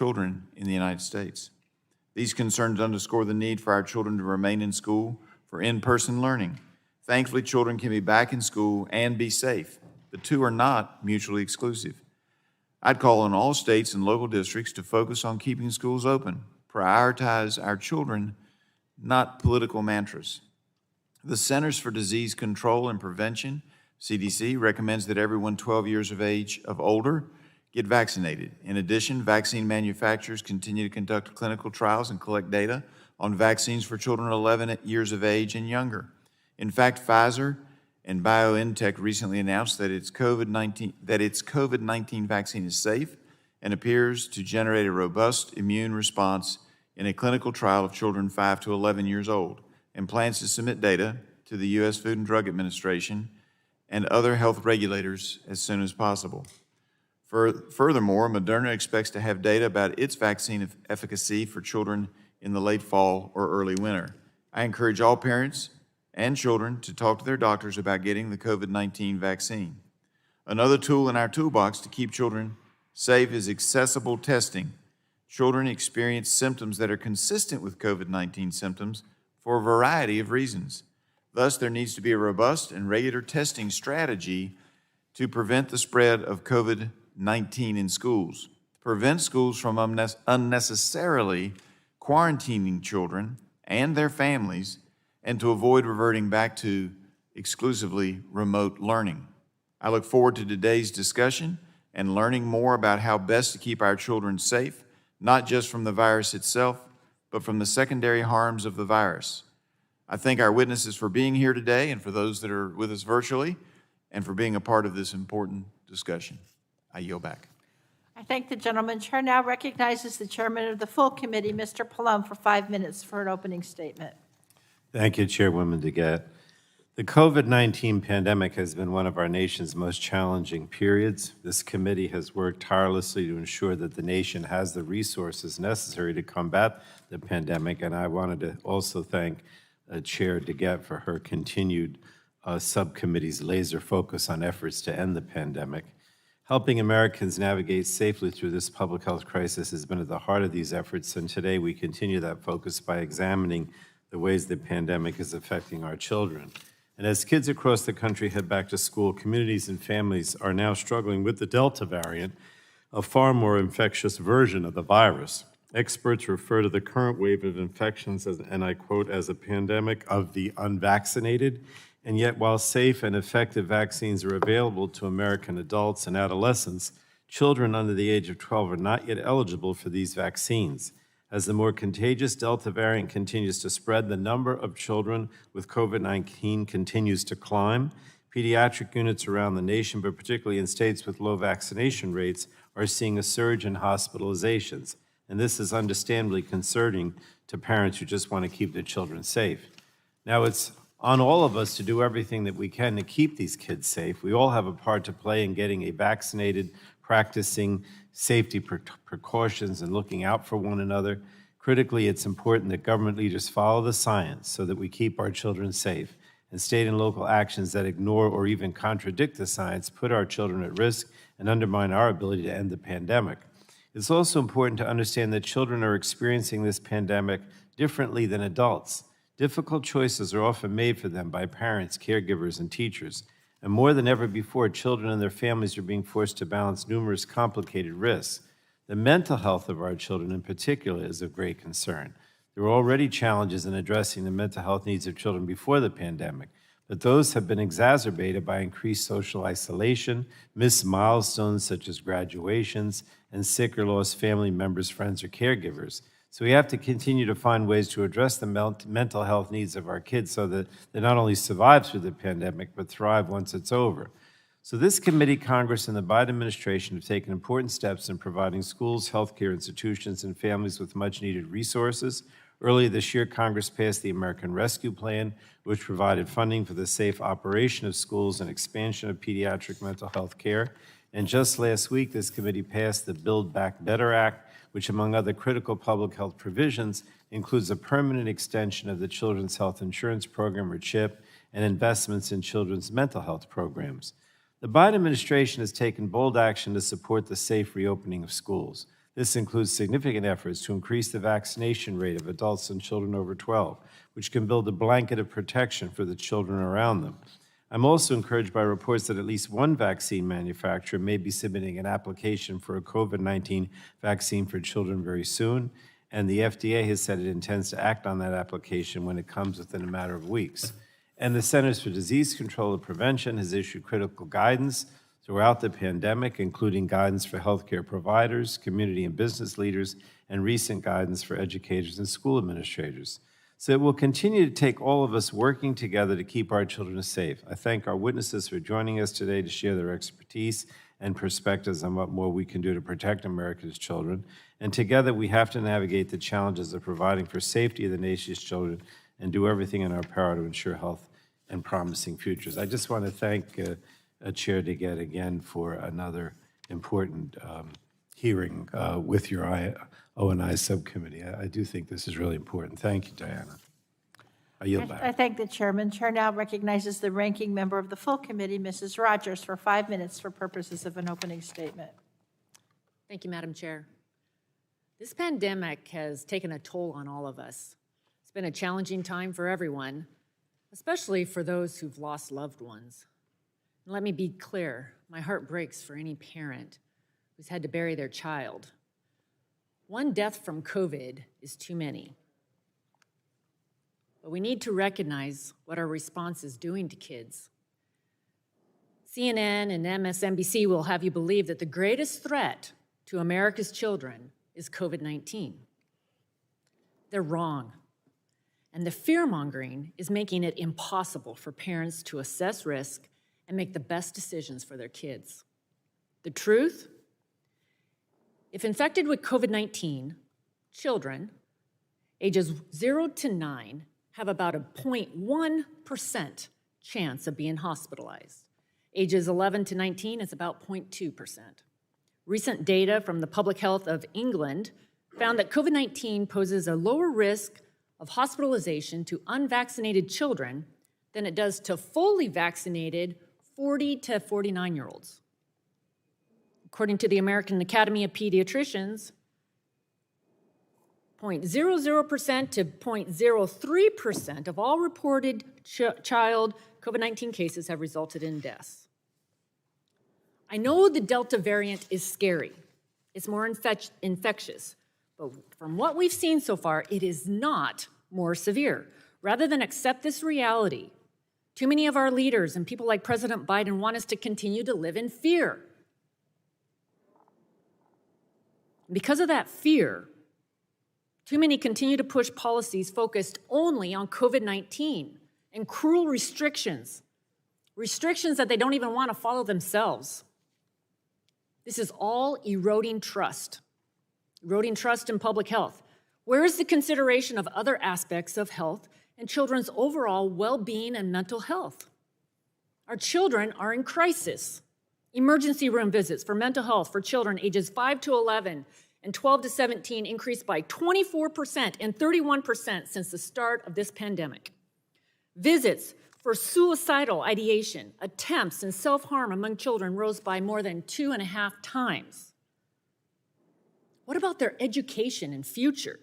children in the United States. These concerns underscore the need for our children to remain in school for in-person learning. Thankfully, children can be back in school and be safe. The two are not mutually exclusive. I'd call on all states and local districts to focus on keeping schools open, prioritize our children, not political mantras. The Centers for Disease Control and Prevention, CDC, recommends that everyone 12 years of age or older get vaccinated. In addition, vaccine manufacturers continue to conduct clinical trials and collect data on vaccines for children 11 years of age and younger. In fact, Pfizer and BioNTech recently announced that its COVID-19 vaccine is safe and appears to generate a robust immune response in a clinical trial of children 5 to 11 years old, and plans to submit data to the U.S. Food and Drug Administration and other health regulators as soon as possible. Furthermore, Moderna expects to have data about its vaccine efficacy for children in the late fall or early winter. I encourage all parents and children to talk to their doctors about getting the COVID-19 vaccine. Another tool in our toolbox to keep children safe is accessible testing. Children experience symptoms that are consistent with COVID-19 symptoms for a variety of reasons. Thus, there needs to be a robust and regular testing strategy to prevent the spread of COVID-19 in schools, to prevent schools from unnecessarily quarantining children and their families, and to avoid reverting back to exclusively remote learning. I look forward to today's discussion and learning more about how best to keep our children safe, not just from the virus itself, but from the secondary harms of the virus. I thank our witnesses for being here today and for those that are with us virtually and for being a part of this important discussion. I yield back. I thank the gentleman. Chair now recognizes the chairman of the full committee, Mr. Pallone, for 5 minutes for an opening statement. Thank you, Chairwoman DeGette. The COVID-19 pandemic has been one of our nation's most challenging periods. This committee has worked tirelessly to ensure that the nation has the resources necessary to combat the pandemic, and I wanted to also thank Chair DeGette for her continued subcommittee's laser focus on efforts to end the pandemic. Helping Americans navigate safely through this public health crisis has been at the heart of these efforts, and today we continue that focus by examining the ways the pandemic is affecting our children. And as kids across the country head back to school, communities and families are now struggling with the Delta variant, a far more infectious version of the virus. Experts refer to the current wave of infections as, and I quote, as a pandemic of the unvaccinated. And yet, while safe and effective vaccines are available to American adults and adolescents, children under the age of 12 are not yet eligible for these vaccines. As the more contagious Delta variant continues to spread, the number of children with COVID-19 continues to climb. Pediatric units around the nation, but particularly in states with low vaccination rates, are seeing a surge in hospitalizations. And this is understandably concerning to parents who just want to keep their children safe. Now, it's on all of us to do everything that we can to keep these kids safe. We all have a part to play in getting a vaccinated, practicing safety precautions and looking out for one another. Critically, it's important that government leaders follow the science so that we keep our children safe. And state and local actions that ignore or even contradict the science put our children at risk and undermine our ability to end the pandemic. It's also important to understand that children are experiencing this pandemic differently than adults. Difficult choices are often made for them by parents, caregivers, and teachers. And more than ever before, children and their families are being forced to balance numerous complicated risks. The mental health of our children in particular is of great concern. There were already challenges in addressing the mental health needs of children before the pandemic, but those have been exacerbated by increased social isolation, missed milestones such as graduations, and sick or lost family members, friends, or caregivers. So we have to continue to find ways to address the mental health needs of our kids so that they not only survive through the pandemic, but thrive once it's over. So this committee, Congress, and the Biden administration have taken important steps in providing schools, healthcare institutions, and families with much-needed resources. Earlier this year, Congress passed the American Rescue Plan, which provided funding for the safe operation of schools and expansion of pediatric mental health care. And just last week, this committee passed the Build Back Better Act, which, among other critical public health provisions, includes a permanent extension of the Children's Health Insurance Program, or CHIP, and investments in children's mental health programs. The Biden administration has taken bold action to support the safe reopening of schools. This includes significant efforts to increase the vaccination rate of adults and children over 12, which can build a blanket of protection for the children around them. I'm also encouraged by reports that at least one vaccine manufacturer may be submitting an application for a COVID-19 vaccine for children very soon, and the FDA has said it intends to act on that application when it comes within a matter of weeks. And the Centers for Disease Control and Prevention has issued critical guidance throughout the pandemic, including guidance for healthcare providers, community and business leaders, and recent guidance for educators and school administrators. So it will continue to take all of us working together to keep our children safe. I thank our witnesses for joining us today to share their expertise and perspectives on what more we can do to protect America's children. And together we have to navigate the challenges of providing for safety of the nation's children and do everything in our power to ensure health and promising futures. I just want to thank Chair DeGette again for another important hearing with your O&I subcommittee. I do think this is really important. Thank you, Diana. I yield back. I thank the chairman. Chair now recognizes the ranking member of the full committee, Mrs. Rodgers, for 5 minutes for purposes of an opening statement. Thank you, Madam Chair. This pandemic has taken a toll on all of us. It's been a challenging time for everyone, especially for those who've lost loved ones. And let me be clear, my heart breaks for any parent who's had to bury their child. One death from COVID is too many. But we need to recognize what our response is doing to kids. CNN and MSNBC will have you believe that the greatest threat to America's children is COVID-19. They're wrong. And the fear-mongering is making it impossible for parents to assess risk and make the best decisions for their kids. The truth? If infected with COVID-19, children ages 0 to 9 have about a 0.1% chance of being hospitalized. Ages 11 to 19 is about 0.2%. Recent data from the Public Health of England found that COVID-19 poses a lower risk of hospitalization to unvaccinated children than it does to fully vaccinated 40 to 49-year-olds. According to the American Academy of Pediatricians, 0.00% to 0.03% of all reported child COVID-19 cases have resulted in deaths. I know the Delta variant is scary. It's more infectious, but from what we've seen so far, it is not more severe. Rather than accept this reality, too many of our leaders and people like President Biden want us to continue to live in fear. Because of that fear, too many continue to push policies focused only on COVID-19 and cruel restrictions that they don't even want to follow themselves. This is all eroding trust in public health. Where is the consideration of other aspects of health and children's overall well-being and mental health? Our children are in crisis. Emergency room visits for mental health for children ages 5 to 11 and 12 to 17 increased by 24% and 31% since the start of this pandemic. Visits for suicidal ideation, attempts, and self-harm among children rose by more than 2.5 times. What about their education and future?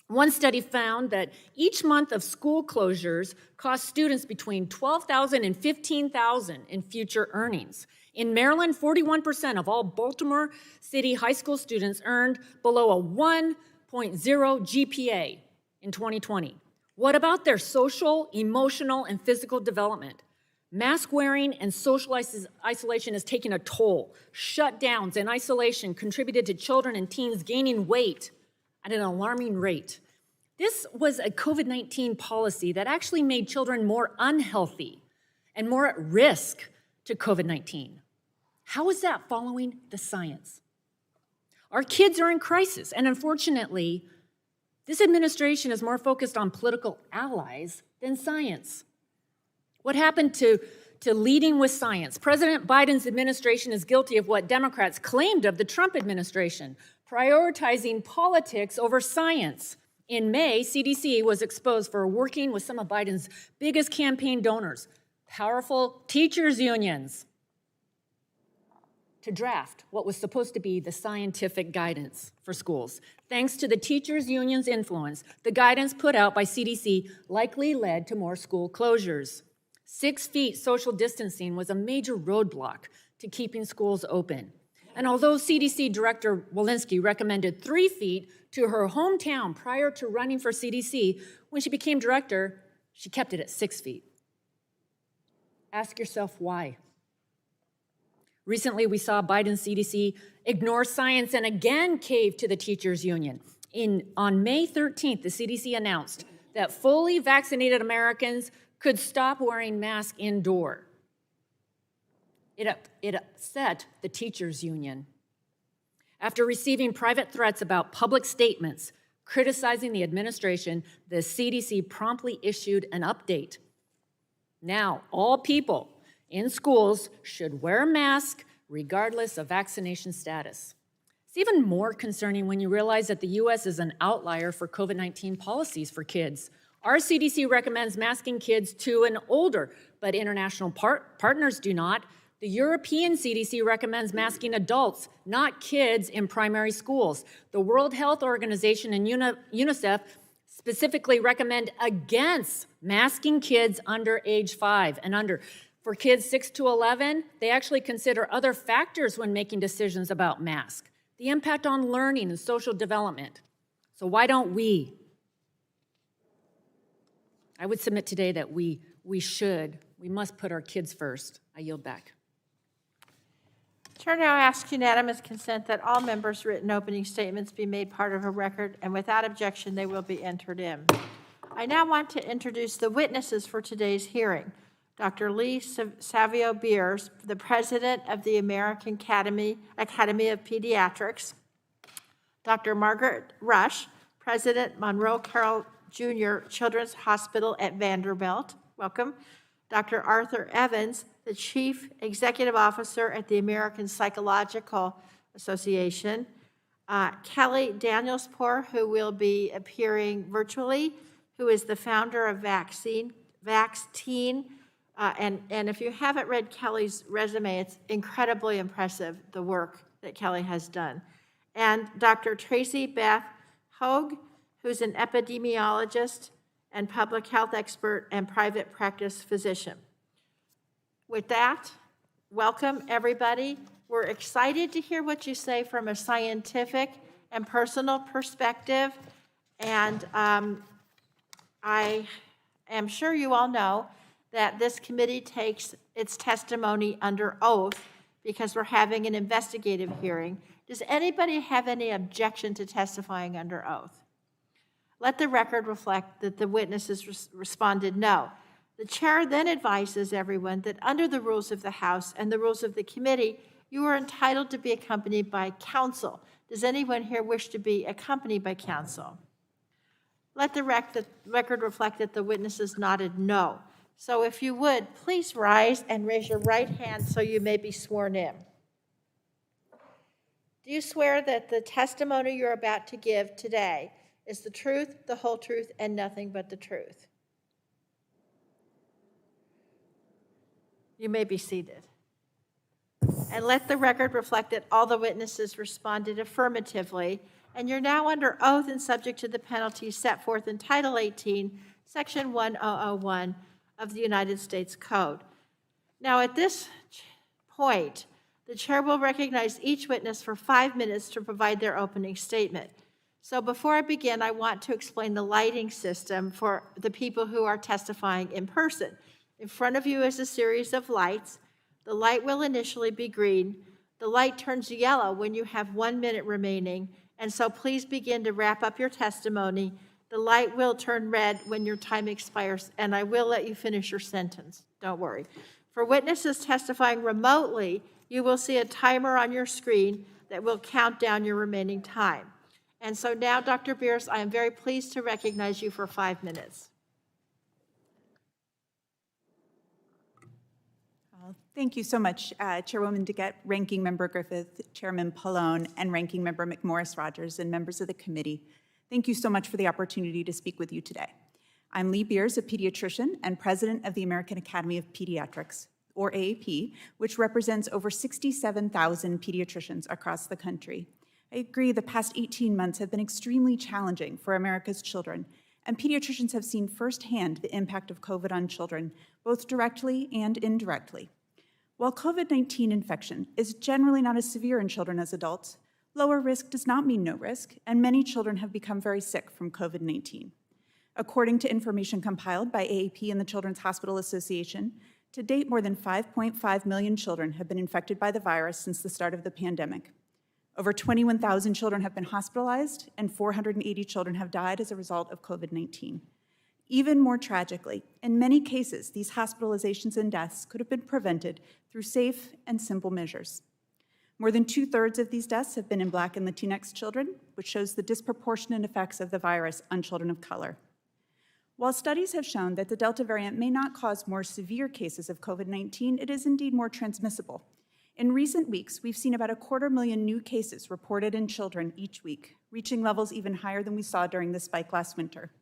One study found that each month of school closures cost students between $12,000 and $15,000 in future earnings. In Maryland, 41% of all Baltimore City high school students earned below a 1.0 GPA in 2020. What about their social, emotional, and physical development? Mask wearing and social isolation is taking a toll. Shutdowns and isolation contributed to children and teens gaining weight at an alarming rate. This was a COVID-19 policy that actually made children more unhealthy and more at risk to COVID-19. How is that following the science? Our kids are in crisis, and unfortunately, this administration is more focused on political allies than science. What happened to leading with science? President Biden's administration is guilty of what Democrats claimed of the Trump administration, prioritizing politics over science. In May, CDC was exposed for working with some of Biden's biggest campaign donors, powerful teachers' unions, to draft what was supposed to be the scientific guidance for schools. Thanks to the teachers' union's influence, the guidance put out by CDC likely led to more school closures. 6 feet social distancing was a major roadblock to keeping schools open. And although CDC Director Walensky recommended 3 feet to her hometown prior to running for CDC, when she became director, she kept it at 6 feet. Ask yourself why. Recently, we saw Biden's CDC ignore science and again cave to the teachers' union. On May 13th, the CDC announced that fully vaccinated Americans could stop wearing masks indoor. It upset the teachers' union. After receiving private threats about public statements criticizing the administration, the CDC promptly issued an update. Now, all people in schools should wear a mask regardless of vaccination status. It's even more concerning when you realize that the U.S. is an outlier for COVID-19 policies for kids. Our CDC recommends masking kids 2 and older, but international partners do not. The European CDC recommends masking adults, not kids, in primary schools. The World Health Organization and UNICEF specifically recommend against masking kids under age 5 and under. For kids 6 to 11, they actually consider other factors when making decisions about masks, the impact on learning and social development. So why don't we? I would submit today that we must put our kids first. I yield back. Chair now asks unanimous consent that all members' written opening statements be made part of a record, and without objection, they will be entered in. I now want to introduce the witnesses for today's hearing. Dr. Lee Savio-Beers, the president of the American Academy of Pediatrics. Dr. Margaret Rush, President Monroe Carroll Jr. Children's Hospital at Vanderbilt. Welcome. Dr. Arthur Evans, the Chief Executive Officer at the American Psychological Association. Kelly Danielspour, who will be appearing virtually, who is the founder of Vaccine. And if you haven't read Kelly's resume, it's incredibly impressive, the work that Kelly has done. And Dr. Tracy Beth Hogue, who's an epidemiologist and public health expert and private practice physician. With that, welcome everybody. We're excited to hear what you say from a scientific and personal perspective. And I am sure you all know that this committee takes its testimony under oath because we're having an investigative hearing. Does anybody have any objection to testifying under oath? Let the record reflect that the witnesses responded no. The chair then advises everyone that under the rules of the House and the rules of the committee, you are entitled to be accompanied by counsel. Does anyone here wish to be accompanied by counsel? Let the record reflect that the witnesses nodded no. So if you would, please rise and raise your right hand so you may be sworn in. Do you swear that the testimony you're about to give today is the truth, the whole truth, and nothing but the truth? You may be seated. And let the record reflect that all the witnesses responded affirmatively, and you're now under oath and subject to the penalties set forth in Title 18, Section 1001 of the United States Code. Now, at this point, the chair will recognize each witness for 5 minutes to provide their opening statement. So before I begin, I want to explain the lighting system for the people who are testifying in person. In front of you is a series of lights. The light will initially be green. The light turns yellow when you have 1 minute remaining, and so please begin to wrap up your testimony. The light will turn red when your time expires, and I will let you finish your sentence. Don't worry. For witnesses testifying remotely, you will see a timer on your screen that will count down your remaining time. And so now, Dr. Beers, I am very pleased to recognize you for 5 minutes. Thank you so much, Chairwoman DeGette, Ranking Member Griffith, Chairman Pallone, and Ranking Member McMorris, Rodgers, and members of the committee. Thank you so much for the opportunity to speak with you today. I'm Lee Beers, a pediatrician and president of the American Academy of Pediatrics, or AAP, which represents over 67,000 pediatricians across the country. I agree the past 18 months have been extremely challenging for America's children, and pediatricians have seen firsthand the impact of COVID on children, both directly and indirectly. While COVID-19 infection is generally not as severe in children as adults, lower risk does not mean no risk, and many children have become very sick from COVID-19. According to information compiled by AAP and the Children's Hospital Association, to date, more than 5.5 million children have been infected by the virus since the start of the pandemic. Over 21,000 children have been hospitalized, and 480 children have died as a result of COVID-19. Even more tragically, in many cases, these hospitalizations and deaths could have been prevented through safe and simple measures. More than 2/3 of these deaths have been in Black and Latinx children, which shows the disproportionate effects of the virus on children of color. While studies have shown that the Delta variant may not cause more severe cases of COVID-19, it is indeed more transmissible. In recent weeks, we've seen about 250,000 new cases reported in children each week, reaching levels even higher than we saw during the spike last winter.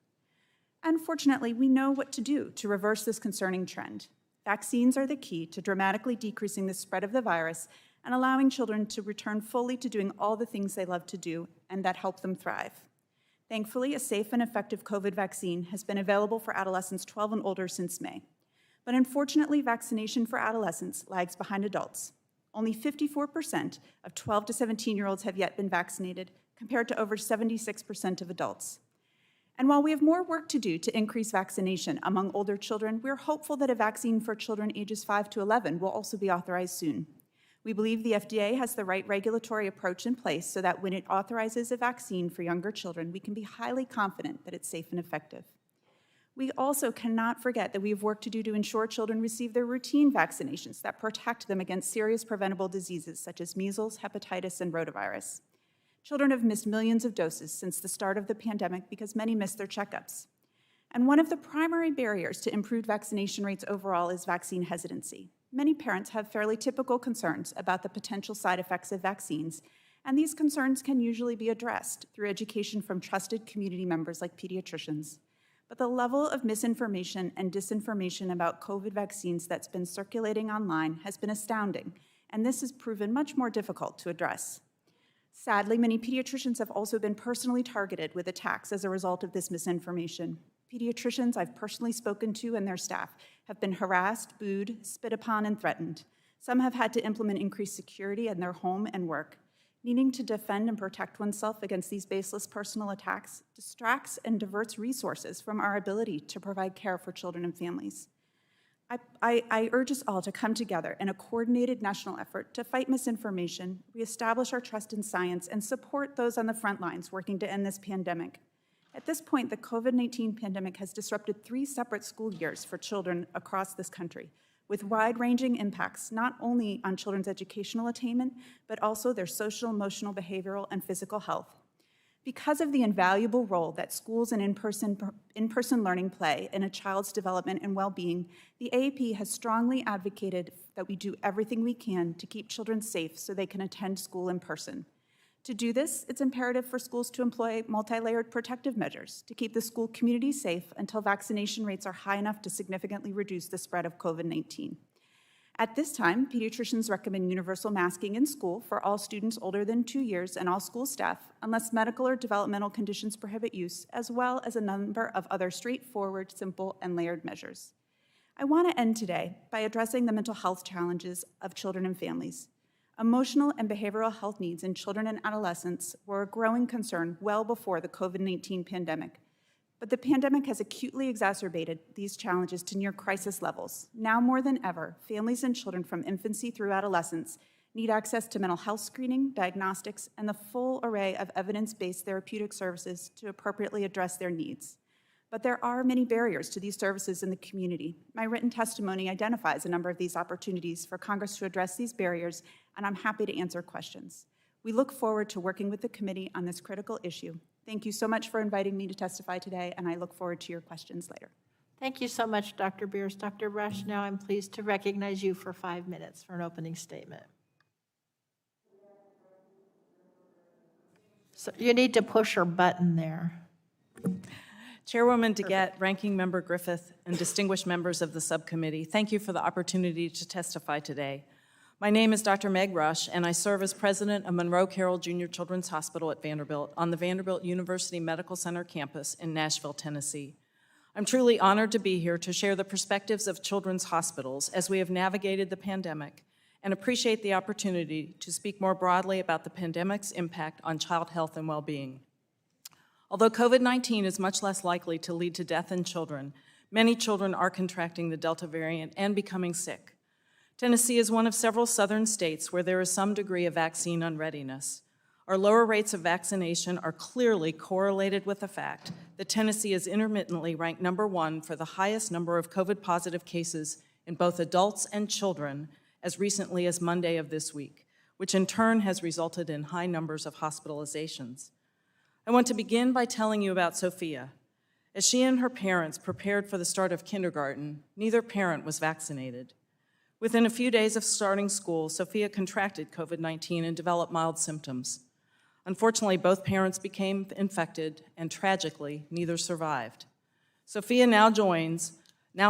Unfortunately, we know what to do to reverse this concerning trend. Vaccines are the key to dramatically decreasing the spread of the virus and allowing children to return fully to doing all the things they love to do and that help them thrive. Thankfully, a safe and effective COVID vaccine has been available for adolescents 12 and older since May. But unfortunately, vaccination for adolescents lags behind adults. Only 54% of 12 to 17-year-olds have yet been vaccinated, compared to over 76% of adults. And while we have more work to do to increase vaccination among older children, we're hopeful that a vaccine for children ages 5 to 11 will also be authorized soon. We believe the FDA has the right regulatory approach in place so that when it authorizes a vaccine for younger children, we can be highly confident that it's safe and effective. We also cannot forget that we have work to do to ensure children receive their routine vaccinations that protect them against serious preventable diseases such as measles, hepatitis, and rotavirus. Children have missed millions of doses since the start of the pandemic because many missed their checkups. And one of the primary barriers to improved vaccination rates overall is vaccine hesitancy. Many parents have fairly typical concerns about the potential side effects of vaccines, and these concerns can usually be addressed through education from trusted community members like pediatricians. But the level of misinformation and disinformation about COVID vaccines that's been circulating online has been astounding, and this has proven much more difficult to address. Sadly, many pediatricians have also been personally targeted with attacks as a result of this misinformation. Pediatricians I've personally spoken to and their staff have been harassed, booed, spit upon, and threatened. Some have had to implement increased security in their home and work. Needing to defend and protect oneself against these baseless personal attacks distracts and diverts resources from our ability to provide care for children and families. I urge us all to come together in a coordinated national effort to fight misinformation, reestablish our trust in science, and support those on the front lines working to end this pandemic. At this point, the COVID-19 pandemic has disrupted 3 separate school years for children across this country, with wide-ranging impacts not only on children's educational attainment, but also their social, emotional, behavioral, and physical health. Because of the invaluable role that schools and in-person learning play in a child's development and well-being, the AAP has strongly advocated that we do everything we can to keep children safe so they can attend school in person. To do this, it's imperative for schools to employ multi-layered protective measures to keep the school community safe until vaccination rates are high enough to significantly reduce the spread of COVID-19. At this time, pediatricians recommend universal masking in school for all students older than 2 years and all school staff, unless medical or developmental conditions prohibit use, as well as a number of other straightforward, simple, and layered measures. I want to end today by addressing the mental health challenges of children and families. Emotional and behavioral health needs in children and adolescents were a growing concern well before the COVID-19 pandemic. But the pandemic has acutely exacerbated these challenges to near crisis levels. Now more than ever, families and children from infancy through adolescence need access to mental health screening, diagnostics, and the full array of evidence-based therapeutic services to appropriately address their needs. But there are many barriers to these services in the community. My written testimony identifies a number of these opportunities for Congress to address these barriers, and I'm happy to answer questions. We look forward to working with the committee on this critical issue. Thank you so much for inviting me to testify today, and I look forward to your questions later. Thank you so much, Dr. Beers. Dr. Rush, now I'm pleased to recognize you for 5 minutes for an opening statement. So you need to push your button there. Chairwoman DeGette, Ranking Member Griffith, and distinguished members of the subcommittee, thank you for the opportunity to testify today. My name is Dr. Meg Rush, and I serve as president of Monroe Carroll Jr. Children's Hospital at Vanderbilt on the Vanderbilt University Medical Center campus in Nashville, Tennessee. I'm truly honored to be here to share the perspectives of children's hospitals as we have navigated the pandemic, and appreciate the opportunity to speak more broadly about the pandemic's impact on child health and well-being. Although COVID-19 is much less likely to lead to death in children, many children are contracting the Delta variant and becoming sick. Tennessee is one of several southern states where there is some degree of vaccine unreadiness. Our lower rates of vaccination are clearly correlated with the fact that Tennessee is intermittently ranked #1 for the highest number of COVID-positive cases in both adults and children as recently as Monday of this week, which in turn has resulted in high numbers of hospitalizations. I want to begin by telling you about Sophia. As she and her parents prepared for the start of kindergarten, neither parent was vaccinated. Within a few days of starting school, Sophia contracted COVID-19 and developed mild symptoms. Unfortunately, both parents became infected, and tragically, neither survived. Sophia, now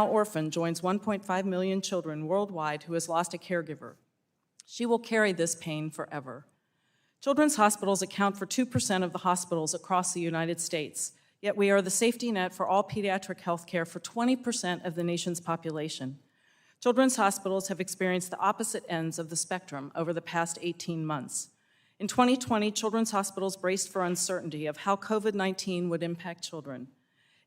orphaned, joins 1.5 million children worldwide who has lost a caregiver. She will carry this pain forever. Children's hospitals account for 2% of the hospitals across the United States, yet we are the safety net for all pediatric health care for 20% of the nation's population. Children's hospitals have experienced the opposite ends of the spectrum over the past 18 months. In 2020, children's hospitals braced for uncertainty of how COVID-19 would impact children.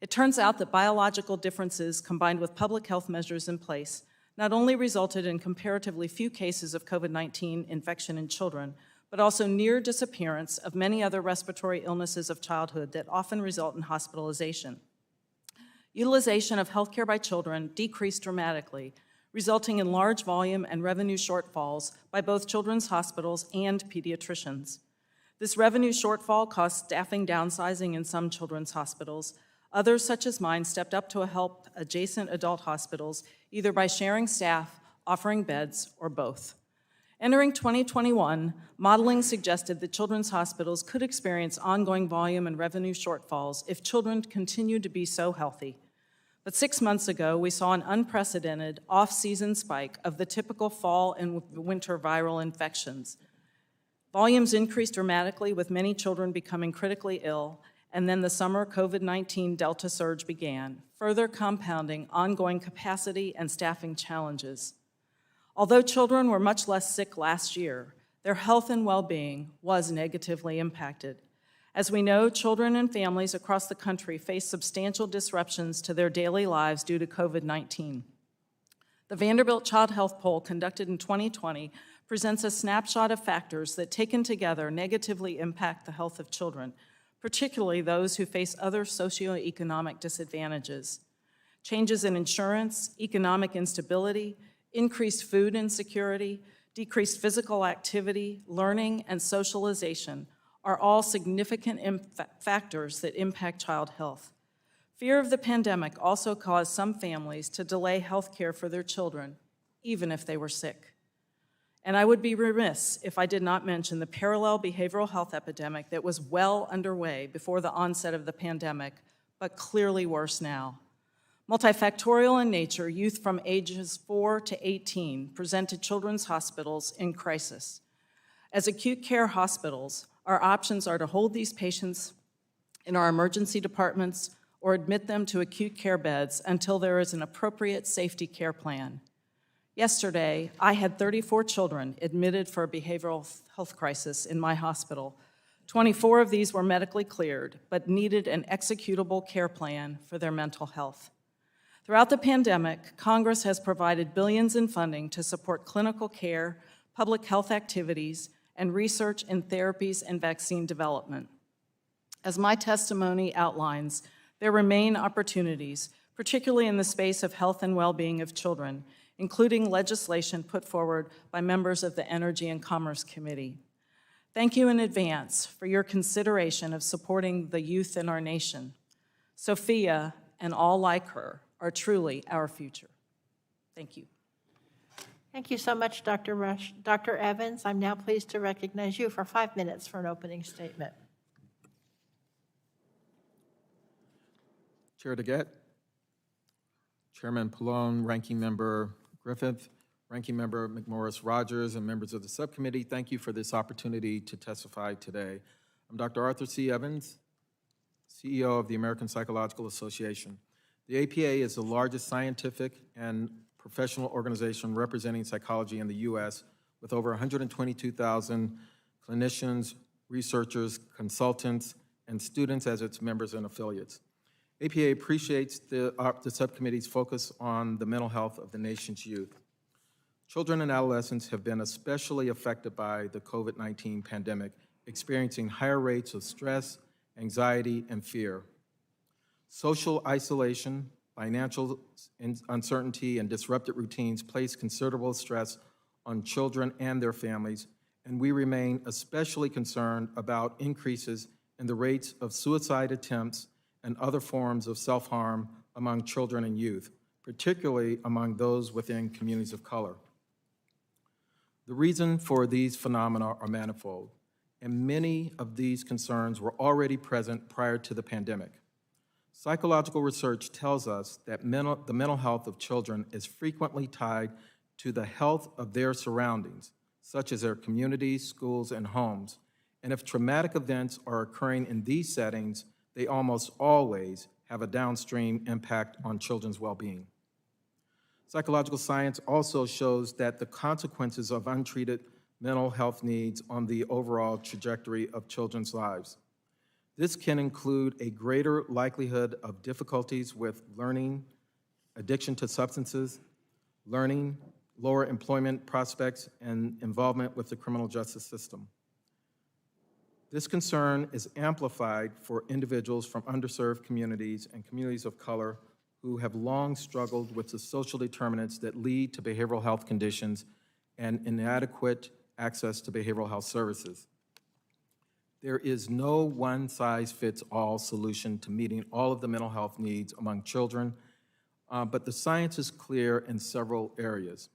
It turns out that biological differences combined with public health measures in place not only resulted in comparatively few cases of COVID-19 infection in children, but also near disappearance of many other respiratory illnesses of childhood that often result in hospitalization. Utilization of healthcare by children decreased dramatically, resulting in large volume and revenue shortfalls by both children's hospitals and pediatricians. This revenue shortfall caused staffing downsizing in some children's hospitals. Others, such as mine, stepped up to help adjacent adult hospitals, either by sharing staff, offering beds, or both. Entering 2021, modeling suggested that children's hospitals could experience ongoing volume and revenue shortfalls if children continued to be so healthy. But 6 months ago, we saw an unprecedented off-season spike of the typical fall and winter viral infections. Volumes increased dramatically, with many children becoming critically ill, and then the summer COVID-19 Delta surge began, further compounding ongoing capacity and staffing challenges. Although children were much less sick last year, their health and well-being was negatively impacted. As we know, children and families across the country face substantial disruptions to their daily lives due to COVID-19. The Vanderbilt Child Health Poll conducted in 2020 presents a snapshot of factors that, taken together, negatively impact the health of children, particularly those who face other socioeconomic disadvantages. Changes in insurance, economic instability, increased food insecurity, decreased physical activity, learning, and socialization are all significant factors that impact child health. Fear of the pandemic also caused some families to delay health care for their children, even if they were sick. And I would be remiss if I did not mention the parallel behavioral health epidemic that was well underway before the onset of the pandemic, but clearly worse now. Multifactorial in nature, youth from ages 4 to 18 present to children's hospitals in crisis. As acute care hospitals, our options are to hold these patients in our emergency departments or admit them to acute care beds until there is an appropriate safety care plan. Yesterday, I had 34 children admitted for a behavioral health crisis in my hospital. 24 of these were medically cleared, but needed an executable care plan for their mental health. Throughout the pandemic, Congress has provided billions in funding to support clinical care, public health activities, and research in therapies and vaccine development. As my testimony outlines, there remain opportunities, particularly in the space of health and well-being of children, including legislation put forward by members of the Energy and Commerce Committee. Thank you in advance for your consideration of supporting the youth in our nation. Sophia, and all like her, are truly our future. Thank you. Thank you so much, Dr. Rush. Dr. Evans, I'm now pleased to recognize you for 5 minutes for an opening statement. Chair DeGette, Chairman Pallone, Ranking Member Griffith, Ranking Member McMorris, Rodgers, and members of the subcommittee, thank you for this opportunity to testify today. I'm Dr. Arthur C. Evans, CEO of the American Psychological Association. The APA is the largest scientific and professional organization representing psychology in the U.S., with over 122,000 clinicians, researchers, consultants, and students as its members and affiliates. APA appreciates the subcommittee's focus on the mental health of the nation's youth. Children and adolescents have been especially affected by the COVID-19 pandemic, experiencing higher rates of stress, anxiety, and fear. Social isolation, financial uncertainty, and disrupted routines place considerable stress on children and their families, and we remain especially concerned about increases in the rates of suicide attempts and other forms of self-harm among children and youth, particularly among those within communities of color. The reason for these phenomena are manifold, and many of these concerns were already present prior to the pandemic. Psychological research tells us that the mental health of children is frequently tied to the health of their surroundings, such as their communities, schools, and homes. And if traumatic events are occurring in these settings, they almost always have a downstream impact on children's well-being. Psychological science also shows that the consequences of untreated mental health needs on the overall trajectory of children's lives. This can include a greater likelihood of difficulties with learning, addiction to substances, learning, lower employment prospects, and involvement with the criminal justice system. This concern is amplified for individuals from underserved communities and communities of color who have long struggled with the social determinants that lead to behavioral health conditions and inadequate access to behavioral health services. There is no one-size-fits-all solution to meeting all of the mental health needs among children, but the science is clear in several areas.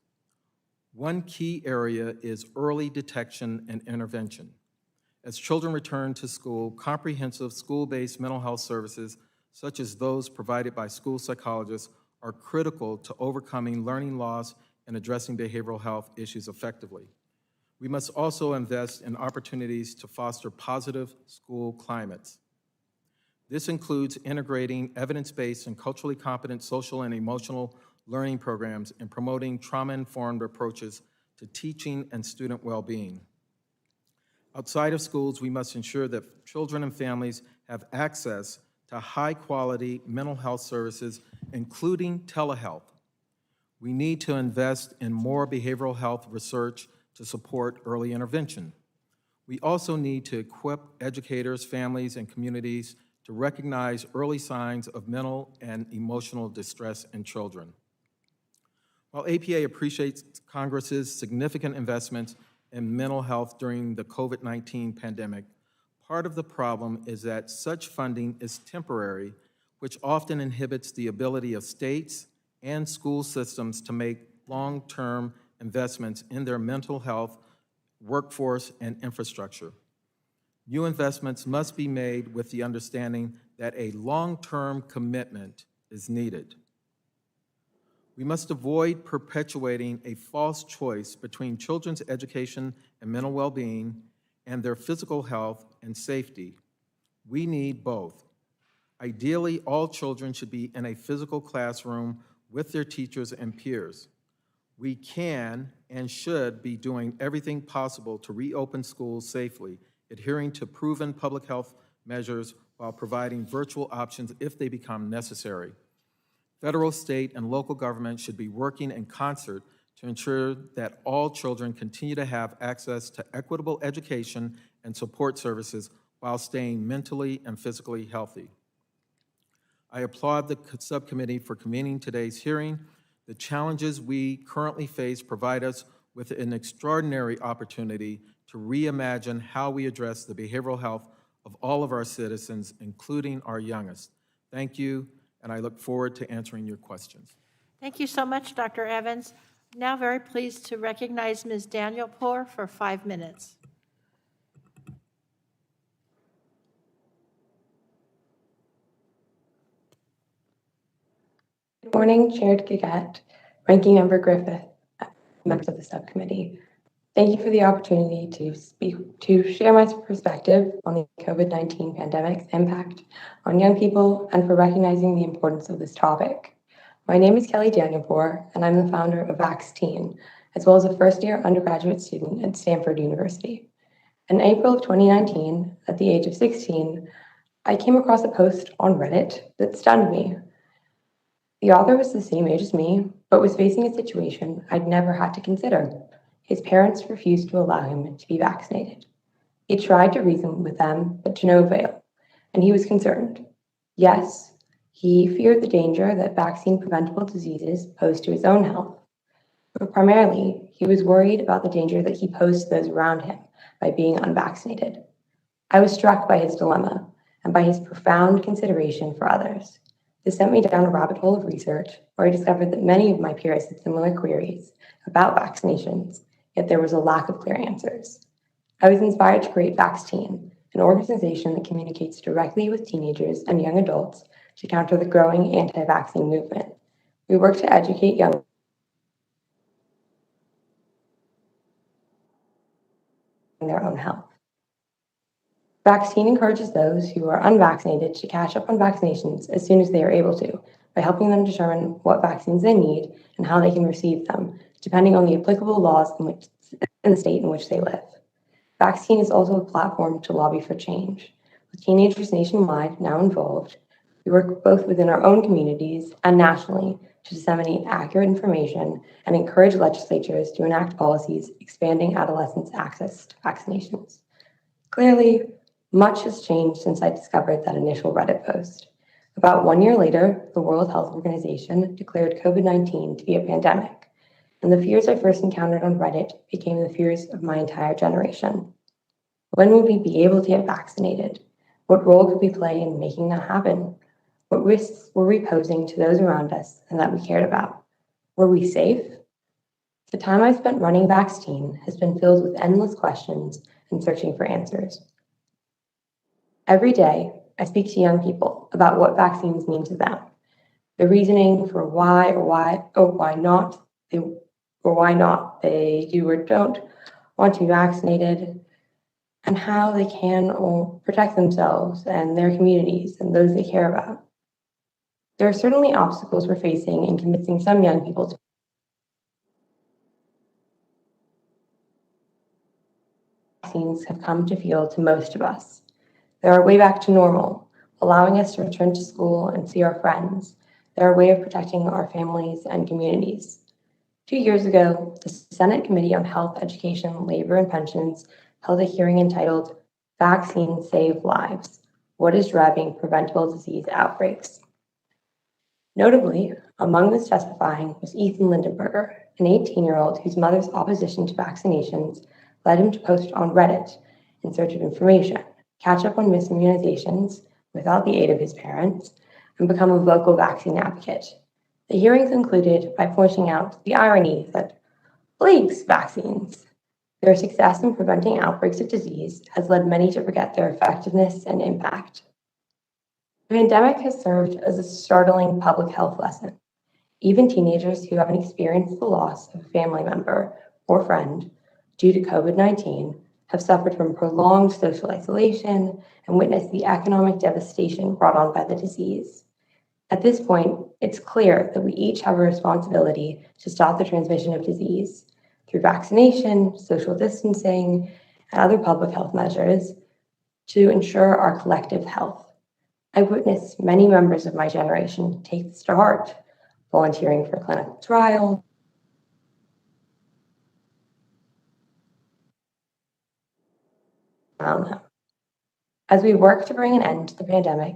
One key area is early detection and intervention. As children return to school, comprehensive school-based mental health services, such as those provided by school psychologists, are critical to overcoming learning loss and addressing behavioral health issues effectively. We must also invest in opportunities to foster positive school climates. This includes integrating evidence-based and culturally competent social and emotional learning programs and promoting trauma-informed approaches to teaching and student well-being. Outside of schools, we must ensure that children and families have access to high-quality mental health services, including telehealth. We need to invest in more behavioral health research to support early intervention. We also need to equip educators, families, and communities to recognize early signs of mental and emotional distress in children. While APA appreciates Congress's significant investments in mental health during the COVID-19 pandemic, part of the problem is that such funding is temporary, which often inhibits the ability of states and school systems to make long-term investments in their mental health, workforce, and infrastructure. New investments must be made with the understanding that a long-term commitment is needed. We must avoid perpetuating a false choice between children's education and mental well-being and their physical health and safety. We need both. Ideally, all children should be in a physical classroom with their teachers and peers. We can and should be doing everything possible to reopen schools safely, adhering to proven public health measures while providing virtual options if they become necessary. Federal, state, and local governments should be working in concert to ensure that all children continue to have access to equitable education and support services while staying mentally and physically healthy. I applaud the subcommittee for convening today's hearing. The challenges we currently face provide us with an extraordinary opportunity to reimagine how we address the behavioral health of all of our citizens, including our youngest. Thank you, and I look forward to answering your questions. Thank you so much, Dr. Evans. Now very pleased to recognize Ms. Daniel Poor for 5 minutes. Morning, Chair Gagat, Ranking Member Griffith, members of the subcommittee. Thank you for the opportunity to share my perspective on the COVID-19 pandemic's impact on young people and for recognizing the importance of this topic. My name is Kelly Danielpour, and I'm the founder of Vaxteen, as well as a first-year undergraduate student at Stanford University. In April of 2019, at the age of 16, I came across a post on Reddit that stunned me. The author was the same age as me, but was facing a situation I'd never had to consider. His parents refused to allow him to be vaccinated. He tried to reason with them, but to no avail, and he was concerned. Yes, he feared the danger that vaccine-preventable diseases pose to his own health, but primarily, he was worried about the danger that he posed to those around him by being unvaccinated. I was struck by his dilemma and by his profound consideration for others. This sent me down a rabbit hole of research where I discovered that many of my peers had similar queries about vaccinations, yet there was a lack of clear answers. I was inspired to create Vaxteen, an organization that communicates directly with teenagers and young adults to counter the growing anti-vaccine movement. We work to educate young in their own health. Vaxteen encourages those who are unvaccinated to catch up on vaccinations as soon as they are able to, by helping them determine what vaccines they need and how they can receive them, depending on the applicable laws in the state in which they live. Vaxteen is also a platform to lobby for change. With teenagers nationwide now involved, we work both within our own communities and nationally to disseminate accurate information and encourage legislatures to enact policies expanding adolescents' access to vaccinations. Clearly, much has changed since I discovered that initial Reddit post. About 1 year later, the World Health Organization declared COVID-19 to be a pandemic, and the fears I first encountered on Reddit became the fears of my entire generation. When would we be able to get vaccinated? What role could we play in making that happen? What risks were we posing to those around us and that we cared about? Were we safe? The time I've spent running Vaxteen has been filled with endless questions and searching for answers. Every day, I speak to young people about what vaccines mean to them, the reasoning for why not they do or don't want to be vaccinated, and how they can protect themselves and their communities and those they care about. There are certainly obstacles we're facing in convincing some young people to vaccines have come to feel to most of us. They're our way back to normal, allowing us to return to school and see our friends. They're a way of protecting our families and communities. 2 years ago, the Senate Committee on Health, Education, Labor, and Pensions held a hearing entitled Vaccines Save Lives: What is Driving Preventable Disease Outbreaks? Notably, among those testifying was Ethan Lindenberger, an 18-year-old whose mother's opposition to vaccinations led him to post on Reddit in search of information, catch up on misimmunizations without the aid of his parents, and become a vocal vaccine advocate. The hearing concluded by pointing out the irony that plagues vaccines. Their success in preventing outbreaks of disease has led many to forget their effectiveness and impact. The pandemic has served as a startling public health lesson. Even teenagers who haven't experienced the loss of a family member or friend due to COVID-19 have suffered from prolonged social isolation and witnessed the economic devastation brought on by the disease. At this point, it's clear that we each have a responsibility to stop the transmission of disease through vaccination, social distancing, and other public health measures to ensure our collective health. I've witnessed many members of my generation take this to heart, volunteering for clinical trials, As we work to bring an end to the pandemic,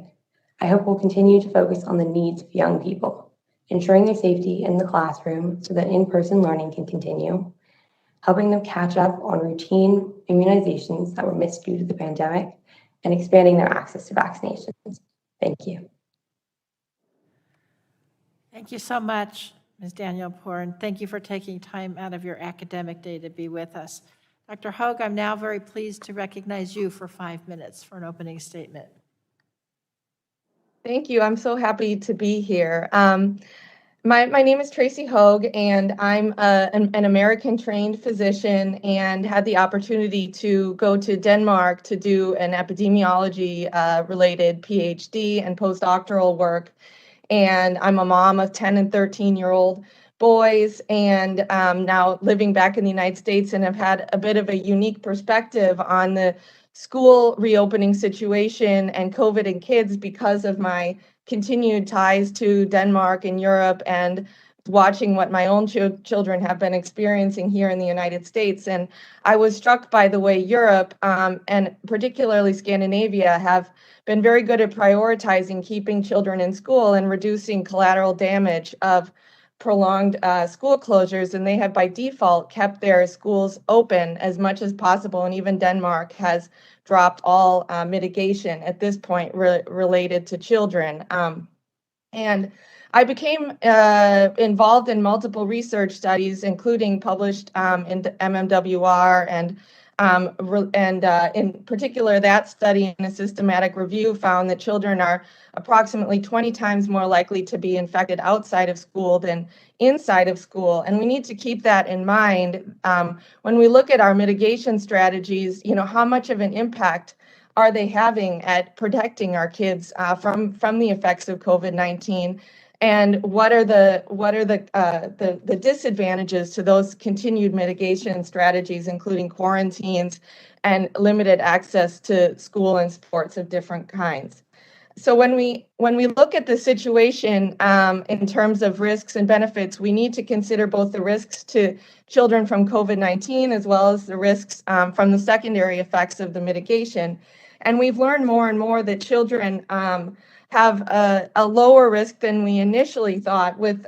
I hope we'll continue to focus on the needs of young people, ensuring their safety in the classroom so that in-person learning can continue, helping them catch up on routine immunizations that were missed due to the pandemic, and expanding their access to vaccinations. Thank you. Thank you so much, Ms. Danielpour, and thank you for taking time out of your academic day to be with us. Dr. Hogue, I'm now very pleased to recognize you for 5 minutes for an opening statement. Thank you. I'm so happy to be here. My name is Tracy Hogue, and I'm an American-trained physician and had the opportunity to go to Denmark to do an epidemiology-related PhD and postdoctoral work. And I'm a mom of 10 and 13-year-old boys, and now living back in the United States, and have had a bit of a unique perspective on the school reopening situation and COVID in kids because of my continued ties to Denmark and Europe, and watching what my own children have been experiencing here in the United States. And I was struck by the way Europe, and particularly Scandinavia, have been very good at prioritizing keeping children in school and reducing collateral damage of prolonged school closures. And they have by default kept their schools open as much as possible. And even Denmark has dropped all mitigation at this point related to children. And I became involved in multiple research studies, including published in the MMWR, and in particular, that study in a systematic review found that children are approximately 20 times more likely to be infected outside of school than inside of school. And we need to keep that in mind when we look at our mitigation strategies. How much of an impact are they having at protecting our kids from the effects of COVID-19? And what are the disadvantages to those continued mitigation strategies, including quarantines and limited access to school and sports of different kinds? So when we look at the situation in terms of risks and benefits, we need to consider both the risks to children from COVID-19 as well as the risks from the secondary effects of the mitigation. And we've learned more and more that children have a lower risk than we initially thought, with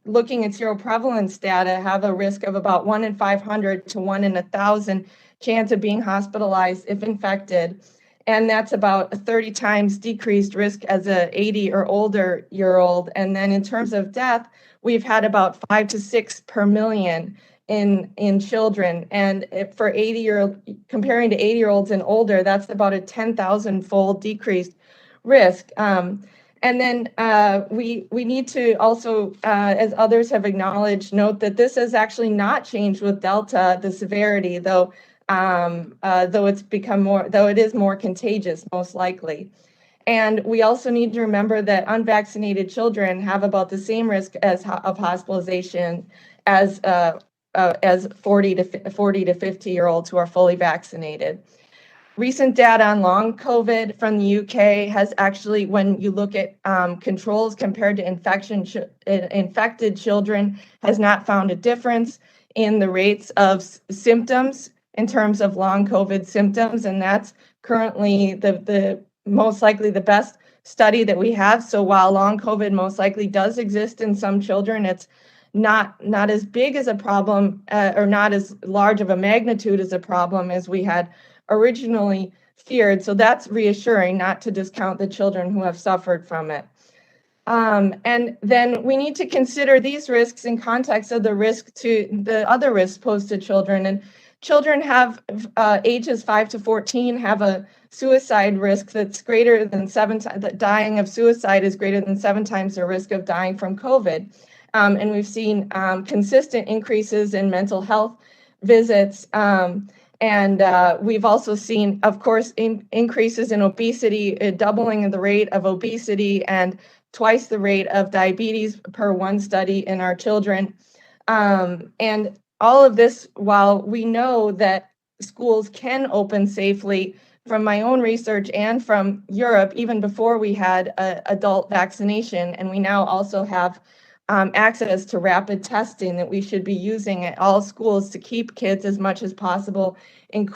looking at seroprevalence data, have a risk of about 1 in 500 to 1 in 1,000 chance of being hospitalized if infected. And that's about a 30 times decreased risk as a 80 or older year old. And then in terms of death, we've had about 5 to 6 per million in children. And for comparing to 80-year-olds and older, that's about a 10,000-fold decreased risk. And then we need to also, as others have acknowledged, note that this has actually not changed with Delta, the severity, though it is more contagious, most likely. And we also need to remember that unvaccinated children have about the same risk of hospitalization as 40 to 50-year-olds who are fully vaccinated. Recent data on long COVID from the UK has actually, when you look at controls compared to infected children, has not found a difference in the rates of symptoms in terms of long COVID symptoms. And that's currently the most likely the best study that we have. So while long COVID most likely does exist in some children, it's not as big as a problem or not as large of a magnitude as a problem as we had originally feared. So that's reassuring, not to discount the children who have suffered from it. And then we need to consider these risks in context of the risk to the other risks posed to children. And children have ages 5 to 14 have a suicide risk that's greater than 7 times, that dying of suicide is greater than 7 times the risk of dying from COVID. And we've seen consistent increases in mental health visits. And we've also seen, of course, increases in obesity, a doubling of the rate of obesity and twice the rate of diabetes per one study in our children. And all of this, while we know that schools can open safely, from my own research and from Europe, even before we had adult vaccination, and we now also have access to rapid testing that we should be using at all schools to keep kids as much as possible in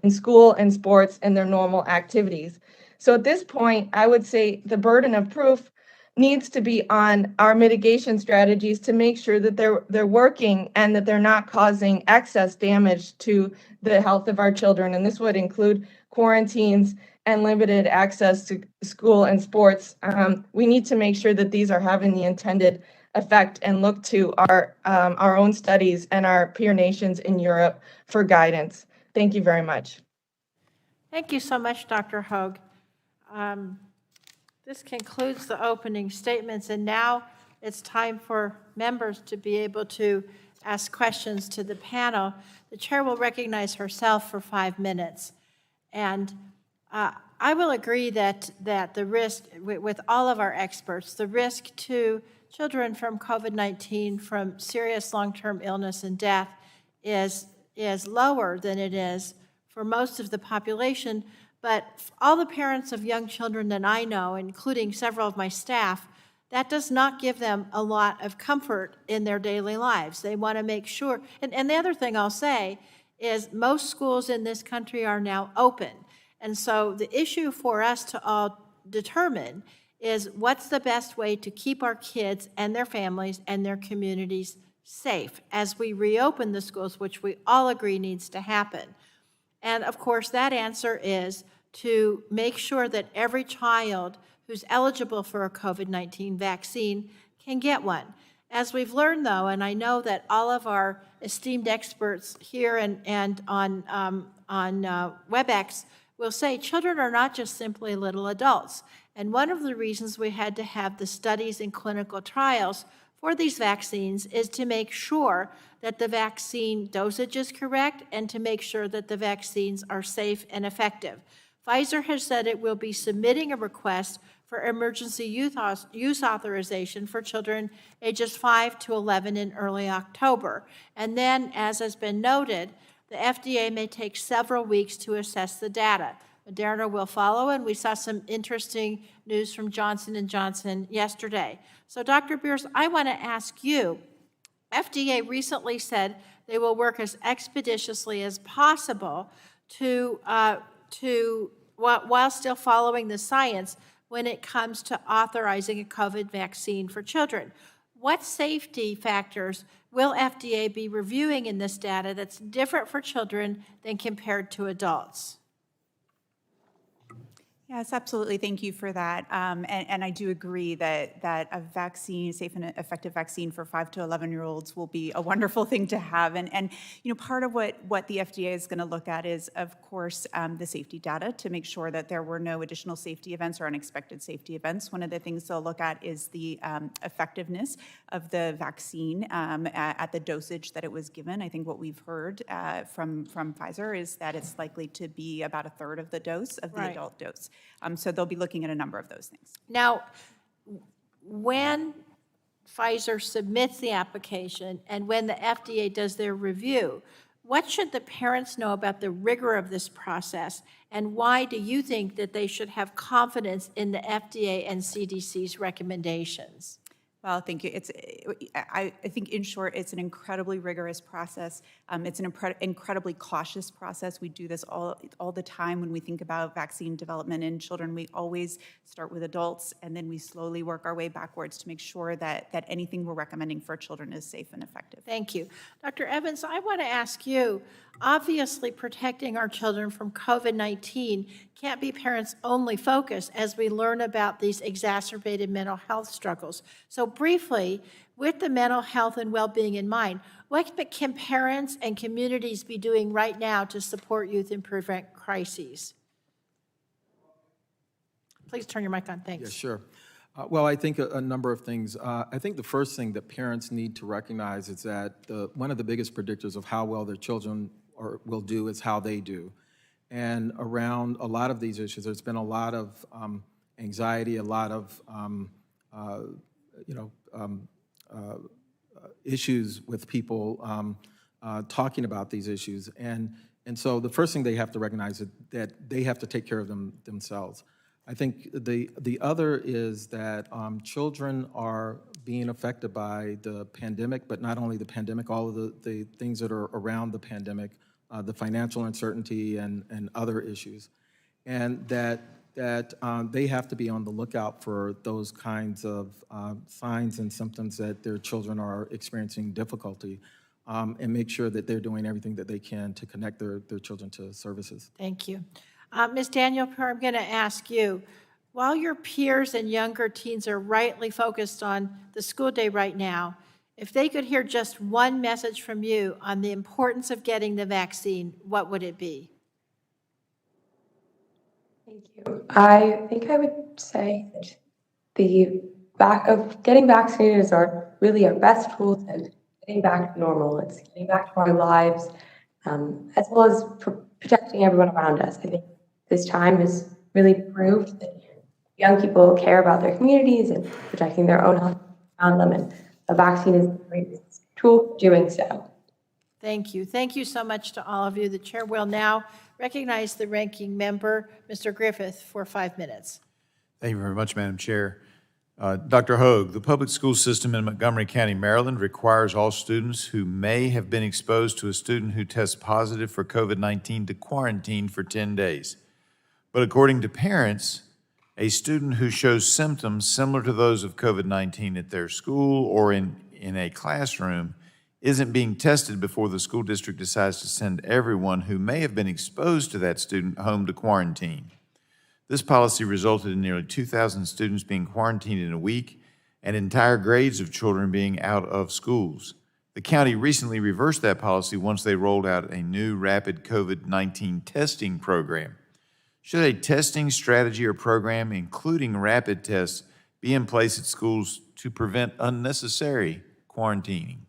school and sports and their normal activities. So at this point, I would say the burden of proof needs to be on our mitigation strategies to make sure that they're working and that they're not causing excess damage to the health of our children. And this would include quarantines and limited access to school and sports. We need to make sure that these are having the intended effect and look to our own studies and our peer nations in Europe for guidance. Thank you very much. Thank you so much, Dr. Hogue. This concludes the opening statements, and now it's time for members to be able to ask questions to the panel. The chair will recognize herself for 5 minutes. And I will agree that the risk, with all of our experts, the risk to children from COVID-19, from serious long-term illness and death, is lower than it is for most of the population. But all the parents of young children that I know, including several of my staff, that does not give them a lot of comfort in their daily lives. They want to make sure, and the other thing I'll say is most schools in this country are now open. And so the issue for us to all determine is what's the best way to keep our kids and their families and their communities safe as we reopen the schools, which we all agree needs to happen. And of course, that answer is to make sure that every child who's eligible for a COVID-19 vaccine can get one. As we've learned, though, and I know that all of our esteemed experts here and on WebEx will say, children are not just simply little adults. And one of the reasons we had to have the studies and clinical trials for these vaccines is to make sure that the vaccine dosage is correct and to make sure that the vaccines are safe and effective. Pfizer has said it will be submitting a request for emergency use authorization for children ages 5 to 11 in early October. And then, as has been noted, the FDA may take several weeks to assess the data. Moderna will follow, and we saw some interesting news from Johnson & Johnson yesterday. So, Dr. Beers, I want to ask you, FDA recently said they will work as expeditiously as possible while still following the science when it comes to authorizing a COVID vaccine for children. What safety factors will FDA be reviewing in this data that's different for children than compared to adults? Yes, absolutely. Thank you for that. And I do agree that a vaccine, safe and effective vaccine for 5 to 11-year-olds will be a wonderful thing to have. And part of what the FDA is going to look at is, of course, the safety data to make sure that there were no additional safety events or unexpected safety events. One of the things they'll look at is the effectiveness of the vaccine at the dosage that it was given. I think what we've heard from Pfizer is that it's likely to be about a third of the dose of the adult dose. So they'll be looking at a number of those things. Now, when Pfizer submits the application and when the FDA does their review, what should the parents know about the rigor of this process, and why do you think that they should have confidence in the FDA and CDC's recommendations? Well, thank you. I think, in short, it's an incredibly rigorous process. It's an incredibly cautious process. We do this all the time when we think about vaccine development in children. We always start with adults, and then we slowly work our way backwards to make sure that anything we're recommending for children is safe and effective. Thank you. Dr. Evans, I want to ask you, obviously protecting our children from COVID-19 can't be parents' only focus as we learn about these exacerbated mental health struggles. So briefly, with the mental health and well-being in mind, what can parents and communities be doing right now to support youth and prevent crises? Please turn your mic on. Thanks. Yeah, sure. Well, I think a number of things. I think the first thing that parents need to recognize is that one of the biggest predictors of how well their children will do is how they do. And around a lot of these issues, there's been a lot of anxiety, a lot of issues with people talking about these issues. And so the first thing they have to recognize is that they have to take care of themselves. I think the other is that children are being affected by the pandemic, but not only the pandemic, all of the things that are around the pandemic, the financial uncertainty and other issues. And that they have to be on the lookout for those kinds of signs and symptoms that their children are experiencing difficulty, and make sure that they're doing everything that they can to connect their children to services. Thank you. Ms. Daniel, I'm going to ask you, while your peers and younger teens are rightly focused on the school day right now, if they could hear just one message from you on the importance of getting the vaccine, what would it be? Thank you. I think I would say that the getting vaccinated is really our best tool to getting back to normal. It's getting back to our lives, as well as protecting everyone around us. I think this time has really proved that young people care about their communities and protecting their own health around them, and a vaccine is a great tool for doing so. Thank you. Thank you so much to all of you. The chair will now recognize the ranking member, Mr. Griffith, for 5 minutes. Thank you very much, Madam Chair. Dr. Hogue, the public school system in Montgomery County, Maryland requires all students who may have been exposed to a student who tests positive for COVID-19 to quarantine for 10 days. But according to parents, a student who shows symptoms similar to those of COVID-19 at their school or in a classroom isn't being tested before the school district decides to send everyone who may have been exposed to that student home to quarantine. This policy resulted in nearly 2,000 students being quarantined in a week and entire grades of children being out of schools. The county recently reversed that policy once they rolled out a new rapid COVID-19 testing program. Should a testing strategy or program, including rapid tests, be in place at schools to prevent unnecessary quarantining?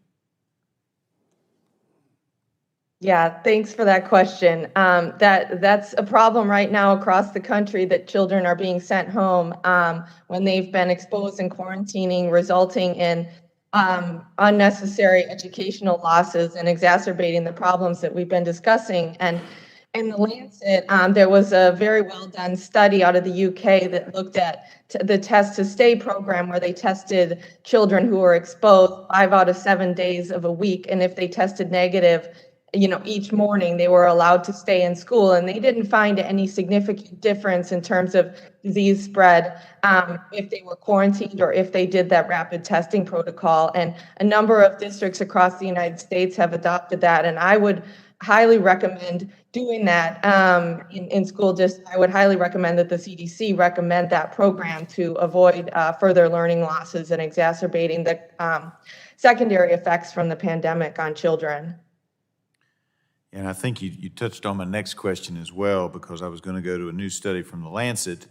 Yeah, thanks for that question. That's a problem right now across the country, that children are being sent home when they've been exposed and quarantining, resulting in unnecessary educational losses and exacerbating the problems that we've been discussing. And in the Lancet, there was a very well done study out of the UK that looked at the Test to Stay program, where they tested children who were exposed 5 out of 7 days of a week. And if they tested negative, each morning, they were allowed to stay in school, and they didn't find any significant difference in terms of disease spread if they were quarantined or if they did that rapid testing protocol. And a number of districts across the United States have adopted that, and I would highly recommend doing that in school. I would highly recommend that the CDC recommend that program to avoid further learning losses and exacerbating the secondary effects from the pandemic on children. And I think you touched on my next question as well, because I was going to go to a new study from the Lancet,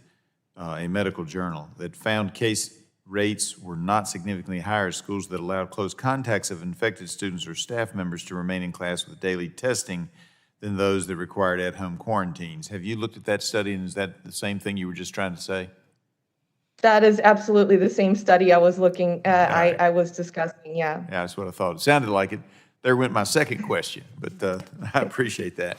a medical journal, that found case rates were not significantly higher at schools that allowed close contacts of infected students or staff members to remain in class with daily testing than those that required at-home quarantines. Have you looked at that study, and is that the same thing you were just trying to say? That is absolutely the same study I was looking at, I was discussing, yeah. Yeah, that's what I thought. It sounded like it. There went my second question, but I appreciate that.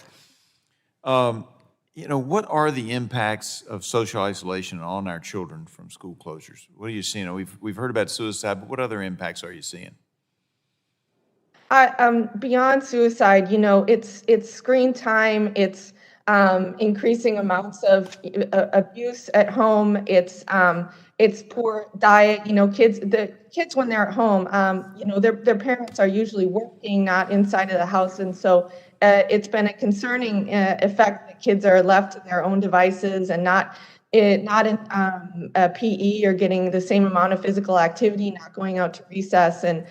What are the impacts of social isolation on our children from school closures? What are you seeing? We've heard about suicide, but what other impacts are you seeing? Beyond suicide, it's screen time, it's increasing amounts of abuse at home, it's poor diet. The kids when they're at home, their parents are usually working, not inside of the house, and so it's been a concerning effect that kids are left to their own devices and not in PE or getting the same amount of physical activity, not going out to recess, and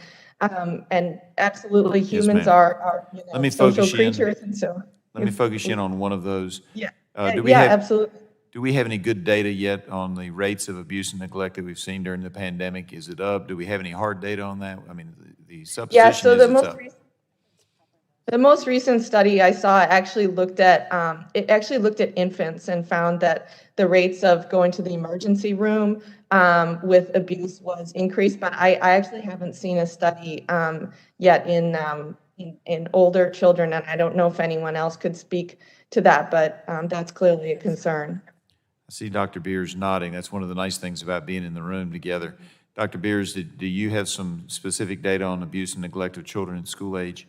absolutely humans are social creatures, and so. Let me focus in on one of those. Yeah. Absolutely. Do we have any good data yet on the rates of abuse and neglect that we've seen during the pandemic? Is it up? Do we have any hard data on that? I mean, the supposition is it's up. The most recent study I saw actually looked at infants and found that the rates of going to the emergency room with abuse was increased, but I actually haven't seen a study yet in older children, and I don't know if anyone else could speak to that, but that's clearly a concern. I see Dr. Beers nodding. That's one of the nice things about being in the room together. Dr. Beers, do you have some specific data on abuse and neglect of children in school age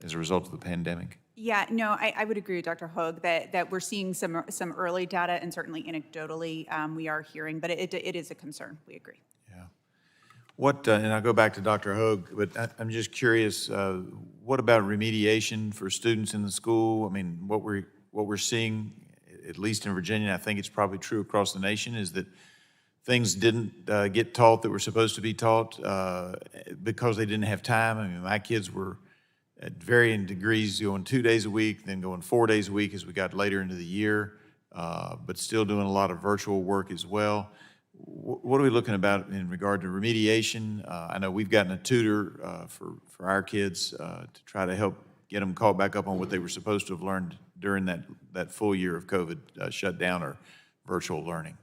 as a result of the pandemic? Yeah, no, I would agree with Dr. Hogue that we're seeing some early data, and certainly anecdotally we are hearing, but it is a concern. We agree. Yeah. And I'll go back to Dr. Hogue, but I'm just curious, what about remediation for students in the school? I mean, what we're seeing, at least in Virginia, I think it's probably true across the nation, is that things didn't get taught that were supposed to be taught because they didn't have time. I mean, my kids were at varying degrees going 2 days a week, then going 4 days a week as we got later into the year, but still doing a lot of virtual work as well. What are we looking about in regard to remediation? I know we've gotten a tutor for our kids to try to help get them caught back up on what they were supposed to have learned during that full year of COVID shutdown or virtual learning.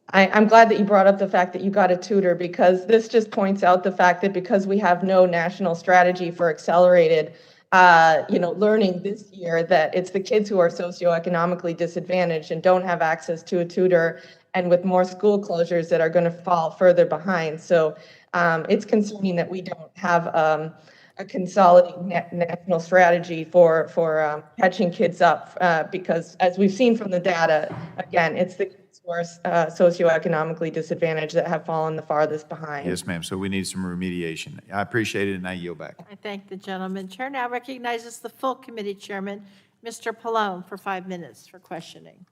I'm glad that you brought up the fact that you got a tutor, because this just points out the fact that because we have no national strategy for accelerated learning this year, that it's the kids who are socioeconomically disadvantaged and don't have access to a tutor, and with more school closures that are going to fall further behind. So it's concerning that we don't have a consolidated national strategy for catching kids up, because as we've seen from the data, again, it's the kids who are socioeconomically disadvantaged that have fallen the farthest behind. Yes, ma'am. So we need some remediation. I appreciate it, and I yield back. I thank the gentleman. Chair now recognizes the full committee chairman, Mr. Pallone, for 5 minutes for questioning.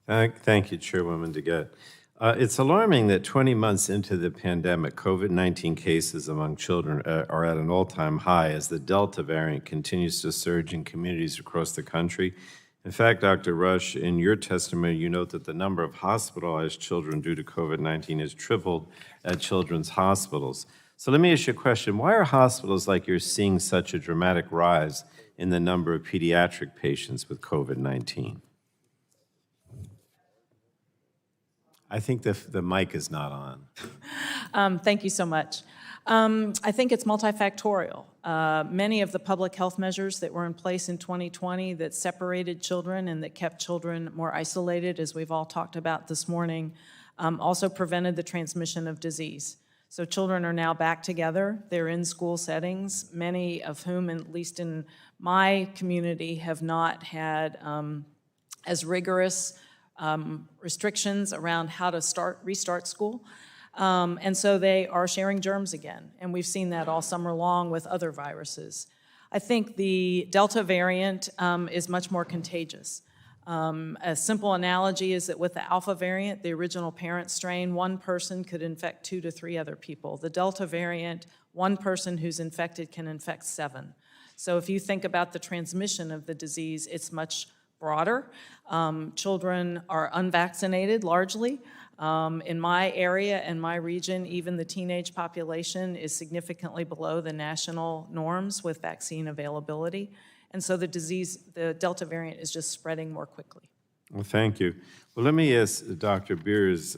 Thank you, Chairwoman DeGette. It's alarming that 20 months into the pandemic, COVID-19 cases among children are at an all-time high as the Delta variant continues to surge in communities across the country. In fact, Dr. Rush, in your testimony, you note that the number of hospitalized children due to COVID-19 has tripled at children's hospitals. So let me ask you a question. Why are hospitals like yours seeing such a dramatic rise in the number of pediatric patients with COVID-19? I think the mic is not on. Thank you so much. I think it's multifactorial. Many of the public health measures that were in place in 2020 that separated children and that kept children more isolated, as we've all talked about this morning, also prevented the transmission of disease. So children are now back together. They're in school settings, many of whom, at least in my community, have not had as rigorous restrictions around how to restart school. And so they are sharing germs again, and we've seen that all summer long with other viruses. I think the Delta variant is much more contagious. A simple analogy is that with the Alpha variant, the original parent strain, one person could infect 2 to 3 other people. The Delta variant, one person who's infected can infect 7. So if you think about the transmission of the disease, it's much broader. Children are unvaccinated largely. In my area and my region, even the teenage population is significantly below the national norms with vaccine availability. And so the Delta variant is just spreading more quickly. Well, thank you. Well, let me ask Dr. Beers.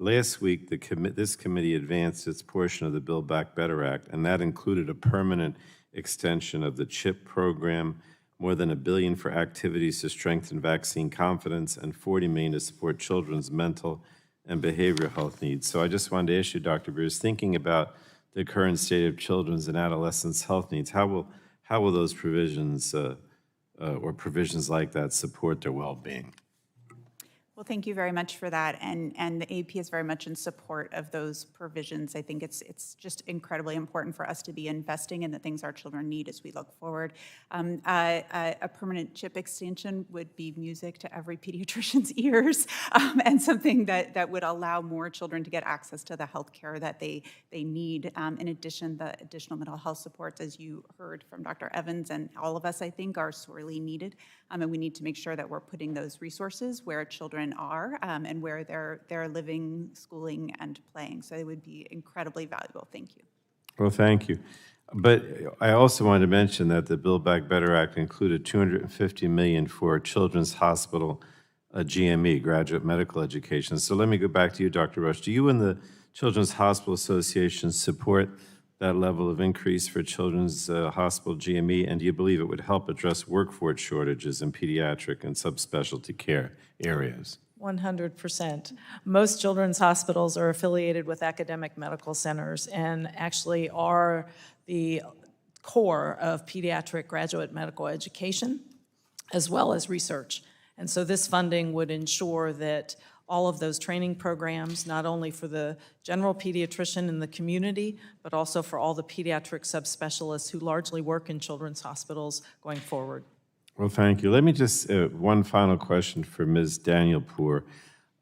Last week, this committee advanced its portion of the Build Back Better Act, and that included a permanent extension of the CHIP program, more than $1 billion for activities to strengthen vaccine confidence, and $40 million to support children's mental and behavioral health needs. So I just wanted to ask you, Dr. Beers, thinking about the current state of children's and adolescents' health needs, how will those provisions or provisions like that support their well-being? Well, thank you very much for that, and the AP is very much in support of those provisions. I think it's just incredibly important for us to be investing in the things our children need as we look forward. A permanent CHIP extension would be music to every pediatrician's ears, and something that would allow more children to get access to the health care that they need. In addition, the additional mental health supports, as you heard from Dr. Evans and all of us, I think, are sorely needed, and we need to make sure that we're putting those resources where children are and where they're living, schooling, and playing. So it would be incredibly valuable. Thank you. Well, thank you. But I also wanted to mention that the Build Back Better Act included $250 million for Children's Hospital GME, graduate medical education. So let me go back to you, Dr. Rush. Do you and the Children's Hospital Association support that level of increase for Children's Hospital GME, and do you believe it would help address workforce shortages in pediatric and subspecialty care areas? 100%. Most children's hospitals are affiliated with academic medical centers and actually are the core of pediatric graduate medical education as well as research. And so this funding would ensure that all of those training programs, not only for the general pediatrician in the community, but also for all the pediatric subspecialists who largely work in children's hospitals going forward. Well, thank you. Let me just, one final question for Ms. Danielpour.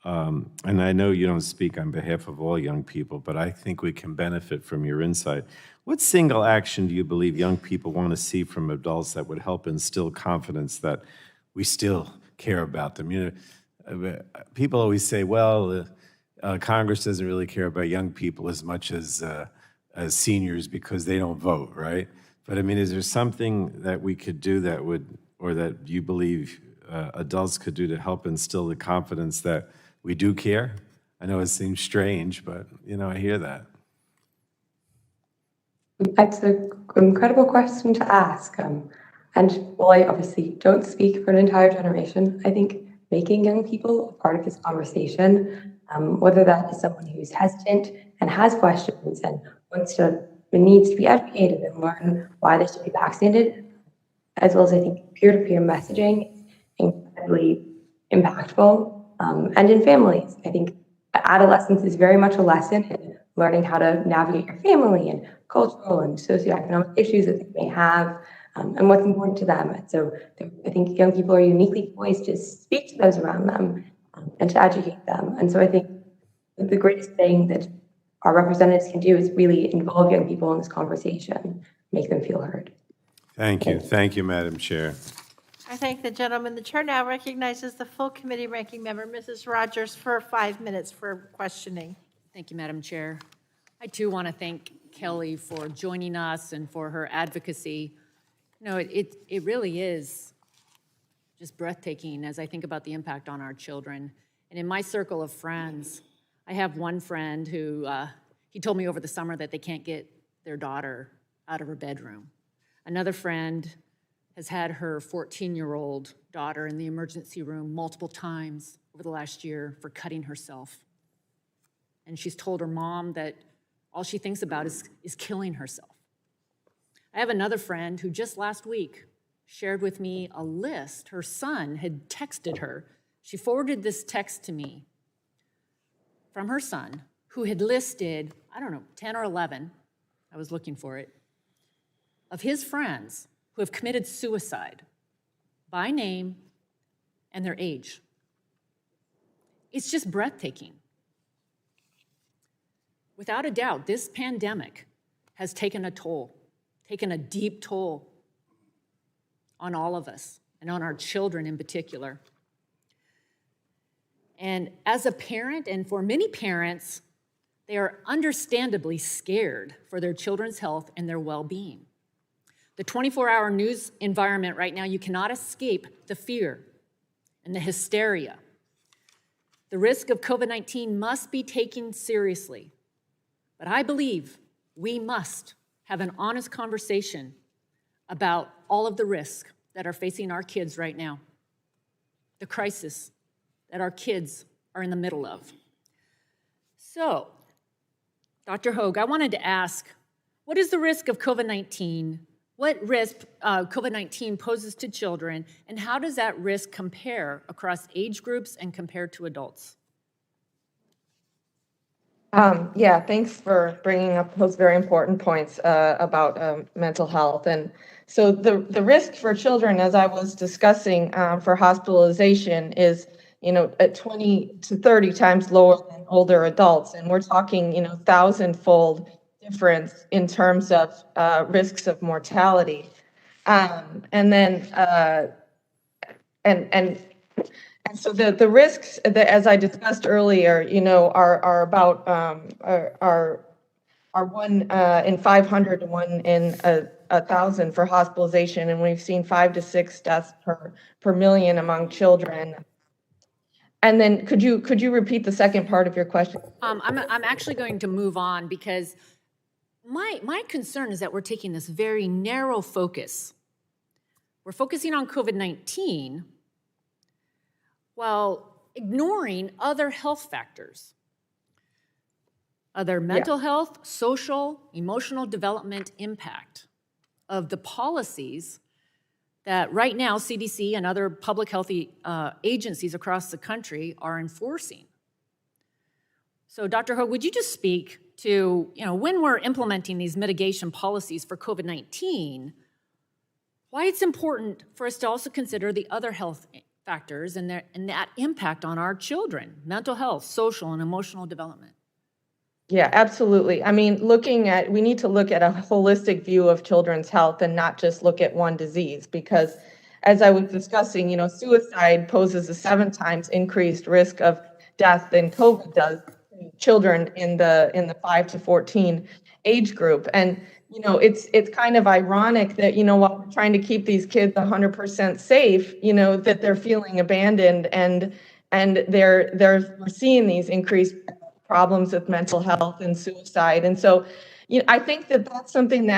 And I know you don't speak on behalf of all young people, but I think we can benefit from your insight. What single action do you believe young people want to see from adults that would help instill confidence that we still care about them? You know, people always say, well, Congress doesn't really care about young people as much as seniors because they don't vote, right? But I mean, is there something that we could do that would, or that you believe adults could do to help instill the confidence that we do care? I know it seems strange, but, I hear that. It's an incredible question to ask. And while I obviously don't speak for an entire generation, I think making young people a part of this conversation, whether that is someone who's hesitant and has questions and needs to be educated and learn why they should be vaccinated, as well as I think peer-to-peer messaging is incredibly impactful. And in families, I think adolescence is very much a lesson in learning how to navigate your family and cultural and socioeconomic issues that they may have, and what's important to them. And so I think young people are uniquely poised to speak to those around them and to educate them. And so I think the greatest thing that our representatives can do is really involve young people in this conversation, make them feel heard. Thank you. Thank you, Madam Chair. I thank the gentleman. The chair now recognizes the full committee ranking member, Mrs. Rodgers, for 5 minutes for questioning. Thank you, Madam Chair. I too want to thank Kelly for joining us and for her advocacy. It really is just breathtaking as I think about the impact on our children. And in my circle of friends, I have one friend who, he told me over the summer that they can't get their daughter out of her bedroom. Another friend has had her 14-year-old daughter in the emergency room multiple times over the last year for cutting herself. And she's told her mom that all she thinks about is killing herself. I have another friend who just last week shared with me a list her son had texted her. She forwarded this text to me from her son, who had listed, 10 or 11, I was looking for it, of his friends who have committed suicide by name and their age. It's just breathtaking. Without a doubt, this pandemic has taken a toll, taken a deep toll on all of us and on our children in particular. And as a parent, and for many parents, they are understandably scared for their children's health and their well-being. The 24-hour news environment right now, you cannot escape the fear and the hysteria. The risk of COVID-19 must be taken seriously. But I believe we must have an honest conversation about all of the risks that are facing our kids right now, the crisis that our kids are in the middle of. So, Dr. Hogue, I wanted to ask, what is the risk of COVID-19? What risk COVID-19 poses to children, and how does that risk compare across age groups and compared to adults? Yeah, thanks for bringing up those very important points about mental health. And so the risk for children, as I was discussing, for hospitalization is, at 20 to 30 times lower than older adults. And we're talking, 1,000-fold difference in terms of risks of mortality. And so the risks that, as I discussed earlier, are about are 1 in 500 to 1 in 1,000 for hospitalization, and we've seen 5 to 6 deaths per million among children. And then could you repeat the second part of your question? I'm actually going to move on because my concern is that we're taking this very narrow focus. We're focusing on COVID-19 while ignoring other health factors, other mental health, social, emotional development impact of the policies that right now CDC and other public health agencies across the country are enforcing. So Dr. Hogue, would you just speak to, when we're implementing these mitigation policies for COVID-19, why it's important for us to also consider the other health factors and that impact on our children, mental health, social, and emotional development? Yeah, absolutely. I mean, we need to look at a holistic view of children's health and not just look at one disease, because as I was discussing, suicide poses a 7 times increased risk of death than COVID does in children in the 5 to 14 age group. And it's kind of ironic that, while we're trying to keep these kids 100% safe, that they're feeling abandoned and we're seeing these increased problems with mental health and suicide. And so, I think that that's something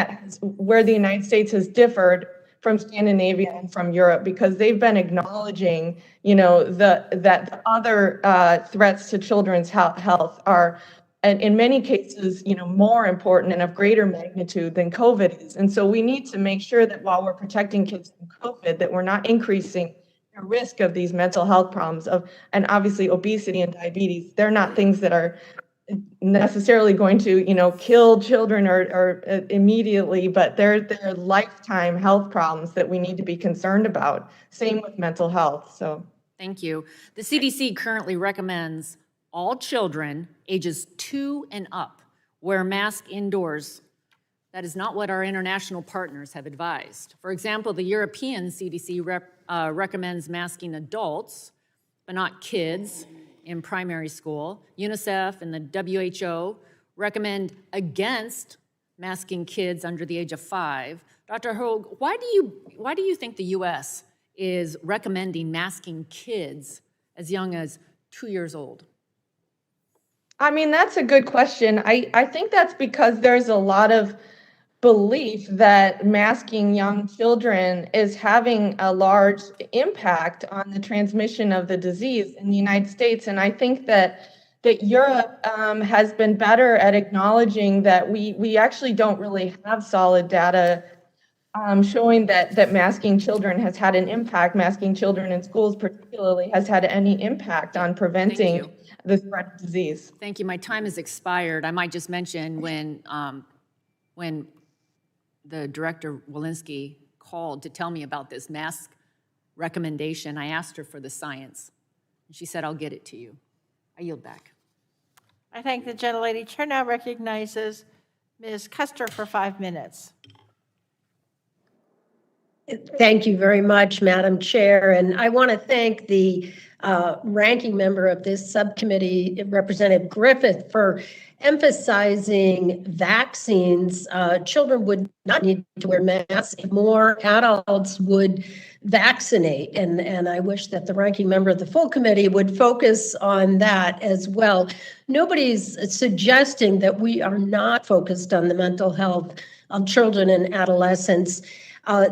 where the United States has differed from Scandinavia and from Europe, because they've been acknowledging, that the other threats to children's health are, and in many cases, more important and of greater magnitude than COVID is. And so we need to make sure that while we're protecting kids from COVID, that we're not increasing the risk of these mental health problems and obviously obesity and diabetes. They're not things that are necessarily going to, kill children or immediately, but they're lifetime health problems that we need to be concerned about. Same with mental health. So Thank you. The CDC currently recommends all children ages 2 and up wear masks indoors. That is not what our international partners have advised. For example, the European CDC recommends masking adults, but not kids in primary school. UNICEF and the WHO recommend against masking kids under the age of 5. Dr. Hogue, why do you think the U.S. is recommending masking kids as young as 2 years old? I mean, that's a good question. I think that's because there's a lot of belief that masking young children is having a large impact on the transmission of the disease in the United States. And I think that Europe has been better at acknowledging that we actually don't really have solid data showing that masking children has had an impact. Masking children in schools particularly has had any impact on preventing the spread of disease. Thank you. My time has expired. I might just mention when the director, Walensky, called to tell me about this mask recommendation, I asked her for the science. And she said, I'll get it to you. I yield back. I thank the gentlelady. Chair now recognizes Ms. Custer for 5 minutes. Thank you very much, Madam Chair. And I want to thank the ranking member of this subcommittee, Representative Griffith, for emphasizing vaccines. Children would not need to wear masks if more adults would vaccinate. And I wish that the ranking member of the full committee would focus on that as well. Nobody's suggesting that we are not focused on the mental health of children and adolescents.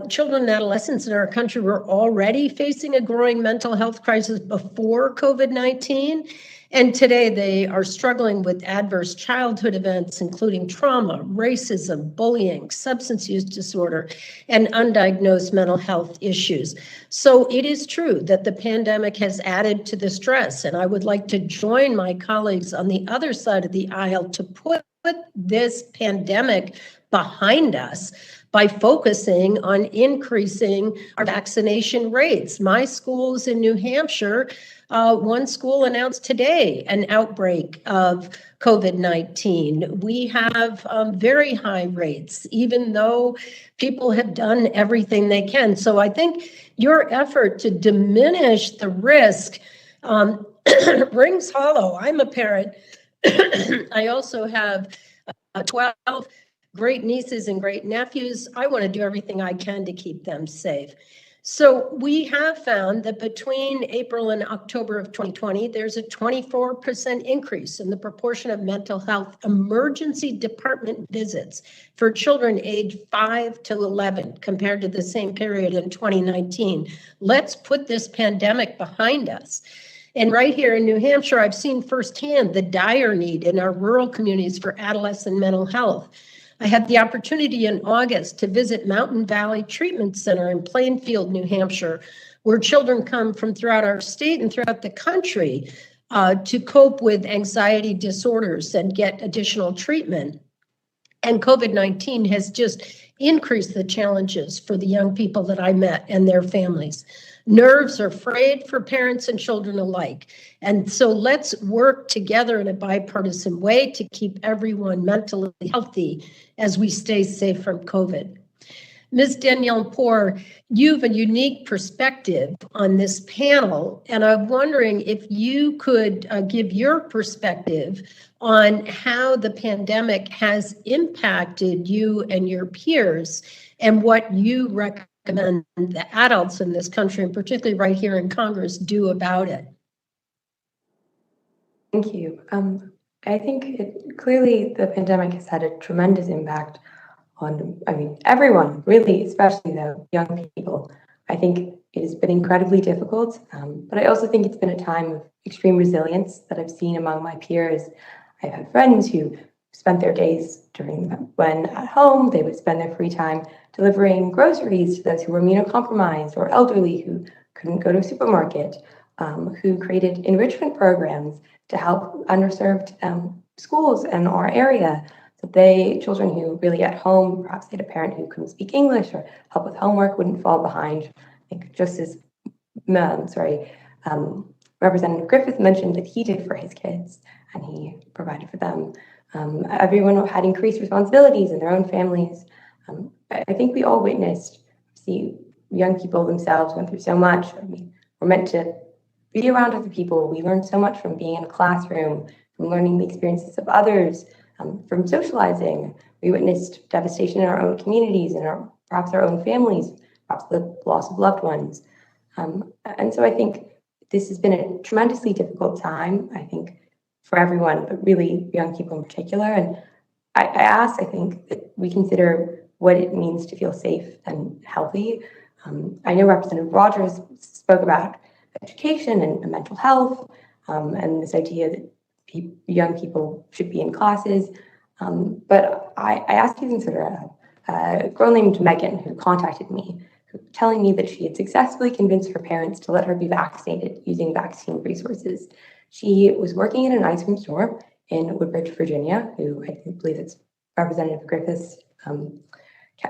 Children and adolescents in our country were already facing a growing mental health crisis before COVID-19. And today they are struggling with adverse childhood events, including trauma, racism, bullying, substance use disorder, and undiagnosed mental health issues. So it is true that the pandemic has added to the stress. And I would like to join my colleagues on the other side of the aisle to put this pandemic behind us by focusing on increasing our vaccination rates. My schools in New Hampshire, one school announced today an outbreak of COVID-19. We have very high rates, even though people have done everything they can. So I think your effort to diminish the risk rings hollow. I'm a parent. I also have 12 great nieces and great nephews. I want to do everything I can to keep them safe. So we have found that between April and October of 2020, there's a 24% increase in the proportion of mental health emergency department visits for children aged 5 to 11 compared to the same period in 2019. Let's put this pandemic behind us. And right here in New Hampshire, I've seen firsthand the dire need in our rural communities for adolescent mental health. I had the opportunity in August to visit Mountain Valley Treatment Center in Plainfield, New Hampshire, where children come from throughout our state and throughout the country to cope with anxiety disorders and get additional treatment. And COVID-19 has just increased the challenges for the young people that I met and their families. Nerves are frayed for parents and children alike. And so let's work together in a bipartisan way to keep everyone mentally healthy as we stay safe from COVID. Ms. Danielle Poor, you have a unique perspective on this panel, and I'm wondering if you could give your perspective on how the pandemic has impacted you and your peers and what you recommend the adults in this country, and particularly right here in Congress, do about it. Thank you. I think clearly the pandemic has had a tremendous impact on, everyone, really, especially the young people. I think it has been incredibly difficult, but I also think it's been a time of extreme resilience that I've seen among my peers. I've had friends who spent their days when at home, they would spend their free time delivering groceries to those who were immunocompromised or elderly who couldn't go to a supermarket, who created enrichment programs to help underserved schools in our area. So children who really at home, perhaps they had a parent who couldn't speak English or help with homework, wouldn't fall behind. I think just as Representative Griffith mentioned that he did for his kids and he provided for them. Everyone had increased responsibilities in their own families. I think we all witnessed, young people themselves went through so much. We're meant to be around other people. We learned so much from being in a classroom, from learning the experiences of others, from socializing. We witnessed devastation in our own communities and perhaps our own families, perhaps the loss of loved ones. And so I think this has been a tremendously difficult time, I think, for everyone, but really young people in particular. And I think that we consider what it means to feel safe and healthy. I know Representative Rodgers spoke about education and mental health, and this idea that young people should be in classes. But I asked you to consider a girl named Megan who contacted me, telling me that she had successfully convinced her parents to let her be vaccinated using vaccine resources. She was working in an ice cream store in Woodbridge, Virginia, who I believe it's Representative Griffith's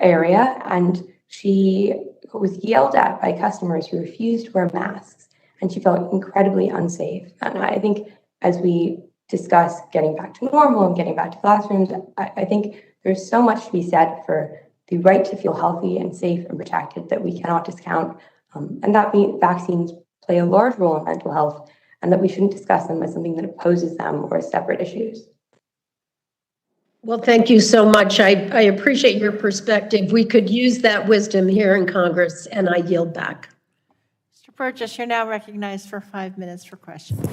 area, and she was yelled at by customers who refused to wear masks, and she felt incredibly unsafe. And I think as we discuss getting back to normal and getting back to classrooms, I think there's so much to be said for the right to feel healthy and safe and protected that we cannot discount, and that vaccines play a large role in mental health, and that we shouldn't discuss them as something that opposes them or as separate issues. Well, thank you so much. I appreciate your perspective. We could use that wisdom here in Congress, and I yield back. Mr. Burgess, you're now recognized for 5 minutes for questions.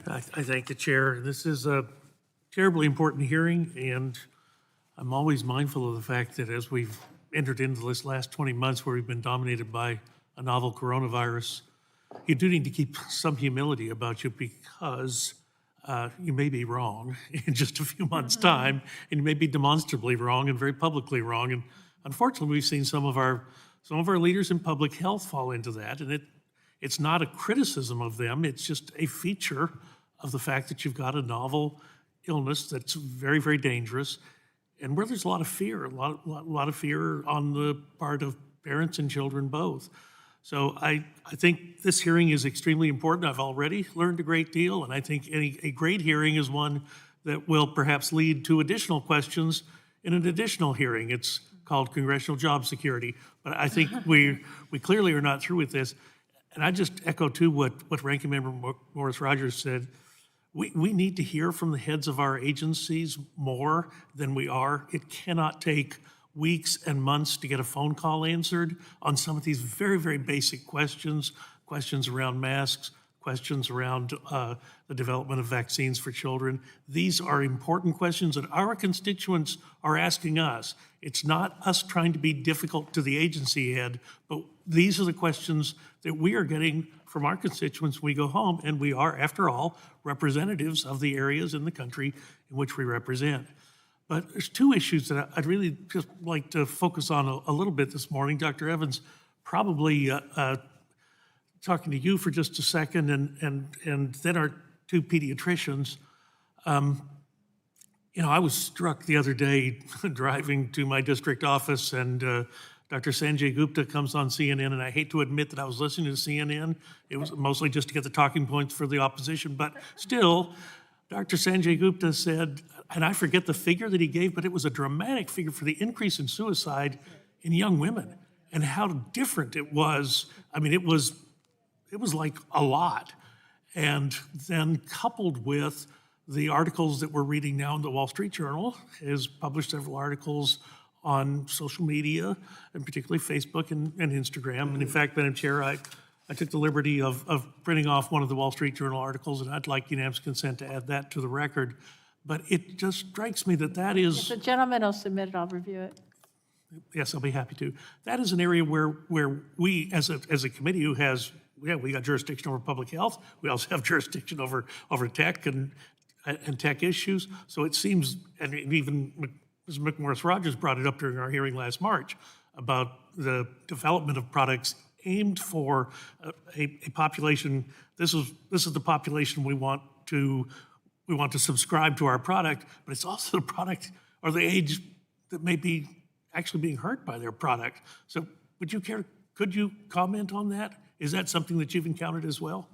I thank the chair. This is a terribly important hearing, and I'm always mindful of the fact that as we've entered into this last 20 months where we've been dominated by a novel coronavirus, you do need to keep some humility about you, because you may be wrong in just a few months' time, and you may be demonstrably wrong and very publicly wrong. And unfortunately, we've seen some of our leaders in public health fall into that, and it's not a criticism of them. It's just a feature of the fact that you've got a novel illness that's very, very dangerous, and where there's a lot of fear, a lot of fear on the part of parents and children both. So I think this hearing is extremely important. I've already learned a great deal, and I think a great hearing is one that will perhaps lead to additional questions in an additional hearing. It's called congressional job security, but I think we clearly are not through with this. And I just echo too what Ranking Member McMorris Rodgers said. We need to hear from the heads of our agencies more than we are. It cannot take weeks and months to get a phone call answered on some of these very, very basic questions around masks, questions around the development of vaccines for children. These are important questions that our constituents are asking us. It's not us trying to be difficult to the agency head, but these are the questions that we are getting from our constituents when we go home, and we are, after all, representatives of the areas in the country in which we represent. But there's two issues that I'd really just like to focus on a little bit this morning. Dr. Evans, probably talking to you for just a second, and then our two pediatricians. I was struck the other day driving to my district office, and Dr. Sanjay Gupta comes on CNN, and I hate to admit that I was listening to CNN. It was mostly just to get the talking points for the opposition, but still, Dr. Sanjay Gupta said, and I forget the figure that he gave, but it was a dramatic figure for the increase in suicide in young women and how different it was. I mean, it was like a lot. And then coupled with the articles that we're reading now in the Wall Street Journal, has published several articles on social media, and particularly Facebook and Instagram. And in fact, Madam Chair, I took the liberty of printing off one of the Wall Street Journal articles, and I'd like unanimous consent to add that to the record. But it just strikes me that that is... If the gentleman will submit it, I'll review it. Yes, I'll be happy to. That is an area where we, as a committee who has, we got jurisdiction over public health. We also have jurisdiction over tech and tech issues. So it seems, and even Ms. McMorris Rodgers brought it up during our hearing last March about the development of products aimed for a population. This is the population we want to subscribe to our product, but it's also the product or the age that may be actually being hurt by their product. So could you comment on that? Is that something that you've encountered as well?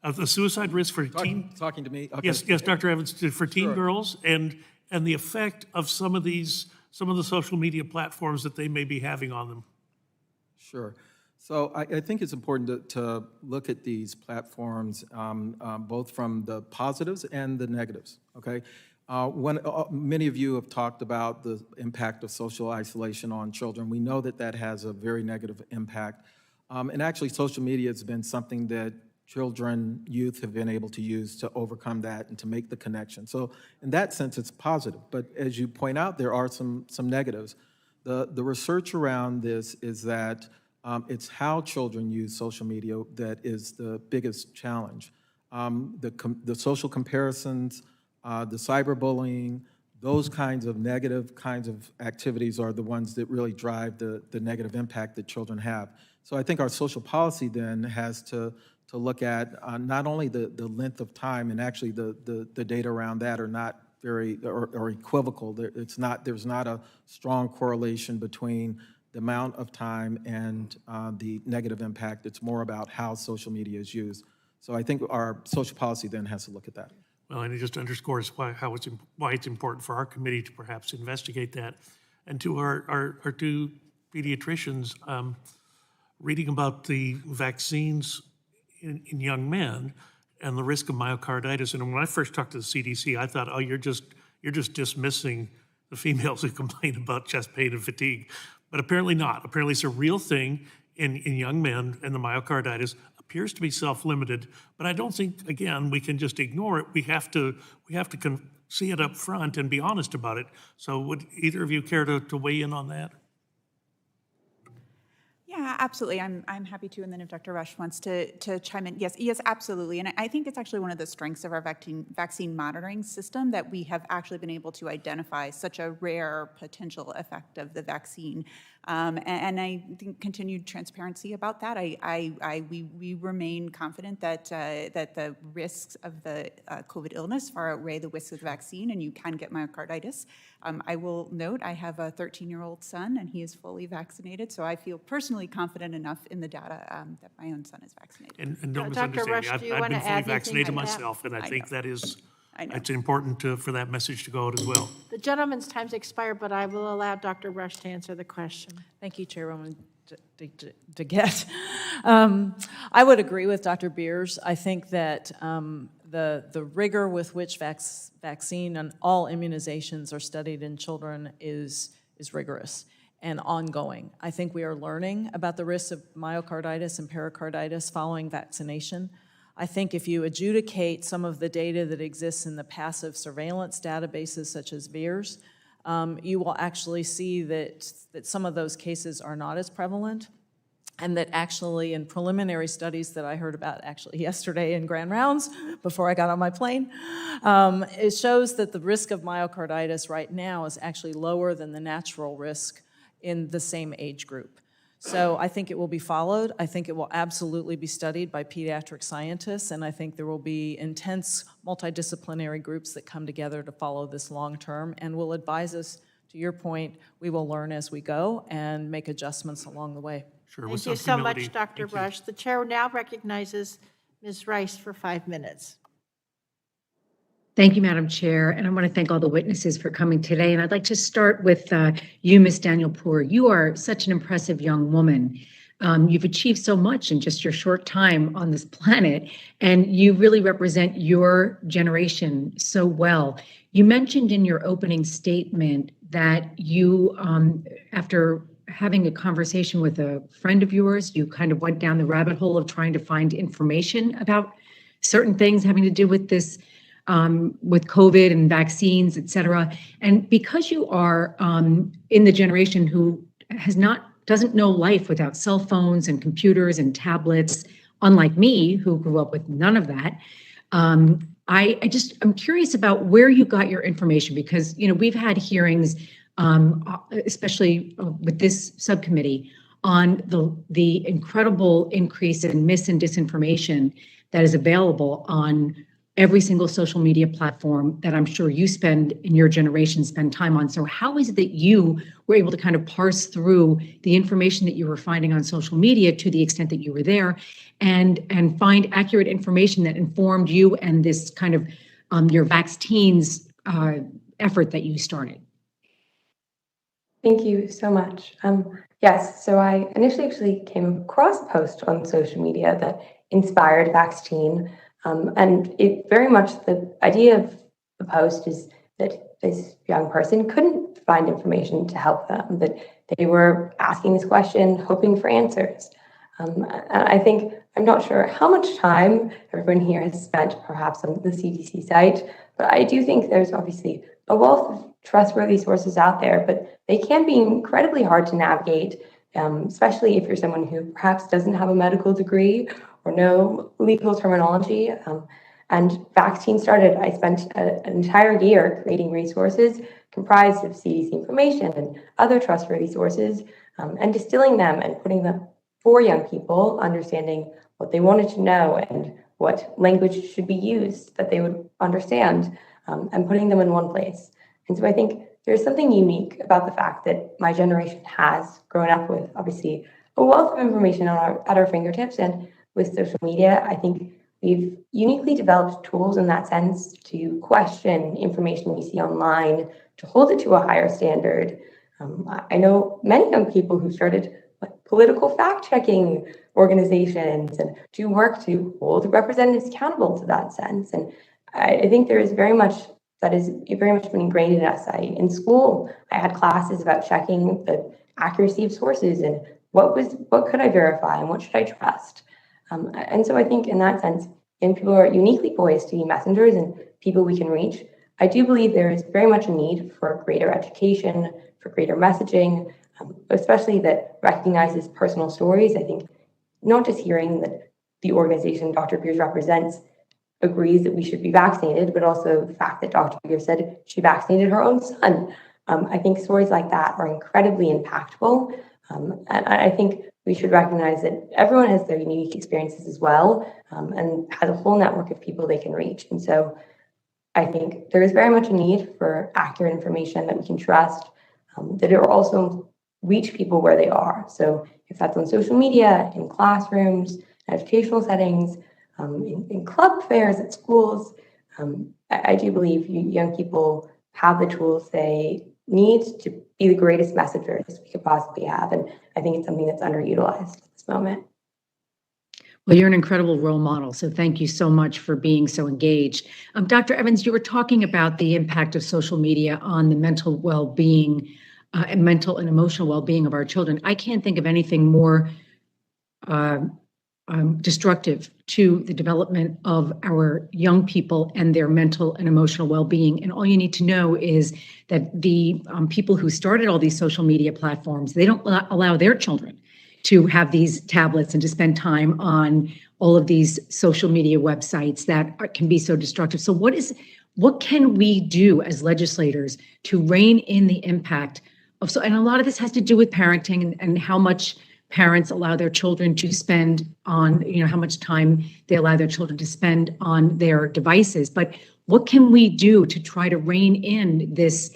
The suicide risk for Talking to me? Okay. Yes, Dr. Evans, for teen Sure. girls and the effect of some of the social media platforms that they may be having on them. Sure. So I think it's important to look at these platforms both from the positives and the negatives, okay? Many of you have talked about the impact of social isolation on children. We know that has a very negative impact. And actually, social media has been something that youth have been able to use to overcome that and to make the connection. So in that sense, it's positive. But as you point out, there are some negatives. The research around this is that it's how children use social media that is the biggest challenge. The social comparisons, the cyberbullying, those kinds of negative kinds of activities are the ones that really drive the negative impact that children have. So I think our social policy then has to look at not only the length of time, and actually the data around that are not very, or equivocal. There's not a strong correlation between the amount of time and the negative impact. It's more about how social media is used. So I think our social policy then has to look at that. Well, and it just underscores why it's important for our committee to perhaps investigate that. And to our two pediatricians, reading about the vaccines in young men and the risk of myocarditis. And when I first talked to the CDC, I thought, oh, you're just dismissing the females who complain about chest pain and fatigue. But apparently not. Apparently it's a real thing in young men, and the myocarditis appears to be self-limited. But I don't think, again, we can just ignore it. We have to see it up front and be honest about it. So would either of you care to weigh in on that? Yeah, absolutely. I'm happy to. And then if Dr. Rush wants to chime in, yes, absolutely. And I think it's actually one of the strengths of our vaccine monitoring system that we have actually been able to identify such a rare potential effect of the vaccine. And I think continued transparency about that. We remain confident that the risks of the COVID illness far outweigh the risks of the vaccine, and you can get myocarditis. I will note I have a 13-year-old son, and he is fully vaccinated, so I feel personally confident enough in the data that my own son is vaccinated. And don't Dr. misunderstand Rush, me. do you I've want been to fully add anything vaccinated on that? myself, and I think that is, I know. it's important for that message to go out as well. The gentleman's time's expired, but I will allow Dr. Rush to answer the question. Thank you, Chairwoman DeGette. I would agree with Dr. Beers. I think that the rigor with which vaccine and all immunizations are studied in children is rigorous and ongoing. I think we are learning about the risks of myocarditis and pericarditis following vaccination. I think if you adjudicate some of the data that exists in the passive surveillance databases such as VIIRS, you will actually see that some of those cases are not as prevalent, and that actually in preliminary studies that I heard about actually yesterday in Grand Rounds before I got on my plane, it shows that the risk of myocarditis right now is actually lower than the natural risk in the same age group. So I think it will be followed. I think it will absolutely be studied by pediatric scientists, and I think there will be intense multidisciplinary groups that come together to follow this long term and will advise us. To your point, we will learn as we go and make adjustments along the way. Sure, with Thank you some so much, humility. Dr. Thank you. Rush. The chair now recognizes Ms. Rice for 5 minutes. Thank you, Madam Chair, and I want to thank all the witnesses for coming today. And I'd like to start with you, Ms. Daniel-Poor. You are such an impressive young woman. You've achieved so much in just your short time on this planet, and you really represent your generation so well. You mentioned in your opening statement that you, after having a conversation with a friend of yours, you kind of went down the rabbit hole of trying to find information about certain things having to do with this, with COVID and vaccines, et cetera. And because you are in the generation who doesn't know life without cell phones and computers and tablets, unlike me, who grew up with none of that, I'm curious about where you got your information, because, we've had hearings, especially with this subcommittee, on the incredible increase in mis and disinformation that is available on every single social media platform that I'm sure you in your generation spend time on. So how is it that you were able to kind of parse through the information that you were finding on social media, to the extent that you were there, and find accurate information that informed you and this kind of your vaccines effort that you started? Thank you so much. Yes, so I initially actually came across a post on social media that inspired vaccine. And it very much, the idea of the post is that this young person couldn't find information to help them, that they were asking this question, hoping for answers. And I think, I'm not sure how much time everyone here has spent perhaps on the CDC site, but I do think there's obviously a wealth of trustworthy sources out there, but they can be incredibly hard to navigate, especially if you're someone who perhaps doesn't have a medical degree or no legal terminology. And vaccine started, I spent an entire year creating resources comprised of CDC information and other trustworthy sources, and distilling them and putting them for young people, understanding what they wanted to know and what language should be used that they would understand, and putting them in one place. And so I think there's something unique about the fact that my generation has grown up with, obviously, a wealth of information at our fingertips. And with social media, I think we've uniquely developed tools in that sense to question information we see online, to hold it to a higher standard. I know many young people who started political fact-checking organizations and do work to hold representatives accountable to that sense. And I think there is very much that is very much been ingrained in us. In school, I had classes about checking the accuracy of sources and what could I verify and what should I trust. And so I think in that sense, young people are uniquely poised to be messengers and people we can reach. I do believe there is very much a need for greater education, for greater messaging, especially that recognizes personal stories. I think not just hearing that the organization Dr. Beers represents agrees that we should be vaccinated, but also the fact that Dr. Beers said she vaccinated her own son. I think stories like that are incredibly impactful. And I think we should recognize that everyone has their unique experiences as well, and has a whole network of people they can reach. And so I think there is very much a need for accurate information that we can trust, that it will also reach people where they are. So if that's on social media, in classrooms, educational settings, in club fairs at schools, I do believe young people have the tools they need to be the greatest messengers we could possibly have. And I think it's something that's underutilized at this moment. Well, you're an incredible role model, so thank you so much for being so engaged. Dr. Evans, you were talking about the impact of social media on the mental well-being and mental and emotional well-being of our children. I can't think of anything more destructive to the development of our young people and their mental and emotional well-being. And all you need to know is that the people who started all these social media platforms, they don't allow their children to have these tablets and to spend time on all of these social media websites that can be so destructive. So what can we do as legislators to rein in the impact of, and a lot of this has to do with parenting and how much parents allow their children to spend on, how much time they allow their children to spend on their devices. But what can we do to try to rein in this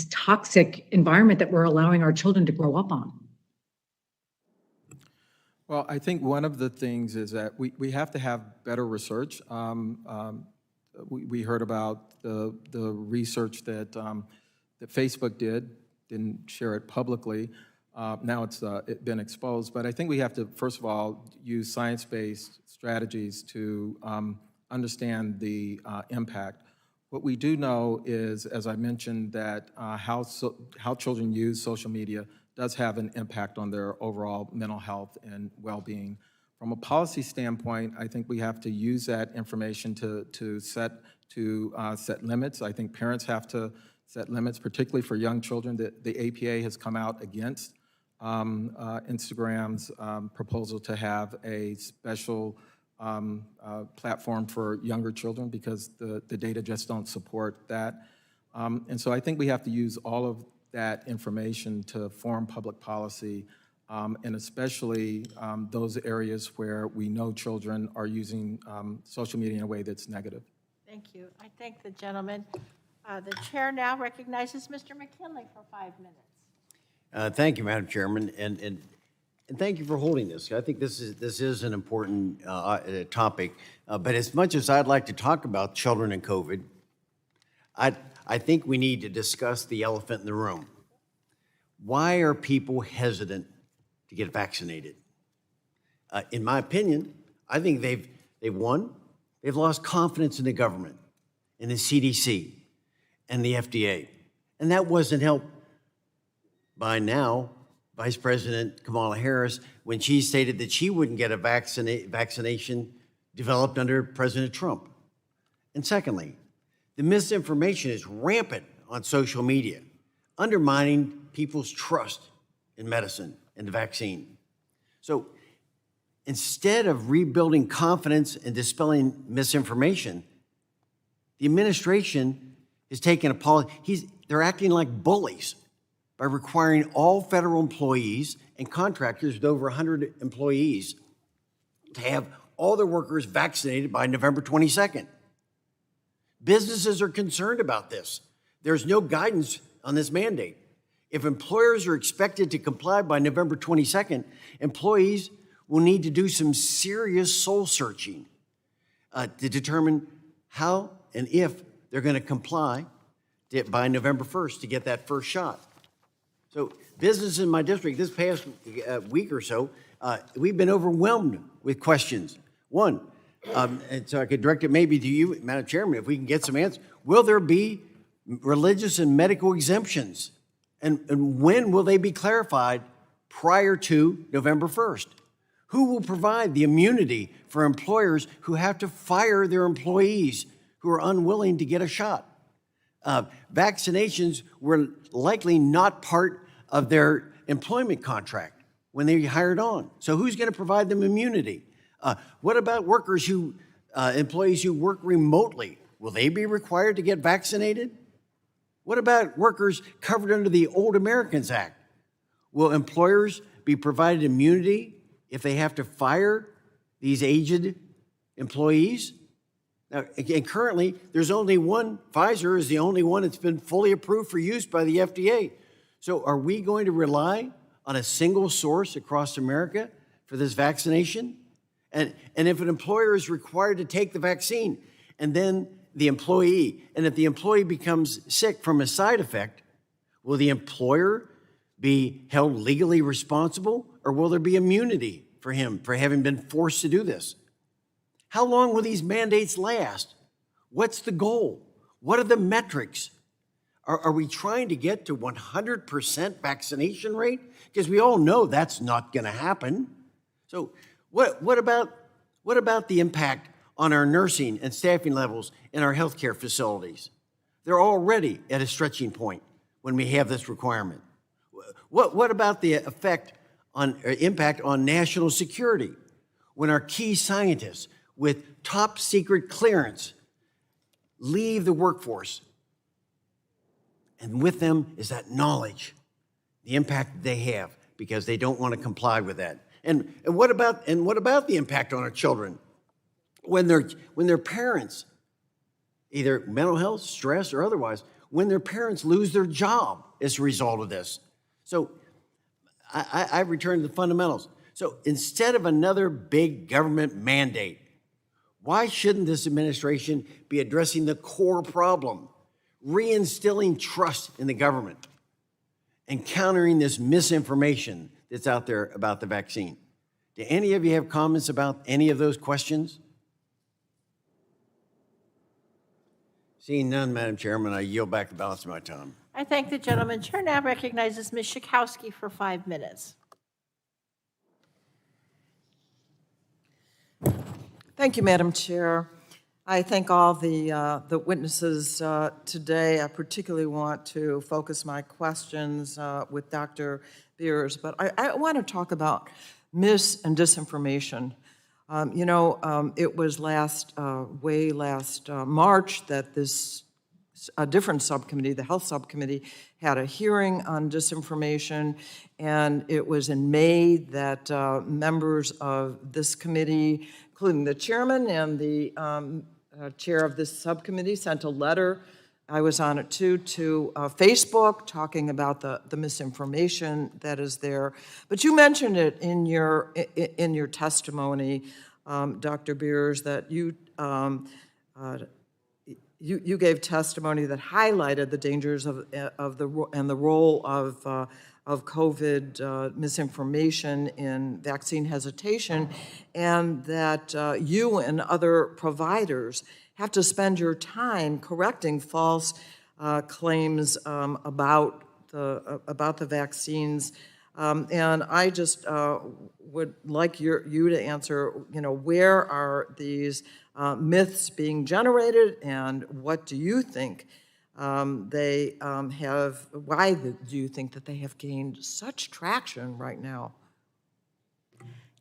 toxic environment that we're allowing our children to grow up on? Well, I think one of the things is that we have to have better research. we heard about the research that Facebook didn't share it publicly. Now it's been exposed. But I think we have to, first of all, use science-based strategies to understand the impact. What we do know is, as I mentioned, that how children use social media does have an impact on their overall mental health and well-being. From a policy standpoint, I think we have to use that information to set limits. I think parents have to set limits, particularly for young children. The APA has come out against Instagram's proposal to have a special platform for younger children because the data just don't support that. And so I think we have to use all of that information to form public policy, and especially those areas where we know children are using social media in a way that's negative. Thank you. I thank the gentleman. The chair now recognizes Mr. McKinley for 5 minutes. Thank you, Madam Chairman, and thank you for holding this. I think this is an important topic. But as much as I'd like to talk about children and COVID, I think we need to discuss the elephant in the room. Why are people hesitant to get vaccinated? In my opinion, I think they've lost confidence in the government, in the CDC, and the FDA, and that wasn't helped by now Vice President Kamala Harris when she stated that she wouldn't get a vaccination developed under President Trump. And secondly, the misinformation is rampant on social media, undermining people's trust in medicine and the vaccine. So instead of rebuilding confidence and dispelling misinformation, the administration is taking a policy. They're acting like bullies by requiring all federal employees and contractors with over 100 employees to have all their workers vaccinated by November 22nd. Businesses are concerned about this. There's no guidance on this mandate. If employers are expected to comply by November 22nd, employees will need to do some serious soul searching to determine how and if they're going to comply by November 1st to get that first shot. So businesses in my district, this past week or so, we've been overwhelmed with questions. One, and so I could direct it maybe to you, Madam Chairman, if we can get some answers. Will there be religious and medical exemptions? And when will they be clarified prior to November 1st? Who will provide the immunity for employers who have to fire their employees who are unwilling to get a shot? Vaccinations were likely not part of their employment contract when they hired on. So who's going to provide them immunity? What about employees who work remotely? Will they be required to get vaccinated? What about workers covered under the Old Americans Act? Will employers be provided immunity if they have to fire these aged employees? Now, and currently, there's only one. Pfizer is the only one that's been fully approved for use by the FDA. So are we going to rely on a single source across America for this vaccination? And if an employer is required to take the vaccine, and then the employee, and if the employee becomes sick from a side effect, will the employer be held legally responsible, or will there be immunity for him for having been forced to do this? How long will these mandates last? What's the goal? What are the metrics? Are we trying to get to 100% vaccination rate? Because we all know that's not going to happen. So what about the impact on our nursing and staffing levels in our healthcare facilities? They're already at a stretching point when we have this requirement. What about the impact on national security when our key scientists with top secret clearance leave the workforce? And with them is that knowledge, the impact that they have because they don't want to comply with that. And what about the impact on our children when their parents, either mental health, stress, or otherwise, when their parents lose their job as a result of this? So I return to the fundamentals. So instead of another big government mandate, Why shouldn't this administration be addressing the core problem, reinstilling trust in the government, and countering this misinformation that's out there about the vaccine? Do any of you have comments about any of those questions? Seeing none, Madam Chairman, I yield back the balance of my time. I thank the gentleman. Chair now recognizes Ms. Schakowsky for 5 minutes. Thank you, Madam Chair. I thank all the witnesses today. I particularly want to focus my questions with Dr. Beers, but I want to talk about mis and disinformation. It was last March that a different subcommittee, the Health Subcommittee, had a hearing on disinformation, and it was in May that members of this committee, including the chairman and the chair of this subcommittee, sent a letter, I was on it too, to Facebook talking about the misinformation that is there. But you mentioned it in your testimony, Dr. Beers, that you gave testimony that highlighted the dangers and the role of COVID misinformation in vaccine hesitation, and that you and other providers have to spend your time correcting false claims about the vaccines. And I just would like you to answer, where are these myths being generated, and what do you think they have, why do you think that they have gained such traction right now?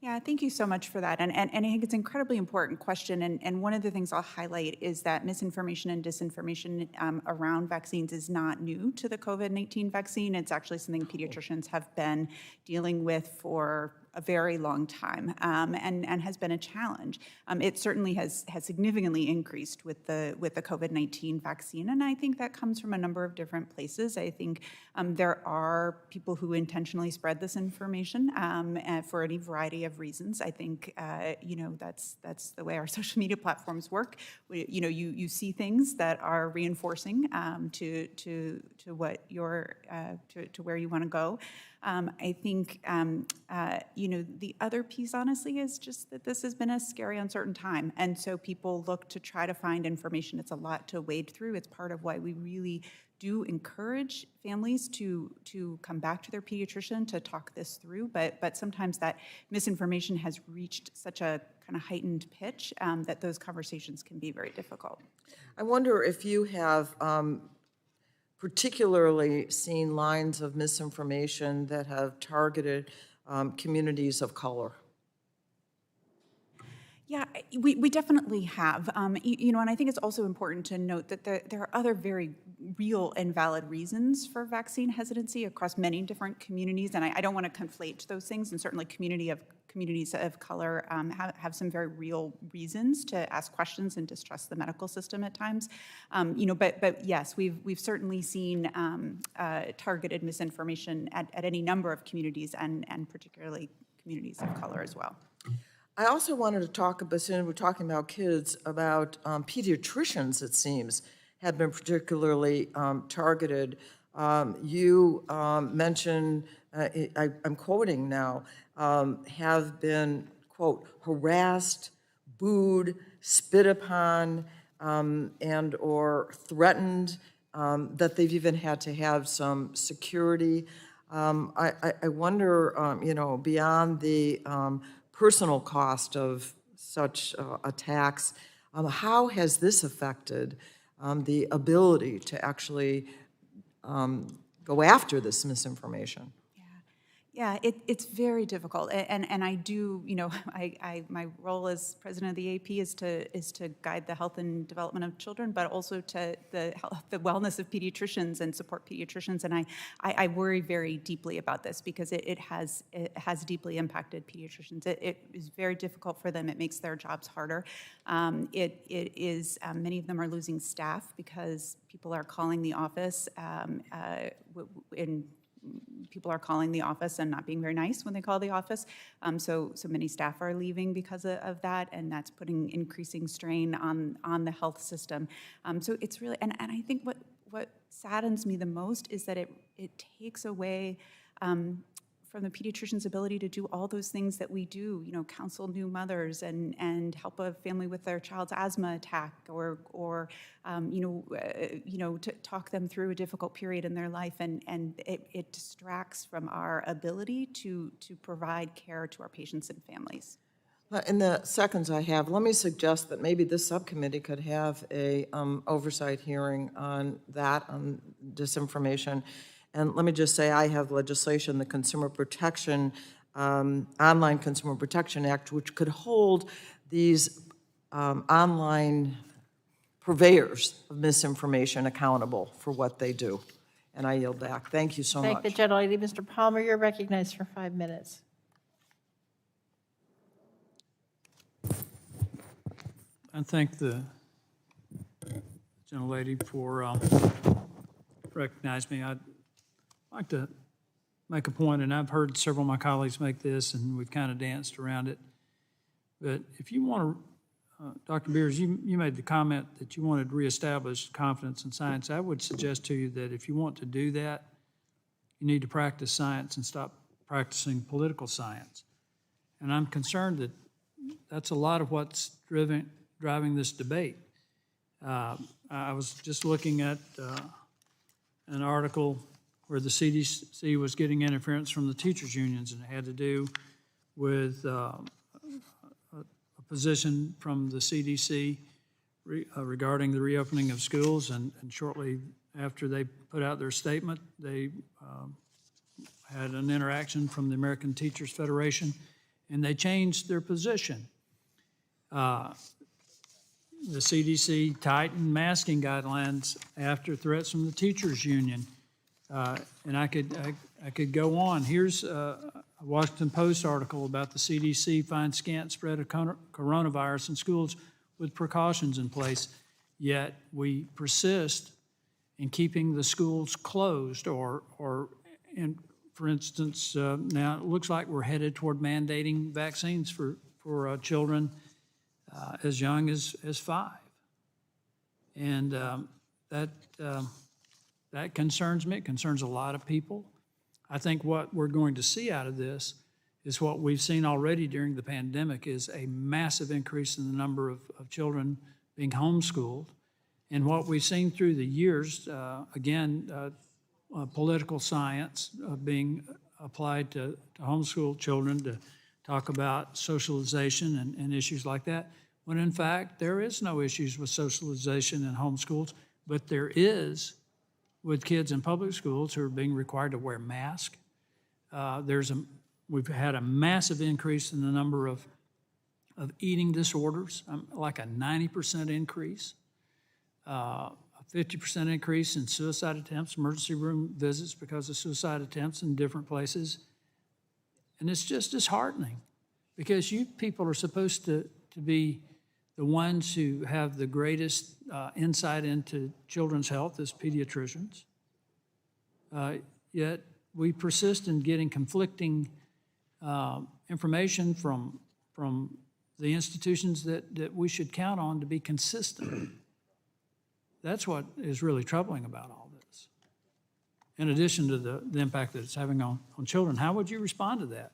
Yeah, thank you so much for that. And I think it's an incredibly important question. And one of the things I'll highlight is that misinformation and disinformation around vaccines is not new to the COVID-19 vaccine. It's actually something pediatricians have been dealing with for a very long time, and has been a challenge. It certainly has significantly increased with the COVID-19 vaccine, and I think that comes from a number of different places. I think there are people who intentionally spread this information for any variety of reasons. I think that's the way our social media platforms work. You see things that are reinforcing to what you're to where you want to go. I think, the other piece, honestly, is just that this has been a scary, uncertain time. And so people look to try to find information. It's a lot to wade through. It's part of why we really do encourage families to come back to their pediatrician to talk this through. But sometimes that misinformation has reached such a kind of heightened pitch that those conversations can be very difficult. I wonder if you have particularly seen lines of misinformation that have targeted communities of color. Yeah, we definitely have. And I think it's also important to note that there are other very real and valid reasons for vaccine hesitancy across many different communities, and I don't want to conflate those things, and certainly communities of color have some very real reasons to ask questions and distrust the medical system at times. But yes, we've certainly seen targeted misinformation at any number of communities, and particularly communities of color as well. I also wanted to talk about, since we're talking about kids, about pediatricians, it seems, have been particularly targeted. You mentioned, I'm quoting now, have been, quote, harassed, booed, spit upon, and or threatened, that they've even had to have some security. I wonder, beyond the personal cost of such attacks, how has this affected the ability to actually go after this misinformation? Yeah, it's very difficult, and I do, my role as president of the AP is to guide the health and development of children, but also to the wellness of pediatricians and support pediatricians, and I worry very deeply about this because it has deeply impacted pediatricians. It is very difficult for them. It makes their jobs harder. It is many of them are losing staff because people are calling the office in people are calling the office and not being very nice when they call the office. So many staff are leaving because of that, and that's putting increasing strain on the health system. So it's really, and I think what saddens me the most is that it takes away from the pediatrician's ability to do all those things that we do, counsel new mothers and help a family with their child's asthma attack, or to talk them through a difficult period in their life, and it distracts from our ability to provide care to our patients and families. In the seconds I have, let me suggest that maybe this subcommittee could have a oversight hearing on that, on disinformation. And let me just say, I have legislation, the Consumer Protection, Online Consumer Protection Act, which could hold these online purveyors of misinformation accountable for what they do. And I yield back. Thank you so much. Thank the gentlelady. Mr. Palmer, you're recognized for 5 minutes. I thank the gentlelady for recognizing me. I'd like to make a point, and I've heard several of my colleagues make this, and we've kind of danced around it. But if you want to, Dr. Beers, you made the comment that you wanted to reestablish confidence in science. I would suggest to you that if you want to do that, you need to practice science and stop practicing political science. And I'm concerned that that's a lot of what's driving this debate. I was just looking at an article where the CDC was getting interference from the teachers' unions, and it had to do with a position from the CDC regarding the reopening of schools, and shortly after they put out their statement, they had an interaction from the American Teachers Federation, and they changed their position. The CDC tightened masking guidelines after threats from the teachers' union. And I could go on. Here's a Washington Post article about the CDC finds scant spread of coronavirus in schools with precautions in place, yet we persist in keeping the schools closed, or for instance, now it looks like we're headed toward mandating vaccines for children as young as 5. And that concerns me. It concerns a lot of people. I think what we're going to see out of this is what we've seen already during the pandemic, is a massive increase in the number of children being homeschooled. And what we've seen through the years, political science being applied to homeschool children to talk about socialization and issues like that, when in fact there is no issues with socialization in homeschools, but there is with kids in public schools who are being required to wear masks. We've had a massive increase in the number of eating disorders, like a 90% increase, a 50% increase in suicide attempts, emergency room visits because of suicide attempts in different places. And it's just disheartening, because you people are supposed to be the ones who have the greatest insight into children's health as pediatricians. Yet we persist in getting conflicting information from the institutions that we should count on to be consistent. That's what is really troubling about all this. In addition to the impact that it's having on children, how would you respond to that?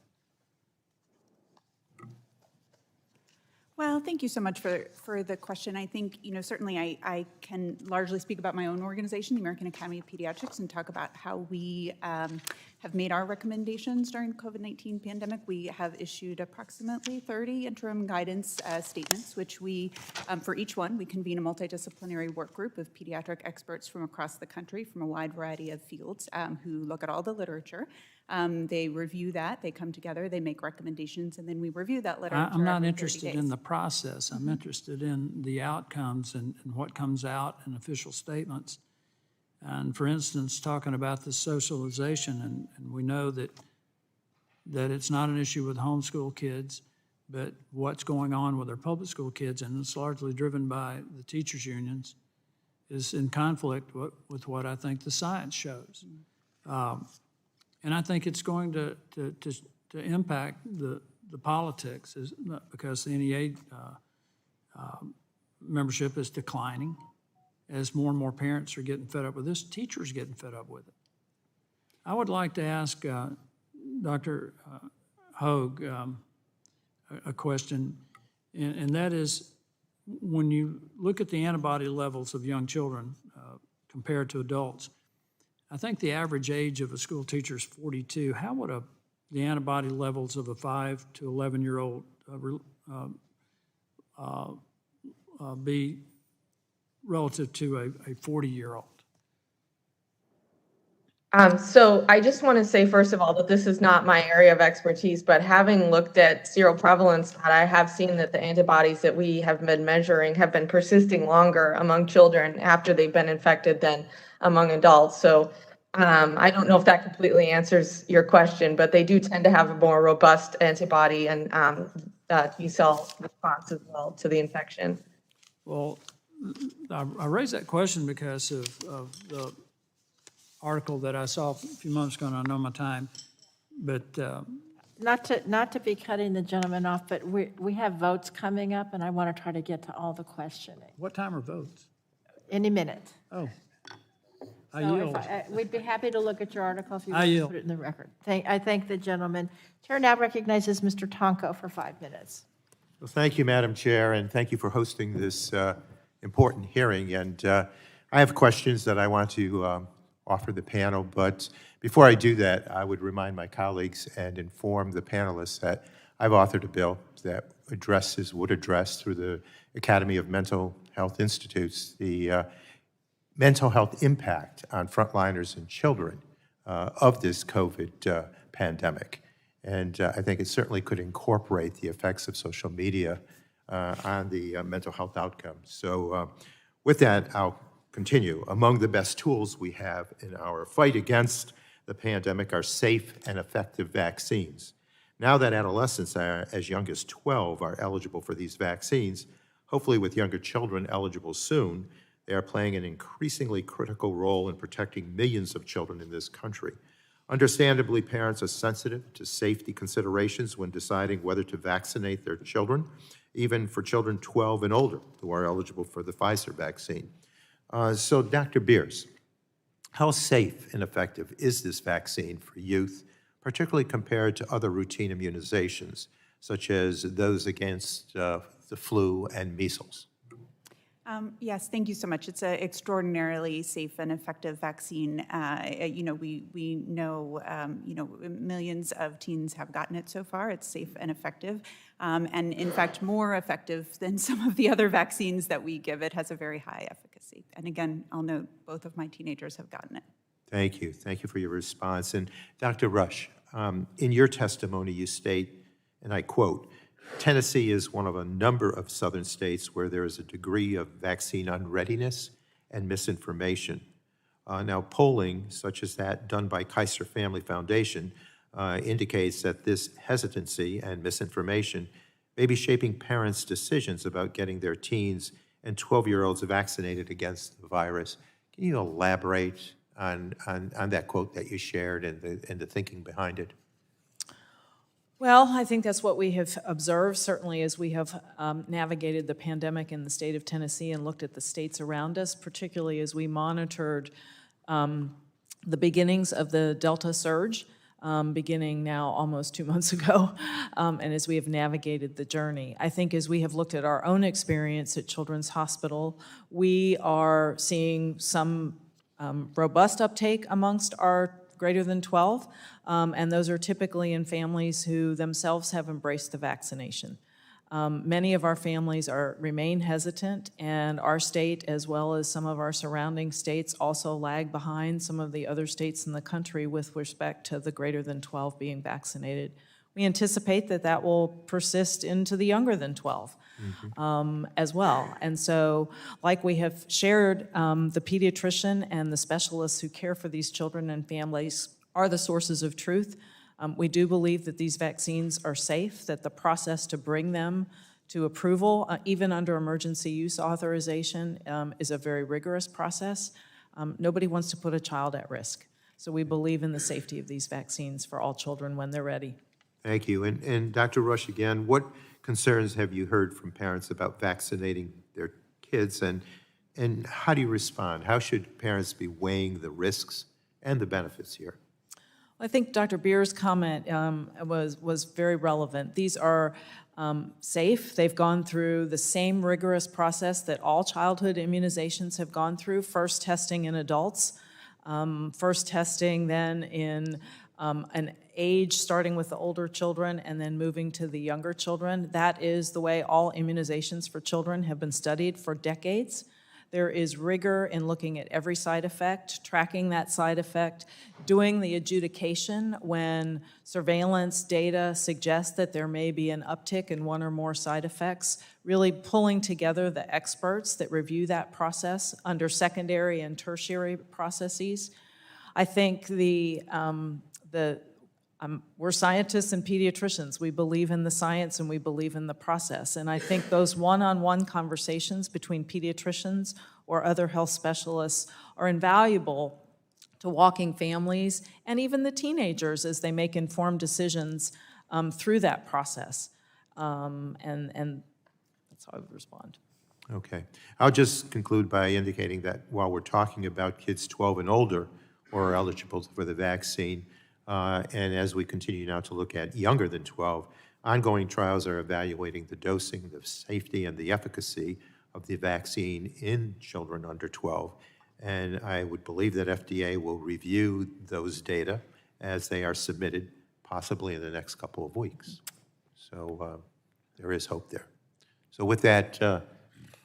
Well, thank you so much for the question. I think, certainly I can largely speak about my own organization, the American Academy of Pediatrics, and talk about how we have made our recommendations during the COVID-19 pandemic. We have issued approximately 30 interim guidance statements, which we, for each one, we convene a multidisciplinary work group of pediatric experts from across the country, from a wide variety of fields, who look at all the literature. They review that, they come together, they make recommendations, and then we review that literature. I'm not interested in the process. I'm interested in the outcomes and what comes out in official statements. And for instance, talking about the socialization, and we know that it's not an issue with homeschool kids, but what's going on with our public school kids, and it's largely driven by the teachers' unions, is in conflict with what I think the science shows. And I think it's going to impact the politics because the NEA membership is declining as more and more parents are getting fed up with this, teachers getting fed up with it. I would like to ask Dr. Hogue a question, and that is, when you look at the antibody levels of young children compared to adults, I think the average age of a school teacher is 42. How would the antibody levels of a 5 to 11-year-old be relative to a 40-year-old? So I just want to say, first of all, that this is not my area of expertise, but having looked at seroprevalence, I have seen that the antibodies that we have been measuring have been persisting longer among children after they've been infected than among adults. So I don't know if that completely answers your question, but they do tend to have a more robust antibody and T-cell response as well to the infection. Well, I raised that question because of the article that I saw a few months ago, and I know my time, but Not to be cutting the gentleman off, but we have votes coming up, and I want to try to get to all the questioning. what time are votes? Any minute. Oh, I So yield. we'd be happy to look at your article if you I want to yield. put it in the record. I thank the gentleman. Chair now recognizes Mr. Tonko for 5 minutes. Well, thank you, Madam Chair, and thank you for hosting this important hearing. And I have questions that I want to offer the panel, but before I do that, I would remind my colleagues and inform the panelists that I've authored a bill that would address through the Academy of Mental Health Institutes the mental health impact on frontliners and children of this COVID pandemic. And I think it certainly could incorporate the effects of social media on the mental health outcomes. So with that, I'll continue. Among the best tools we have in our fight against the pandemic are safe and effective vaccines. Now that adolescents as young as 12 are eligible for these vaccines, hopefully with younger children eligible soon, they are playing an increasingly critical role in protecting millions of children in this country. Understandably, parents are sensitive to safety considerations when deciding whether to vaccinate their children, even for children 12 and older who are eligible for the Pfizer vaccine. So, Dr. Beers, how safe and effective is this vaccine for youth, particularly compared to other routine immunizations, such as those against the flu and measles? Yes, thank you so much. It's an extraordinarily safe and effective vaccine. We know, millions of teens have gotten it so far. It's safe and effective, and in fact, more effective than some of the other vaccines that we give. It has a very high efficacy. And again, I'll note both of my teenagers have gotten it. Thank you. Thank you for your response. And Dr. Rush, in your testimony, you state, and I quote, Tennessee is one of a number of southern states where there is a degree of vaccine unreadiness and misinformation. Now, polling, such as that done by Kaiser Family Foundation, indicates that this hesitancy and misinformation may be shaping parents' decisions about getting their teens and 12-year-olds vaccinated against the virus. Can you elaborate on that quote that you shared and the thinking behind it? Well, I think that's what we have observed, certainly as we have navigated the pandemic in the state of Tennessee and looked at the states around us, particularly as we monitored the beginnings of the Delta surge, beginning now almost 2 months ago, and as we have navigated the journey. I think as we have looked at our own experience at Children's Hospital, we are seeing some robust uptake amongst our greater than 12, and those are typically in families who themselves have embraced the vaccination. Many of our families remain hesitant, and our state, as well as some of our surrounding states, also lag behind some of the other states in the country with respect to the greater than 12 being vaccinated. We anticipate that will persist into the younger than 12 as well. And so, like we have shared, the pediatrician and the specialists who care for these children and families are the sources of truth. We do believe that these vaccines are safe, that the process to bring them to approval, even under emergency use authorization, is a very rigorous process. Nobody wants to put a child at risk. So we believe in the safety of these vaccines for all children when they're ready. Thank you. And Dr. Rush, again, what concerns have you heard from parents about vaccinating their kids, and how do you respond? How should parents be weighing the risks and the benefits here? I think Dr. Beer's comment was very relevant. These are safe. They've gone through the same rigorous process that all childhood immunizations have gone through, first testing in adults, first testing then in an age starting with the older children and then moving to the younger children. That is the way all immunizations for children have been studied for decades. There is rigor in looking at every side effect, tracking that side effect, doing the adjudication when surveillance data suggests that there may be an uptick in one or more side effects, really pulling together the experts that review that process under secondary and tertiary processes. I think we're scientists and pediatricians. We believe in the science and we believe in the process. And I think those one-on-one conversations between pediatricians or other health specialists are invaluable to walking families and even the teenagers as they make informed decisions through that process. And that's how I would respond. Okay. I'll just conclude by indicating that while we're talking about kids 12 and older who are eligible for the vaccine, and as we continue now to look at younger than 12, ongoing trials are evaluating the dosing, the safety, and the efficacy of the vaccine in children under 12. And I would believe that FDA will review those data as they are submitted, possibly in the next couple of weeks. So there is hope there. So with that,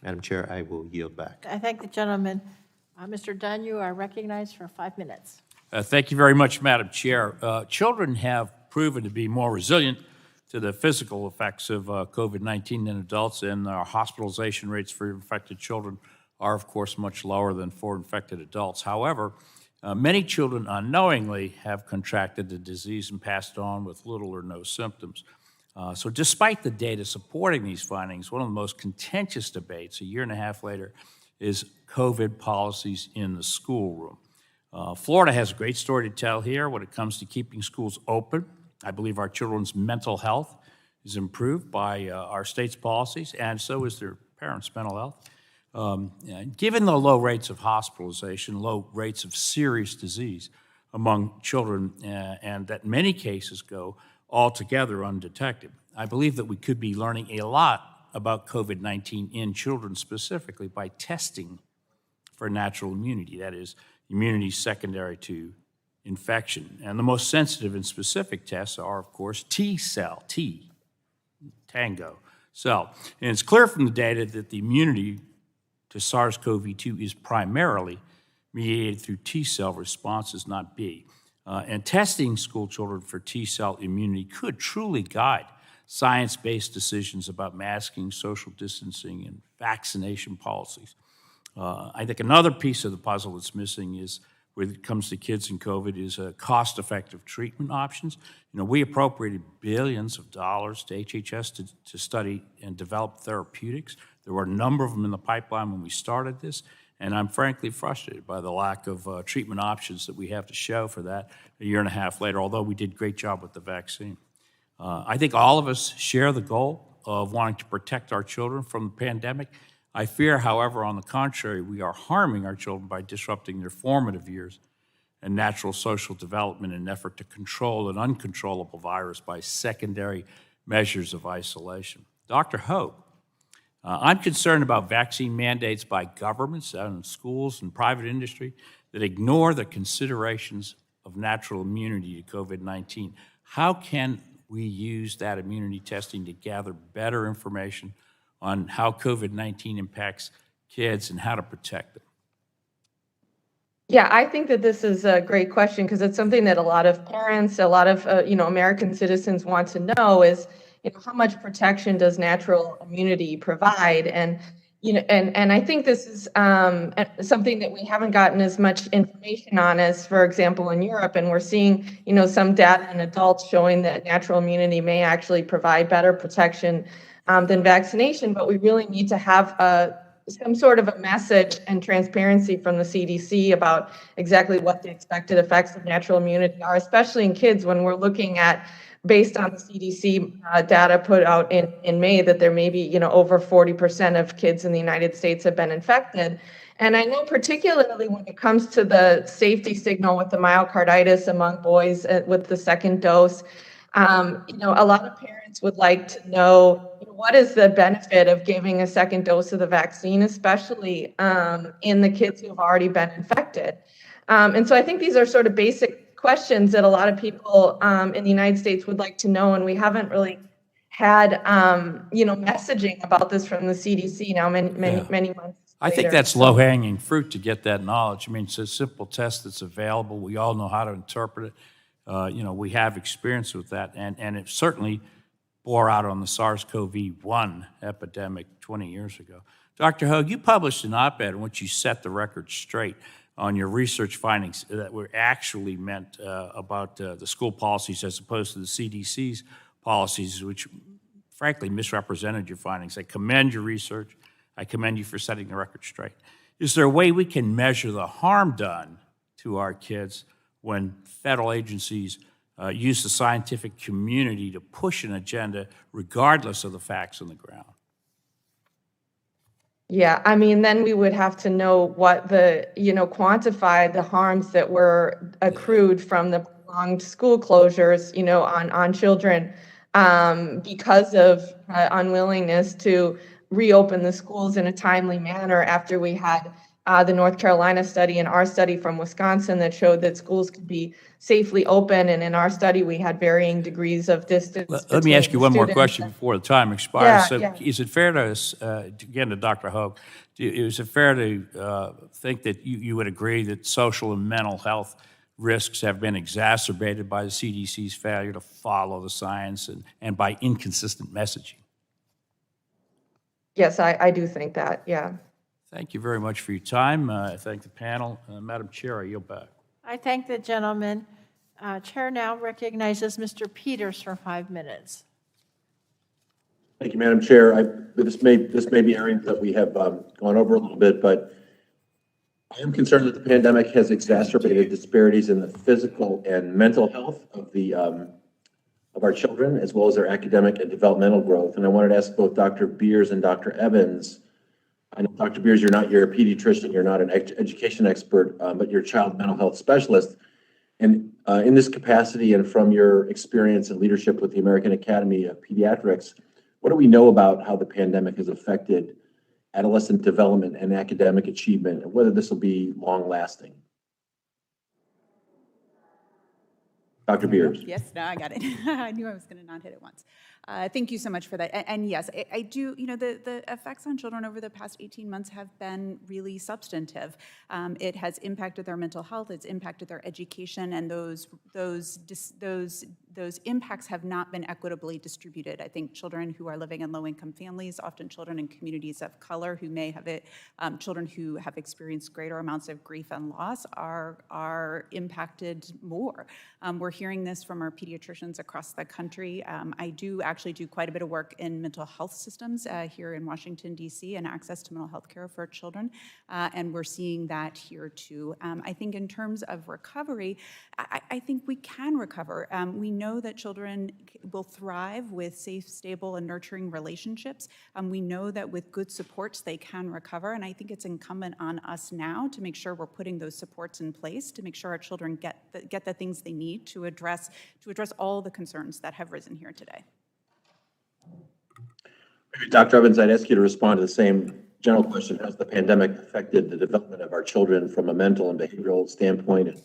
Madam Chair, I will yield back. I thank the gentleman. Mr. Dunn, you are recognized for 5 minutes. Thank you very much, Madam Chair. Children have proven to be more resilient to the physical effects of COVID-19 than adults, and our hospitalization rates for infected children are, of course, much lower than for infected adults. However, many children unknowingly have contracted the disease and passed on with little or no symptoms. So despite the data supporting these findings, one of the most contentious debates a year and a half later is COVID policies in the schoolroom. Florida has a great story to tell here when it comes to keeping schools open. I believe our children's mental health is improved by our state's policies, and so is their parents' mental health. Given the low rates of hospitalization, low rates of serious disease among children, and that many cases go altogether undetected, I believe that we could be learning a lot about COVID-19 in children specifically by testing for natural immunity, that is, immunity secondary to infection. And the most sensitive and specific tests are, of course, T cell, T, tango, cell. And it's clear from the data that the immunity to SARS-CoV-2 is primarily mediated through T cell responses, not B. And testing school children for T cell immunity could truly guide science-based decisions about masking, social distancing, and vaccination policies. I think another piece of the puzzle that's missing is, when it comes to kids and COVID, is cost-effective treatment options. You know, we appropriated billions of dollars to HHS to study and develop therapeutics. There were a number of them in the pipeline when we started this, and I'm frankly frustrated by the lack of treatment options that we have to show for that a year and a half later, although we did a great job with the vaccine. I think all of us share the goal of wanting to protect our children from the pandemic. I fear, however, on the contrary, we are harming our children by disrupting their formative years and natural social development in an effort to control an uncontrollable virus by secondary measures of isolation. Dr. Hope, I'm concerned about vaccine mandates by governments and schools and private industry that ignore the considerations of natural immunity to COVID-19. How can we use that immunity testing to gather better information on how COVID-19 impacts kids and how to protect them? Yeah, I think that this is a great question because it's something that a lot of parents, a lot of American citizens want to know is, how much protection does natural immunity provide? And and I think this is something that we haven't gotten as much information on as, for example, in Europe. And we're seeing, some data in adults showing that natural immunity may actually provide better protection than vaccination. But we really need to have some sort of a message and transparency from the CDC about exactly what the expected effects of natural immunity are, especially in kids when we're looking at, based on the CDC data put out in May, that there may be, over 40% of kids in the United States have been infected. And I know particularly when it comes to the safety signal with the myocarditis among boys with the second dose, a lot of parents would like to know what is the benefit of giving a second dose of the vaccine, especially in the kids who have already been infected. And so I think these are sort of basic questions that a lot of people in the United States would like to know, and we haven't really had, messaging about this from the CDC now many months. I think later. that's low-hanging fruit to get that knowledge. I mean, it's a simple test that's available. We all know how to interpret it. We have experience with that, and it certainly bore out on the SARS-CoV-1 epidemic 20 years ago. Dr. Hogue, you published an op-ed in which you set the record straight on your research findings that were actually meant about the school policies as opposed to the CDC's policies, which frankly misrepresented your findings. I commend your research. I commend you for setting the record straight. Is there a way we can measure the harm done to our kids when federal agencies use the scientific community to push an agenda regardless of the facts on the ground? Yeah, I mean, then we would have to know what quantify the harms that were accrued from the prolonged school closures, on children because of unwillingness to reopen the schools in a timely manner after we had the North Carolina study and our study from Wisconsin that showed that schools could be safely open. And in our study, we had varying degrees of distance. Let me ask you one more question before the time expires. Yeah. Is it fair to, again to Dr. Hogue, is it fair to think that you would agree that social and mental health risks have been exacerbated by the CDC's failure to follow the science and by inconsistent messaging? Yes, I do think that, yeah. Thank you very much for your time. I thank the panel. Madam Chair, I yield back. I thank the gentleman. Chair now recognizes Mr. Peters for 5 minutes. Thank you, Madam Chair. This may be areas that we have gone over a little bit, but I am concerned that the pandemic has exacerbated disparities in the physical and mental health of our children, as well as their academic and developmental growth. And I wanted to ask both Dr. Beers and Dr. Evans. I know, Dr. Beers, you're a pediatrician, you're not an education expert, but you're a child mental health specialist. And in this capacity and from your experience and leadership with the American Academy of Pediatrics, what do we know about how the pandemic has affected adolescent development and academic achievement, and whether this will be long-lasting? Dr. Beers. Yes, no, I got it. I knew I was going to not hit it once. Thank you so much for that. And yes, I do, the effects on children over the past 18 months have been really substantive. It has impacted their mental health, it's impacted their education, and those impacts have not been equitably distributed. I think children who are living in low-income families, often children in communities of color who may have children who have experienced greater amounts of grief and loss are impacted more. We're hearing this from our pediatricians across the country. I do actually do quite a bit of work in mental health systems here in Washington, D.C., and access to mental health care for children, and we're seeing that here too. I think in terms of recovery, I think we can recover. We know that children will thrive with safe, stable, and nurturing relationships. We know that with good supports, they can recover, and I think it's incumbent on us now to make sure we're putting those supports in place to make sure our children get the things they need to address all the concerns that have risen here today. Maybe Dr. Evans, I'd ask you to respond to the same general question. Has the pandemic affected the development of our children from a mental and behavioral standpoint,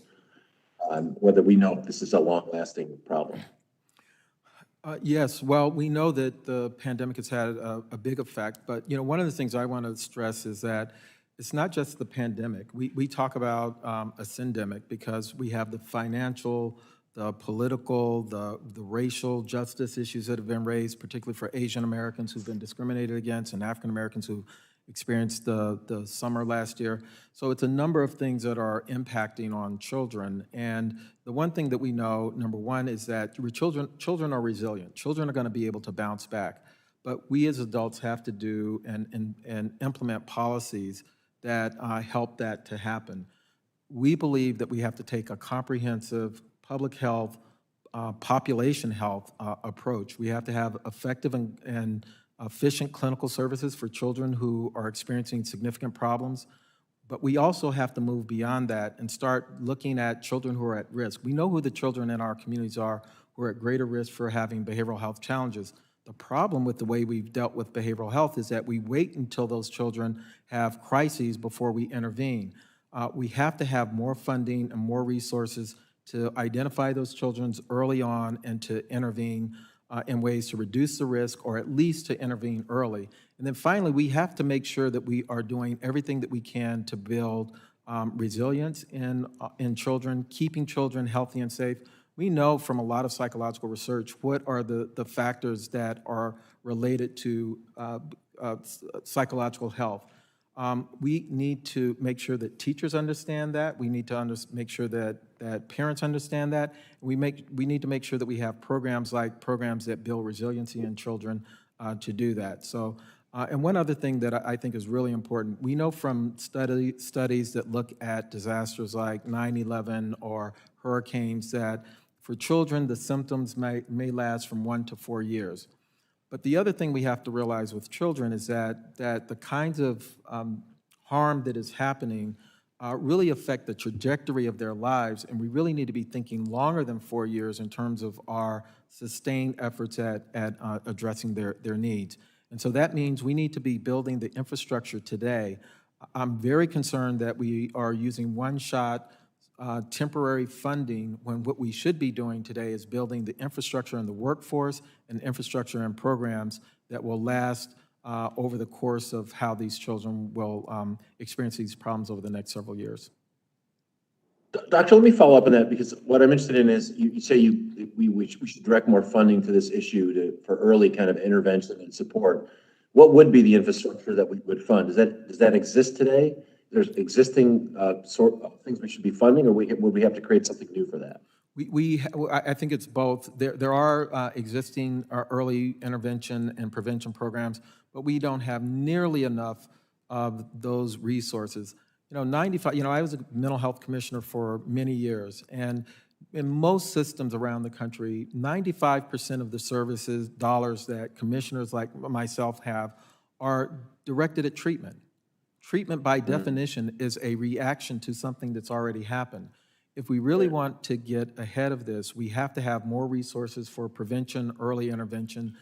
and whether we know if this is a long-lasting problem? Yes, well, we know that the pandemic has had a big effect, but one of the things I want to stress is that it's not just the pandemic. We talk about a syndemic because we have the financial, the political, the racial justice issues that have been raised, particularly for Asian Americans who've been discriminated against and African Americans who experienced the summer last year. So it's a number of things that are impacting on children. And the one thing that we know, number one, is that children are resilient. Children are going to be able to bounce back. but we as adults have to do and implement policies that help that to happen. We believe that we have to take a comprehensive public health, population health approach. We have to have effective and efficient clinical services for children who are experiencing significant problems. But we also have to move beyond that and start looking at children who are at risk. We know who the children in our communities are who are at greater risk for having behavioral health challenges. The problem with the way we've dealt with behavioral health is that we wait until those children have crises before we intervene. We have to have more funding and more resources to identify those children early on and to intervene in ways to reduce the risk, or at least to intervene early. And then finally, we have to make sure that we are doing everything that we can to build resilience in children, keeping children healthy and safe. We know from a lot of psychological research what are the factors that are related to psychological health. We need to make sure that teachers understand that. We need to make sure that parents understand that. We need to make sure that we have programs that build resiliency in children to do that. So, and one other thing that I think is really important, we know from studies that look at disasters like 9/11 or hurricanes that for children, the symptoms may last from 1 to 4 years. But the other thing we have to realize with children is that the kinds of harm that is happening really affect the trajectory of their lives, and we really need to be thinking longer than 4 years in terms of our sustained efforts at addressing their needs. And so that means we need to be building the infrastructure today. I'm very concerned that we are using one-shot temporary funding when what we should be doing today is building the infrastructure and the workforce and infrastructure and programs that will last over the course of how these children will experience these problems over the next several years. Doctor, let me follow up on that, because what I'm interested in is you say we should direct more funding to this issue for early kind of intervention and support. What would be the infrastructure that we would fund? Does that exist today? There's existing sort of things we should be funding, or would we have to create something new for that? I think it's both. There are existing early intervention and prevention programs, but we don't have nearly enough of those resources. I was a mental health commissioner for many years, and in most systems around the country, 95% of the services dollars that commissioners like myself have are directed at treatment. Treatment, by definition, is a reaction to something that's already happened. If we really want to get ahead of this, we have to have more resources for prevention, early intervention.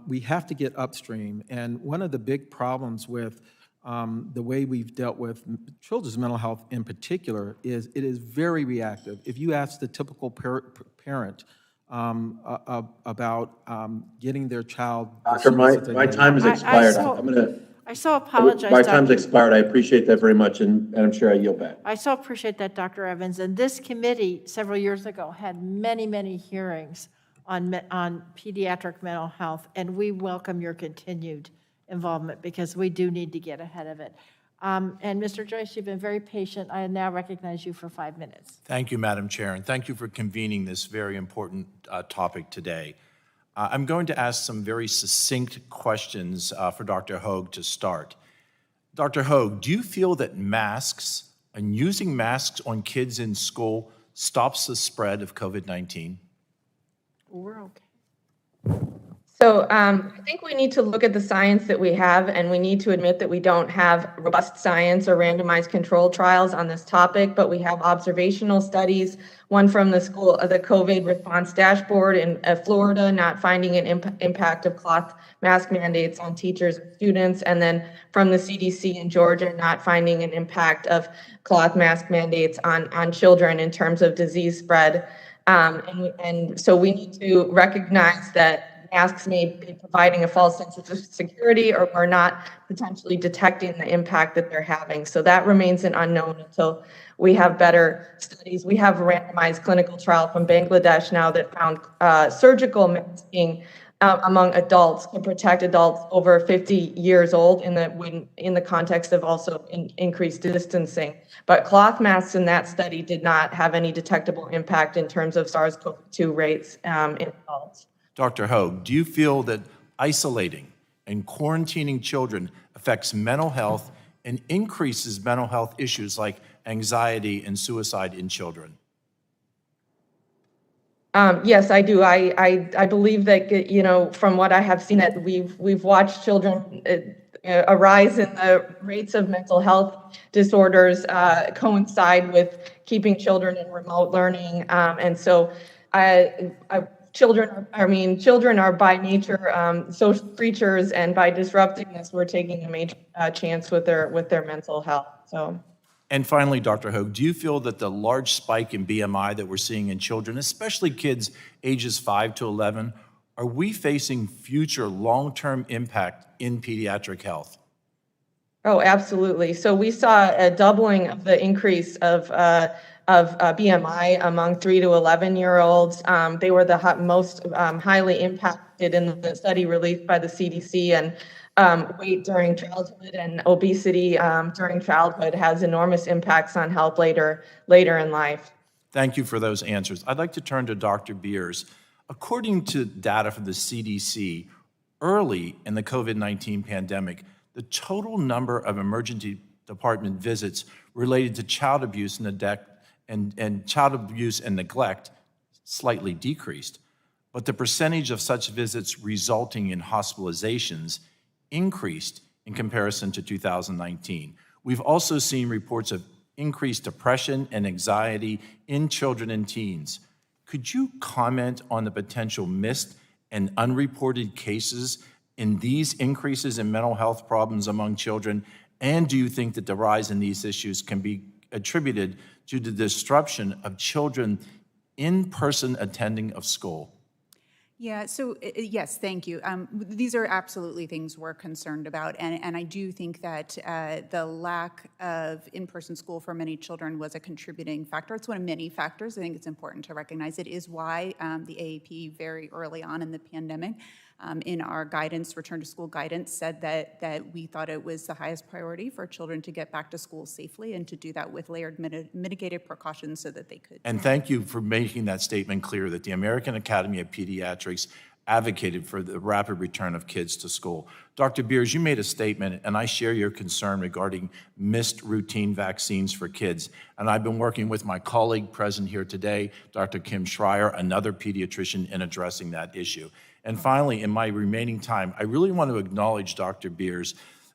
We have to get upstream. And one of the big problems with the way we've dealt with children's mental health in particular is it is very reactive. If you ask the typical parent about getting their child... Doctor, my time has expired. I so apologize. My time's expired. I appreciate that very much, and Madam Chair, I yield back. I so appreciate that, Dr. Evans. And this committee, several years ago, had many, many hearings on pediatric mental health, and we welcome your continued involvement because we do need to get ahead of it. And Mr. Joyce, you've been very patient. I now recognize you for 5 minutes. Thank you, Madam Chair, and thank you for convening this very important topic today. I'm going to ask some very succinct questions for Dr. Hoag to start. Dr. Hoag, do you feel that masks and using masks on kids in school stops the spread of COVID-19? We're okay. So I think we need to look at the science that we have, and we need to admit that we don't have robust science or randomized control trials on this topic, but we have observational studies, one from the COVID response dashboard in Florida, not finding an impact of cloth mask mandates on teachers and students, and then from the CDC in Georgia, not finding an impact of cloth mask mandates on children in terms of disease spread. And so we need to recognize that masks may be providing a false sense of security or are not potentially detecting the impact that they're having. So that remains an unknown until we have better studies. We have a randomized clinical trial from Bangladesh now that found surgical masking among adults to protect adults over 50 years old in the context of also increased distancing. But cloth masks in that study did not have any detectable impact in terms of SARS-CoV-2 rates in adults. Dr. Hoag, do you feel that isolating and quarantining children affects mental health and increases mental health issues like anxiety and suicide in children? Yes, I do. I believe that, you know, from what I have seen, that we've watched children a rise in the rates of mental health disorders coincide with keeping children in remote learning, and so children are by nature social creatures, and by disrupting this, we're taking a major chance with their mental health. So. And finally, Dr. Hoag, do you feel that the large spike in BMI that we're seeing in children, especially kids ages 5 to 11, are we facing future long-term impact in pediatric health? Oh, absolutely. So we saw a doubling of the increase of BMI among 3 to 11-year-olds. They were the most highly impacted in the study released by the CDC, and weight during childhood and obesity during childhood has enormous impacts on health later in life. Thank you for those answers. I'd like to turn to Dr. Beers. According to data from the CDC, early in the COVID-19 pandemic, the total number of emergency department visits related to child abuse and child abuse and neglect slightly decreased, but the percentage of such visits resulting in hospitalizations increased in comparison to 2019. We've also seen reports of increased depression and anxiety in children and teens. Could you comment on the potential missed and unreported cases in these increases in mental health problems among children? And do you think that the rise in these issues can be attributed to the disruption of children in-person attending of school? Yeah, so yes, thank you. These are absolutely things we're concerned about, and I do think that the lack of in-person school for many children was a contributing factor. It's one of many factors. I think it's important to recognize it is why the AAP very early on in the pandemic, in our guidance, return to school guidance, said that we thought it was the highest priority for children to get back to school safely and to do that with layered mitigated precautions so that they could. And thank you for making that statement clear that the American Academy of Pediatrics advocated for the rapid return of kids to school. Dr. Beers, you made a statement, and I share your concern regarding missed routine vaccines for kids. And I've been working with my colleague present here today, Dr. Kim Schreier, another pediatrician, in addressing that issue. And finally, in my remaining time, I really want to acknowledge, Dr. Beers,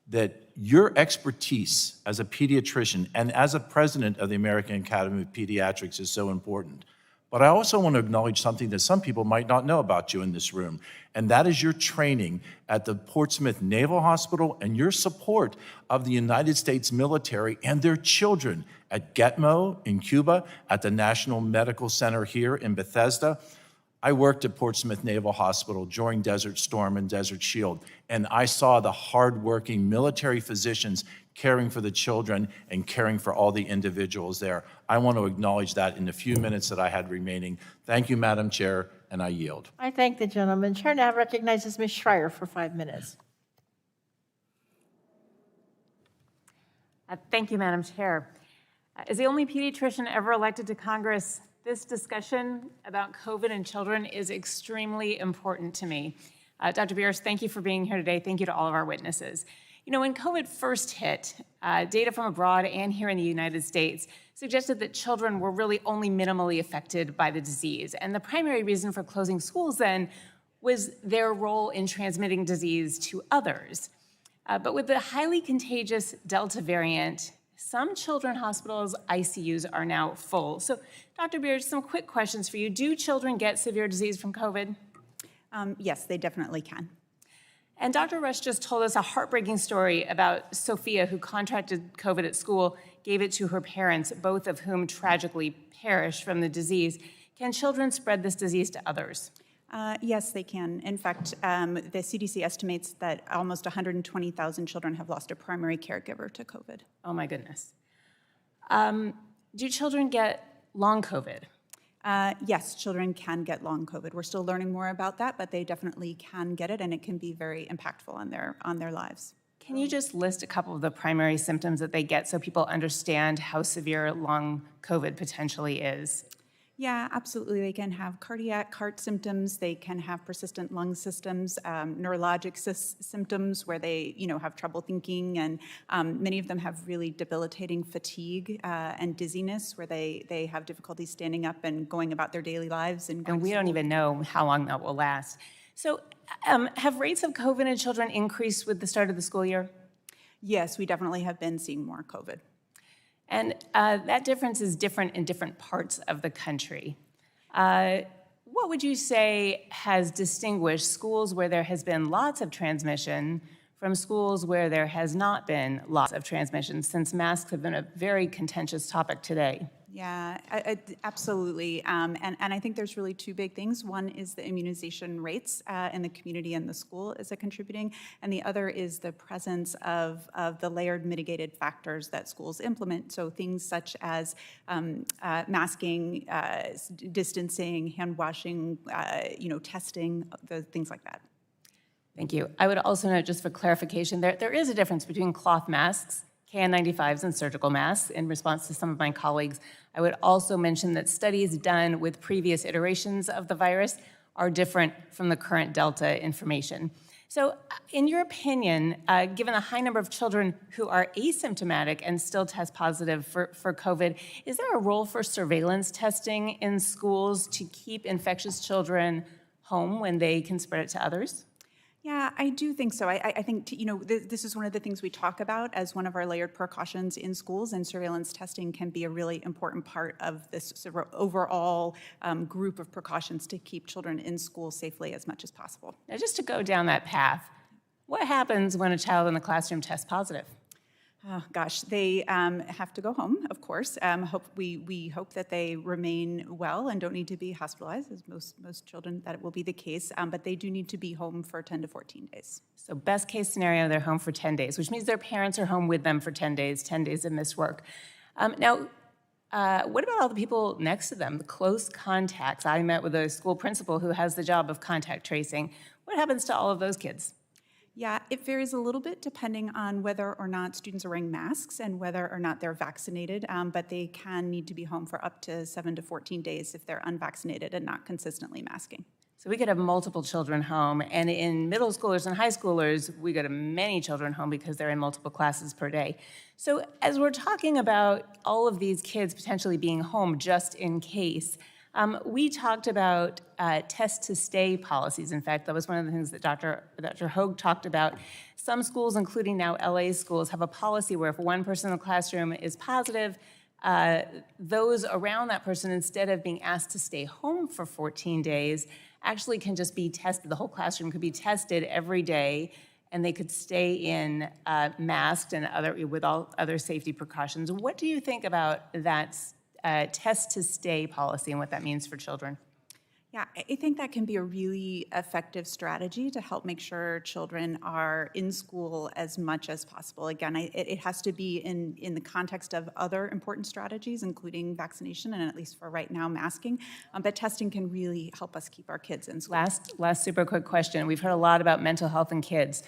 that your expertise as a pediatrician and as a president of the American Academy of Pediatrics is so important. But I also want to acknowledge something that some people might not know about you in this room, and that is your training at the Portsmouth Naval Hospital and your support of the United States military and their children at Getmo in Cuba, at the National Medical Center here in Bethesda. I worked at Portsmouth Naval Hospital during Desert Storm and Desert Shield, and I saw the hardworking military physicians caring for the children and caring for all the individuals there. I want to acknowledge that in the few minutes that I had remaining. Thank you, Madam Chair, and I yield. I thank the gentleman. Chair now recognizes Ms. Schreier for 5 minutes. Thank you, Madam Chair. As the only pediatrician ever elected to Congress, this discussion about COVID and children is extremely important to me. Dr. Beers, thank you for being here today. Thank you to all of our witnesses. You know, when COVID first hit, data from abroad and here in the United States suggested that children were really only minimally affected by the disease. And the primary reason for closing schools then was their role in transmitting disease to others. But with the highly contagious Delta variant, some children hospitals' ICUs are now full. So, Dr. Beers, some quick questions for you. Do children get severe disease from COVID? Yes, they definitely can. And Dr. Rush just told us a heartbreaking story about Sophia, who contracted COVID at school, gave it to her parents, both of whom tragically perished from the disease. Can children spread this disease to others? Yes, they can. In fact, the CDC estimates that almost 120,000 children have lost a primary caregiver to COVID. Oh my goodness. Do children get long COVID? Yes, children can get long COVID. We're still learning more about that, but they definitely can get it, and it can be very impactful on their lives. Can you just list a couple of the primary symptoms that they get so people understand how severe long COVID potentially is? Yeah, absolutely. They can have cardiac heart symptoms. They can have persistent lung systems, neurologic symptoms where they, have trouble thinking, and many of them have really debilitating fatigue and dizziness, where they have difficulty standing up and going about their daily lives. And we don't even know how long that will last. So, have rates of COVID in children increased with the start of the school year? Yes, we definitely have been seeing more COVID. And that difference is different in different parts of the country. What would you say has distinguished schools where there has been lots of transmission from schools where there has not been lots of transmission, since masks have been a very contentious topic today? Yeah, absolutely. And I think there's really two big things. One is the immunization rates in the community and the school is a contributing, and the other is the presence of the layered mitigated factors that schools implement. So things such as masking, distancing, hand washing, testing, things like that. Thank you. I would also note, just for clarification, there is a difference between cloth masks, KN95s, and surgical masks, in response to some of my colleagues. I would also mention that studies done with previous iterations of the virus are different from the current Delta information. So in your opinion, given the high number of children who are asymptomatic and still test positive for COVID, is there a role for surveillance testing in schools to keep infectious children home when they can spread it to others? Yeah, I do think so. I think, this is one of the things we talk about as one of our layered precautions in schools, and surveillance testing can be a really important part of this sort of overall group of precautions to keep children in school safely as much as possible. Now, just to go down that path, what happens when a child in the classroom tests positive? Oh, gosh, they have to go home, of course. We hope that they remain well and don't need to be hospitalized, as most children that it will be the case, but they do need to be home for 10 to 14 days. So best case scenario, they're home for 10 days, which means their parents are home with them for 10 days of missed work. Now, what about all the people next to them, the close contacts? I met with a school principal who has the job of contact tracing. What happens to all of those kids? Yeah, it varies a little bit depending on whether or not students are wearing masks and whether or not they're vaccinated, but they can need to be home for up to 7 to 14 days if they're unvaccinated and not consistently masking. So we could have multiple children home, and in middle schoolers and high schoolers, we could have many children home because they're in multiple classes per day. So as we're talking about all of these kids potentially being home just in case, we talked about test-to-stay policies. In fact, that was one of the things that Dr. Hogue talked about. Some schools, including now LA schools, have a policy where if one person in the classroom is positive, those around that person, instead of being asked to stay home for 14 days, actually can just be tested. The whole classroom could be tested every day, and they could stay in masked and with all other safety precautions. What do you think about that test-to-stay policy and what that means for children? Yeah, I think that can be a really effective strategy to help make sure children are in school as much as possible. Again, it has to be in the context of other important strategies, including vaccination and, at least for right now, masking. But testing can really help us keep our kids in school. Last super quick question. We've heard a lot about mental health in kids.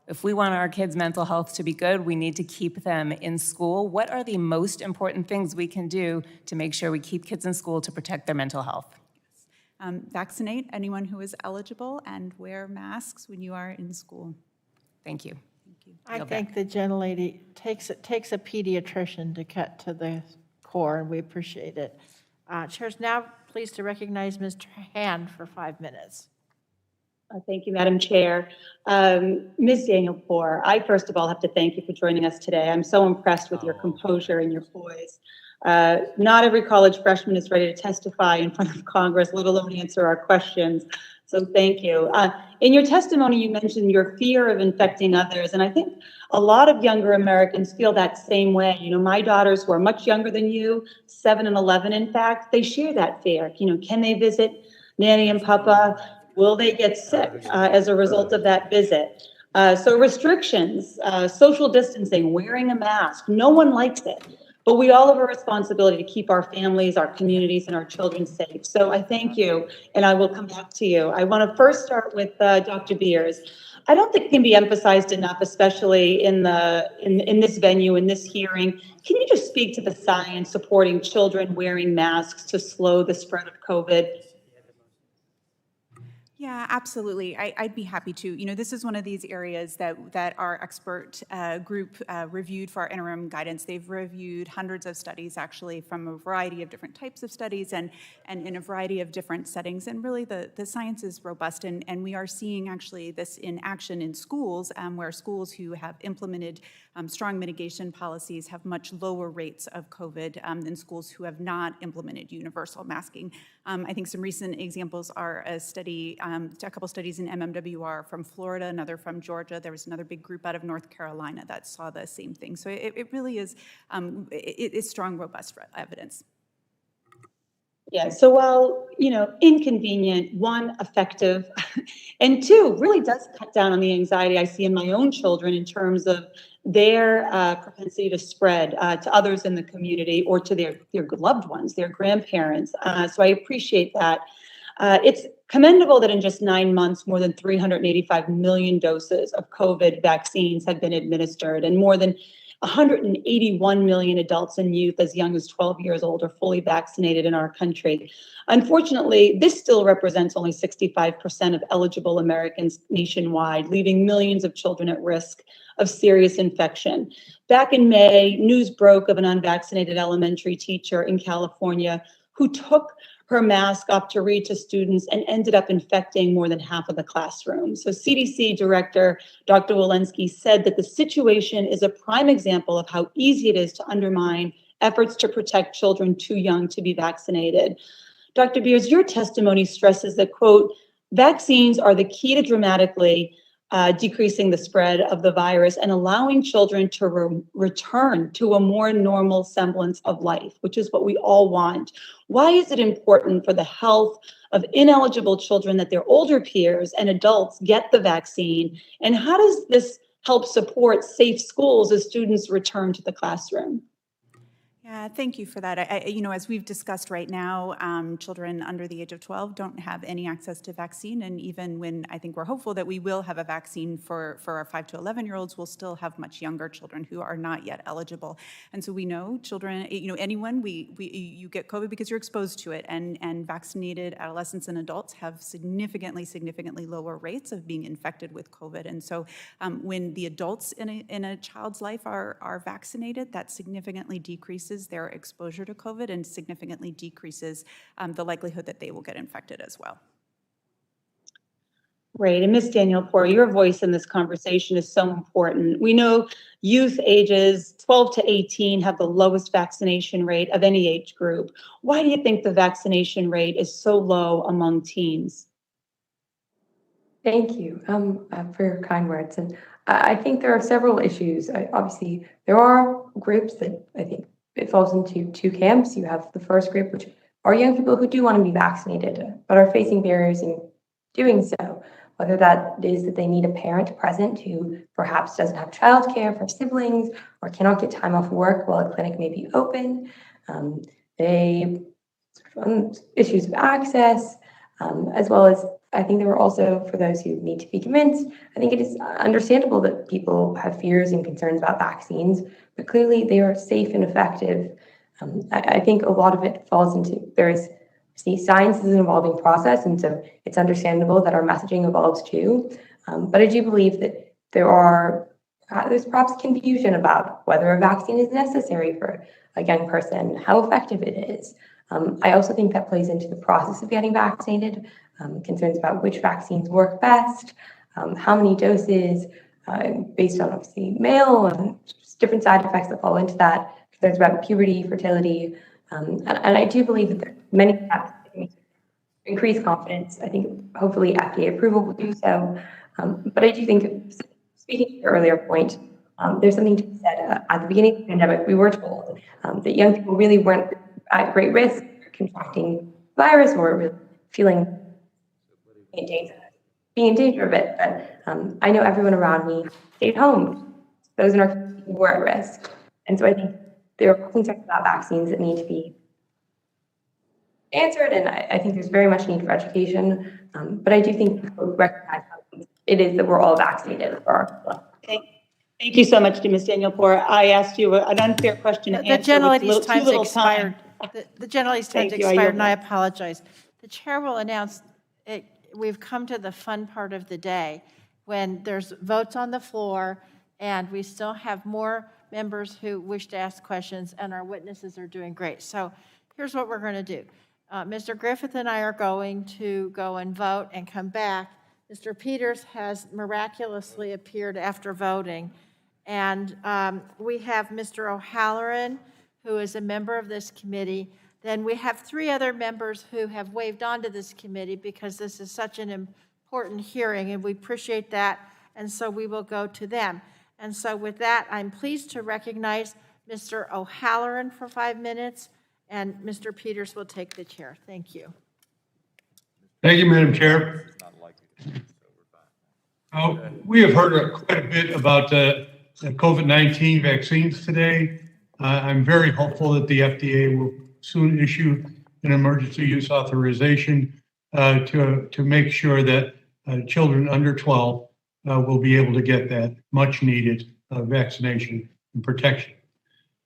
If we want our kids' mental health to be good, we need to keep them in school. What are the most important things we can do to make sure we keep kids in school to protect their mental health? Vaccinate anyone who is eligible and wear masks when you are in school. Thank you. I think the gentlelady takes a pediatrician to cut to the core, and we appreciate it. Chair's now pleased to recognize Mr. Hand for 5 minutes. Thank you, Madam Chair. Ms. Daniel-Poor, I first of all have to thank you for joining us today. I'm so impressed with your composure and your poise. Not every college freshman is ready to testify in front of Congress, let alone answer our questions. So thank you. In your testimony, you mentioned your fear of infecting others. And I think a lot of younger Americans feel that same way. You know, my daughters who are much younger than you, 7 and 11, in fact, they share that fear. You know, can they visit Nanny and Papa? Will they get sick as a result of that visit? So restrictions, social distancing, wearing a mask, no one likes it. but we all have a responsibility to keep our families, our communities, and our children safe. So I thank you, and I will come back to you. I want to first start with Dr. Beers. I don't think it can be emphasized enough, especially in this venue, in this hearing. Can you just speak to the science supporting children wearing masks to slow the spread of COVID? Yeah, absolutely. I'd be happy to. You know, this is one of these areas that our expert group reviewed for our interim guidance. They've reviewed hundreds of studies, actually, from a variety of different types of studies and in a variety of different settings. And really, the science is robust. And we are seeing, actually, this in action in schools, where schools who have implemented strong mitigation policies have much lower rates of COVID than schools who have not implemented universal masking. I think some recent examples are a study, a couple studies in MMWR from Florida, another from Georgia. There was another big group out of North Carolina that saw the same thing. So it really is, it is strong, robust evidence. Yeah, so while, you know, inconvenient, one, effective, and two, really does cut down on the anxiety I see in my own children in terms of their propensity to spread to others in the community or to their loved ones, their grandparents. So I appreciate that. It's commendable that in just 9 months, more than 385 million doses of COVID vaccines have been administered, and more than 181 million adults and youth as young as 12 years old are fully vaccinated in our country. Unfortunately, this still represents only 65% of eligible Americans nationwide, leaving millions of children at risk of serious infection. Back in May, news broke of an unvaccinated elementary teacher in California who took her mask up to read to students and ended up infecting more than half of the classroom. So CDC Director Dr. Walensky said that the situation is a prime example of how easy it is to undermine efforts to protect children too young to be vaccinated. Dr. Beers, your testimony stresses that, quote, vaccines are the key to dramatically decreasing the spread of the virus and allowing children to return to a more normal semblance of life, which is what we all want. Why is it important for the health of ineligible children that their older peers and adults get the vaccine? And how does this help support safe schools as students return to the classroom? Yeah, thank you for that. You know, as we've discussed right now, children under the age of 12 don't have any access to vaccine. And even when I think we're hopeful that we will have a vaccine for our 5 to 11-year-olds, we'll still have much younger children who are not yet eligible. And so we know children, you know, anyone, you get COVID because you're exposed to it. And vaccinated adolescents and adults have significantly lower rates of being infected with COVID. And so when the adults in a child's life are vaccinated, that significantly decreases their exposure to COVID and significantly decreases the likelihood that they will get infected as well. Great. And Ms. Daniel-Poor, your voice in this conversation is so important. We know youth ages 12 to 18 have the lowest vaccination rate of any age group. Why do you think the vaccination rate is so low among teens? Thank you for your kind words. And I think there are several issues. Obviously, there are groups that I think it falls into two camps. You have the first group, which are young people who do want to be vaccinated, but are facing barriers in doing so, whether that is that they need a parent present who perhaps doesn't have childcare for siblings or cannot get time off work while a clinic may be open. Issues of access, as well as I think there were also, for those who need to be convinced, I think it is understandable that people have fears and concerns about vaccines, but clearly they are safe and effective. I think a lot of it falls into, science is an evolving process, and so it's understandable that our messaging evolves too. But I do believe that there's perhaps confusion about whether a vaccine is necessary for a young person, how effective it is. I also think that plays into the process of getting vaccinated, concerns about which vaccines work best, how many doses, based on obviously male and different side effects that fall into that, concerns about puberty, fertility. And I do believe that there are many steps to increase confidence. I think hopefully FDA approval will do so. But I do think, speaking to your earlier point, there's something to be said. At the beginning of the pandemic, we were told that young people really weren't at great risk of contracting virus or really feeling being in danger of it. But I know everyone around me stayed home. Those in our community were at risk. And so I think there are concerns about vaccines that need to be answered, and I think there's very much need for education. But I do think people recognize how it is that we're all vaccinated for our Thank you so much to Ms. Daniel-Poor. I asked you an unfair question to The answer with gentlelady's too time's little expired. time. The gentlelady's time's Thank you. I expired, yield and I back. apologize. The chair will announce, we've come to the fun part of the day, when there's votes on the floor, and we still have more members who wish to ask questions, and our witnesses are doing great. So here's what we're going to do. Mr. Griffith and I are going to go and vote and come back. Mr. Peters has miraculously appeared after voting. And we have Mr. O'Halloran, who is a member of this committee. Then we have 3 other members who have waved onto this committee because this is such an important hearing, and we appreciate that. And so we will go to them. And so with that, I'm pleased to recognize Mr. O'Halloran for 5 minutes, and Mr. Peters will take the chair. Thank you. Thank you, Madam Chair. We have heard quite a bit about the COVID-19 vaccines today. I'm very hopeful that the FDA will soon issue an emergency use authorization to make sure that children under 12 will be able to get that much needed vaccination and protection.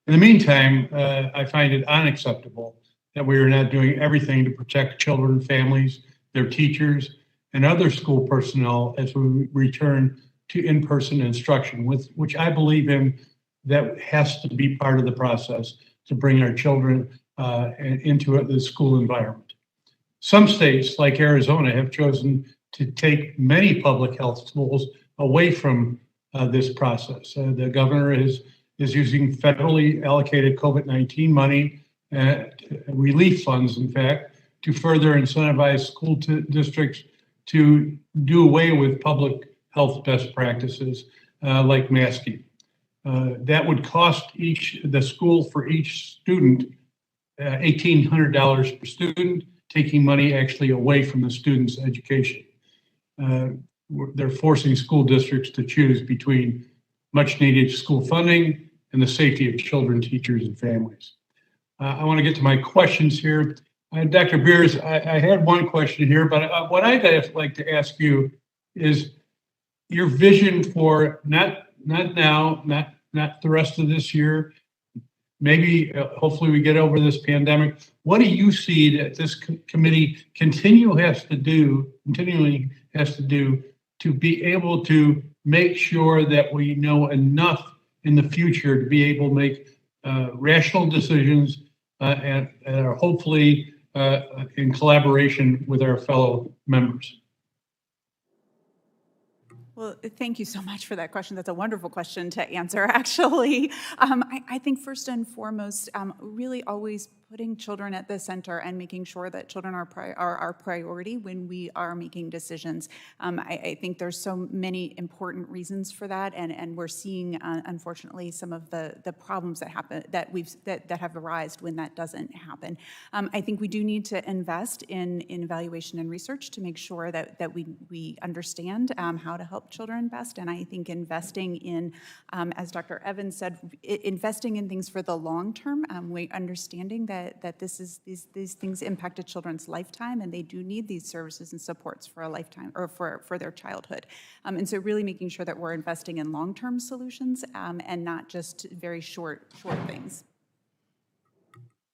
In the meantime, I find it unacceptable that we are not doing everything to protect children, families, their teachers, and other school personnel as we return to in-person instruction, which I believe in, that has to be part of the process to bring our children into the school environment. Some states, like Arizona, have chosen to take many public health schools away from this process. The governor is using federally allocated COVID-19 money, relief funds, in fact, to further incentivize school districts to do away with public health best practices like masking. That would cost the school for each student $1,800 per student, taking money actually away from the student's education. They're forcing school districts to choose between much needed school funding and the safety of children, teachers, and families. I want to get to my questions here. Dr. Beers, I had one question here, but what I'd like to ask you is your vision for not now, not the rest of this year, maybe hopefully we get over this pandemic. What do you see that this committee continually has to do to be able to make sure that we know enough in the future to be able to make rational decisions and are hopefully in collaboration with our fellow members? Well, thank you so much for that question. That's a wonderful question to answer, actually. I think first and foremost, really always putting children at the center and making sure that children are our priority when we are making decisions. I think there's so many important reasons for that, and we're seeing, unfortunately, some of the problems that happen that have arisen when that doesn't happen. I think we do need to invest in evaluation and research to make sure that we understand how to help children best. And I think investing in, as Dr. Evans said, investing in things for the long term, understanding that these things impact a children's lifetime, and they do need these services and supports for a lifetime or for their childhood. And so really making sure that we're investing in long-term solutions and not just very short things.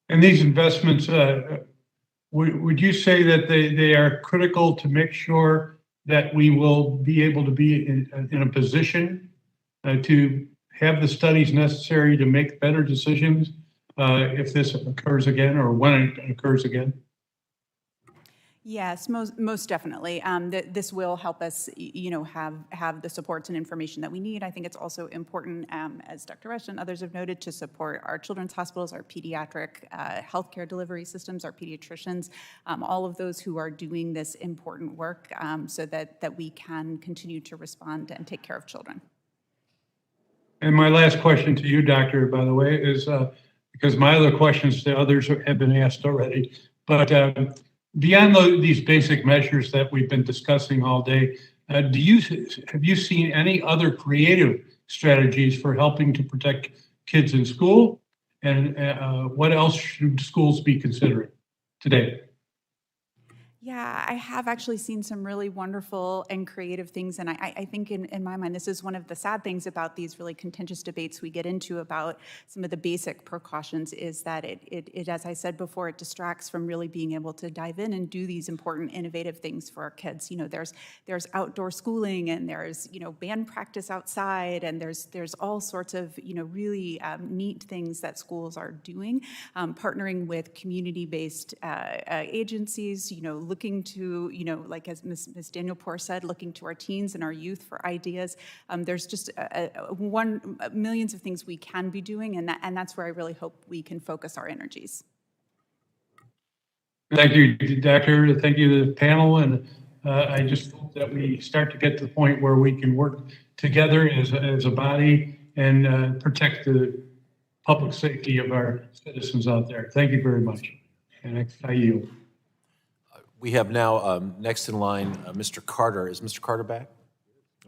And these investments, would you say that they are critical to make sure that we will be able to be in a position to have the studies necessary to make better decisions if this occurs again or when it occurs again? Yes, most definitely. This will help us, have the supports and information that we need. I think it's also important, as Dr. Rush and others have noted, to support our children's hospitals, our pediatric healthcare delivery systems, our pediatricians, all of those who are doing this important work, so that we can continue to respond and take care of children. And my last question to you, Doctor, by the way, is because my other questions to others have been asked already, but beyond these basic measures that we've been discussing all day, have you seen any other creative strategies for helping to protect kids in school And what else should schools be considering today? Yeah, I have actually seen some really wonderful and creative things. And I think in my mind, this is one of the sad things about these really contentious debates we get into about some of the basic precautions is that it, as I said before, it distracts from really being able to dive in and do these important, innovative things for our kids. You know, there's outdoor schooling and there's, you know, band practice outside and there's all sorts of, you know, really neat things that schools are doing, partnering with community-based agencies, you know, looking to, you know, like as Ms. Daniel-Poor said, looking to our teens and our youth for ideas. There's just millions of things we can be doing, and that's where I really hope we can focus our energies. Thank you, Doctor. Thank you to the panel, and I just hope that we start to get to the point where we can work together as a body and protect the public safety of our citizens out there. Thank you very much, and I yield. We have now next in line Mr. Carter. Is Mr. Carter back?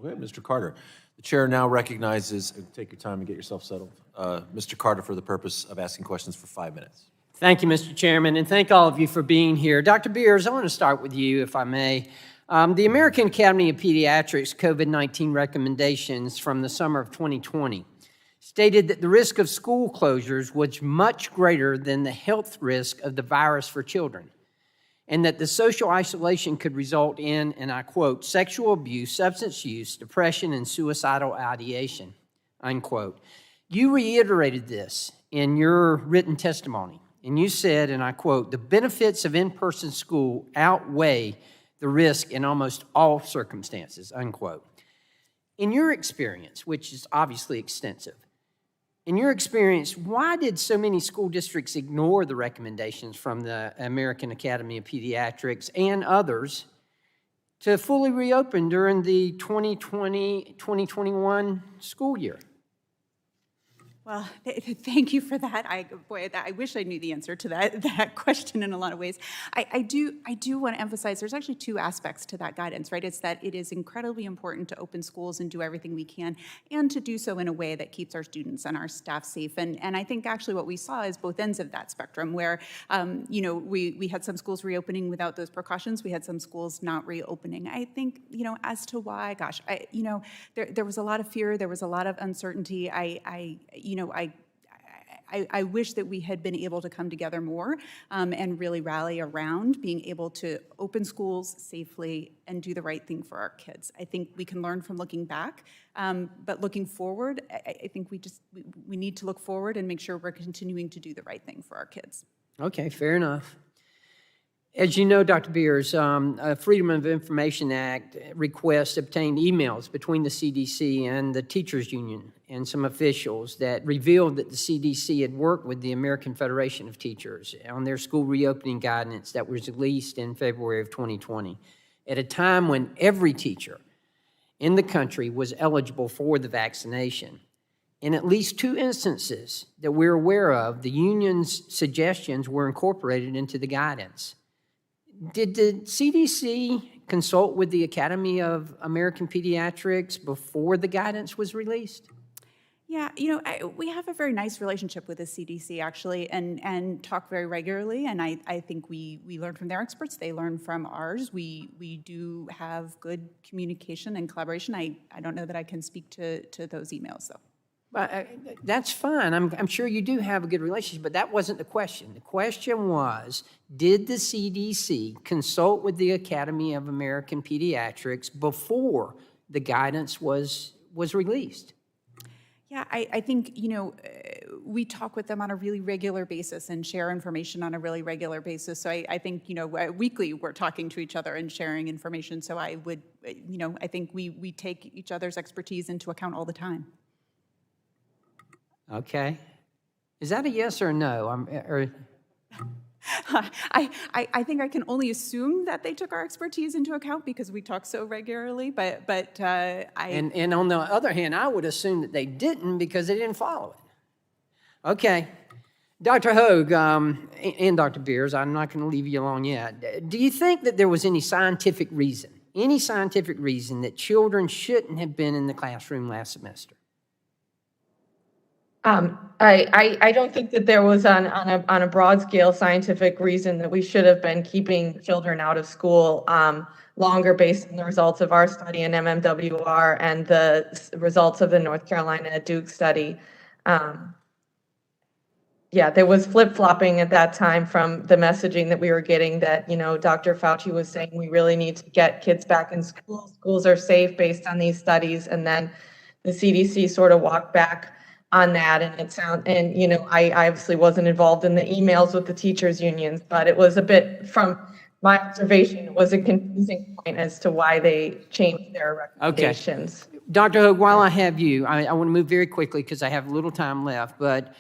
Okay, Mr. Carter. The chair now recognizes, take your time and get yourself settled, Mr. Carter for the purpose of asking questions for 5 minutes. Thank you, Mr. Chairman, and thank all of you for being here. Dr. Beers, I want to start with you, if I may. The American Academy of Pediatrics COVID-19 recommendations from the summer of 2020 stated that the risk of school closures was much greater than the health risk of the virus for children, and that the social isolation could result in, and I quote, sexual abuse, substance use, depression, and suicidal ideation, unquote. You reiterated this in your written testimony, and you said, and I quote, the benefits of in-person school outweigh the risk in almost all circumstances, unquote. In your experience, which is obviously extensive, in your experience, why did so many school districts ignore the recommendations from the American Academy of Pediatrics and others to fully reopen during the 2020-2021 school year? Well, thank you for that. I wish I knew the answer to that question in a lot of ways. I do want to emphasize there's actually two aspects to that guidance, right? It's that it is incredibly important to open schools and do everything we can, and to do so in a way that keeps our students and our staff safe. And I think actually what we saw is both ends of that spectrum, where you know, we had some schools reopening without those precautions. We had some schools not reopening. I think, you know, as to why, gosh, you know, there was a lot of fear, there was a lot of uncertainty. I wish that we had been able to come together more and really rally around being able to open schools safely and do the right thing for our kids. I think we can learn from looking back, but looking forward, I think we need to look forward and make sure we're continuing to do the right thing for our kids. Okay, fair enough. As you know, Dr. Beers, a Freedom of Information Act request obtained emails between the CDC and the Teachers Union and some officials that revealed that the CDC had worked with the American Federation of Teachers on their school reopening guidance that was released in February of 2020, at a time when every teacher in the country was eligible for the vaccination. In at least 2 instances that we're aware of, the union's suggestions were incorporated into the guidance. Did the CDC consult with the Academy of American Pediatrics before the guidance was released? Yeah, you know, we have a very nice relationship with the CDC, actually, and talk very regularly, and I think we learn from their experts, they learn from ours. We do have good communication and collaboration. I don't know that I can speak to those emails, though. But that's fine. I'm sure you do have a good relationship, but that wasn't the question. The question was, did the CDC consult with the Academy of American Pediatrics before the guidance was released? Yeah, I think, you know, we talk with them on a really regular basis and share information on a really regular basis. So I think, you know, weekly we're talking to each other and sharing information. So I would, you know, I think we take each other's expertise into account all the time. Okay. Is that a yes or a no? I think I can only assume that they took our expertise into account because we talk so regularly, but And on the other hand, I would assume that they didn't because they didn't follow it. Okay. Dr. Hogue and Dr. Beers, I'm not going to leave you alone yet. Do you think that there was any scientific reason that children shouldn't have been in the classroom last semester? I don't think that there was on a broad scale scientific reason that we should have been keeping children out of school longer based on the results of our study in MMWR and the results of the North Carolina Duke study. Yeah, there was flip-flopping at that time from the messaging that we were getting that, Dr. Fauci was saying we really need to get kids back in school. Schools are safe based on these studies. And then the CDC sort of walked back on that. And I obviously wasn't involved in the emails with the teachers unions, but it was a bit, from my observation, it was a confusing point as to why they changed their recommendations. Okay. Dr. Hogue, while I have you, I want to move very quickly because I have little time left, but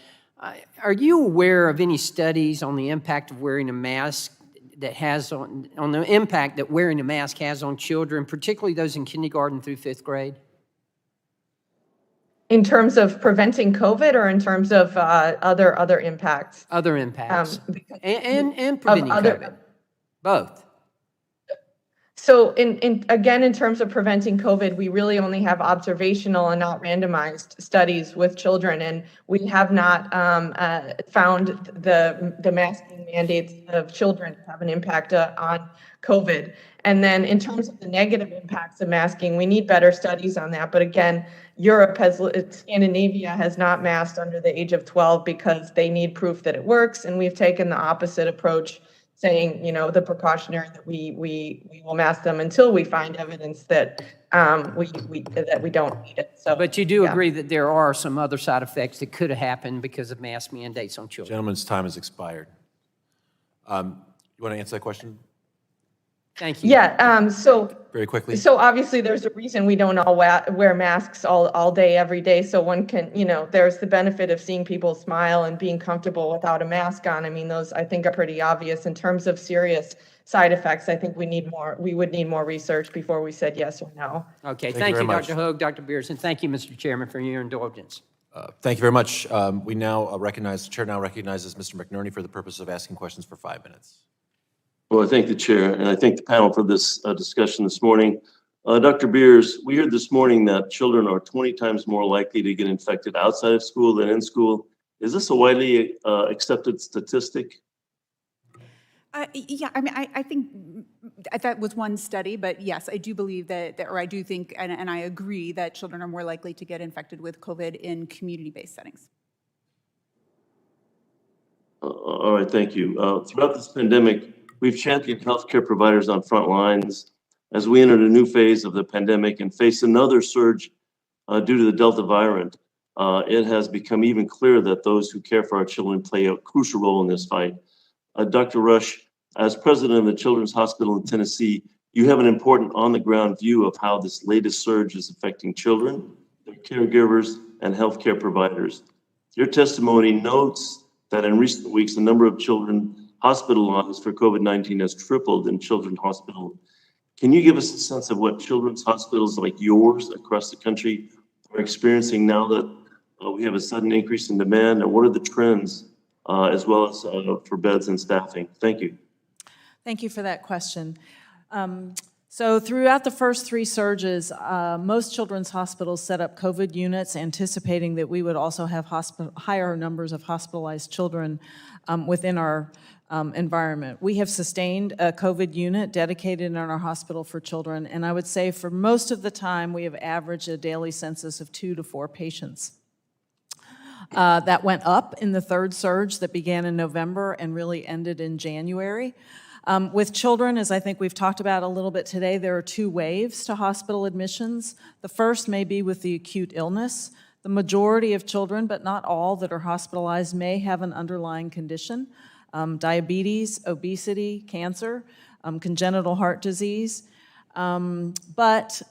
are you aware of any studies on the impact of wearing a mask that has on the impact that wearing a mask has on children, particularly those in kindergarten through 5th grade? In terms of preventing COVID or in terms of other impacts? Other impacts. And preventing COVID. Both. So again, in terms of preventing COVID, we really only have observational and not randomized studies with children, and we have not found the masking mandates of children have an impact on COVID. And then in terms of the negative impacts of masking, we need better studies on that. But again, Scandinavia has not masked under the age of 12 because they need proof that it works, and we've taken the opposite approach, saying, the precautionary that we will mask them until we find evidence that we don't need it. So, but you do agree that there are some other side effects that could have happened because of mask mandates on children. Gentleman's time has expired. You want to answer that question? Thank you. Yeah. So very quickly. So obviously, there's a reason we don't all wear masks all day, every day. So one can, there's the benefit of seeing people smile and being comfortable without a mask on. I mean, those I think are pretty obvious. In terms of serious side effects, I think we would need more research before we said yes or no. Okay. Thank you, Dr. Hogue, Dr. Beers, and thank you, Mr. Chairman, for your indulgence. Thank you very much. We now the chair now recognizes Mr. McNerney for the purpose of asking questions for 5 minutes. Well, I thank the chair and I thank the panel for this discussion this morning. Dr. Beers, we heard this morning that children are 20 times more likely to get infected outside of school than in school. Is this a widely accepted statistic? Yeah, I mean, I think that was one study, but yes, I do believe or I do think, and I agree that children are more likely to get infected with COVID in community-based settings. All right, thank you. Throughout this pandemic, we've championed healthcare providers on front lines as we entered a new phase of the pandemic and face another surge due to the Delta variant. It has become even clearer that those who care for our children play a crucial role in this fight. Dr. Rush, as president of the Children's Hospital in Tennessee, you have an important on-the-ground view of how this latest surge is affecting children, their caregivers, and healthcare providers. Your testimony notes that in recent weeks, the number of children hospitalized for COVID-19 has tripled in children's hospitals. Can you give us a sense of what children's hospitals like yours across the country are experiencing now that we have a sudden increase in demand, and what are the trends as well as for beds and staffing? Thank you. Thank you for that question. So throughout the first 3 surges, most children's hospitals set up COVID units, anticipating that we would also have higher numbers of hospitalized children within our environment. We have sustained a COVID unit dedicated in our hospital for children, and I would say for most of the time we have averaged a daily census of 2 to 4 patients. That went up in the 3rd surge that began in November and really ended in January. With children, as I think we've talked about a little bit today, there are 2 waves to hospital admissions. The first may be with the acute illness. The majority of children, but not all, that are hospitalized may have an underlying condition. Diabetes, obesity, cancer, congenital heart disease. But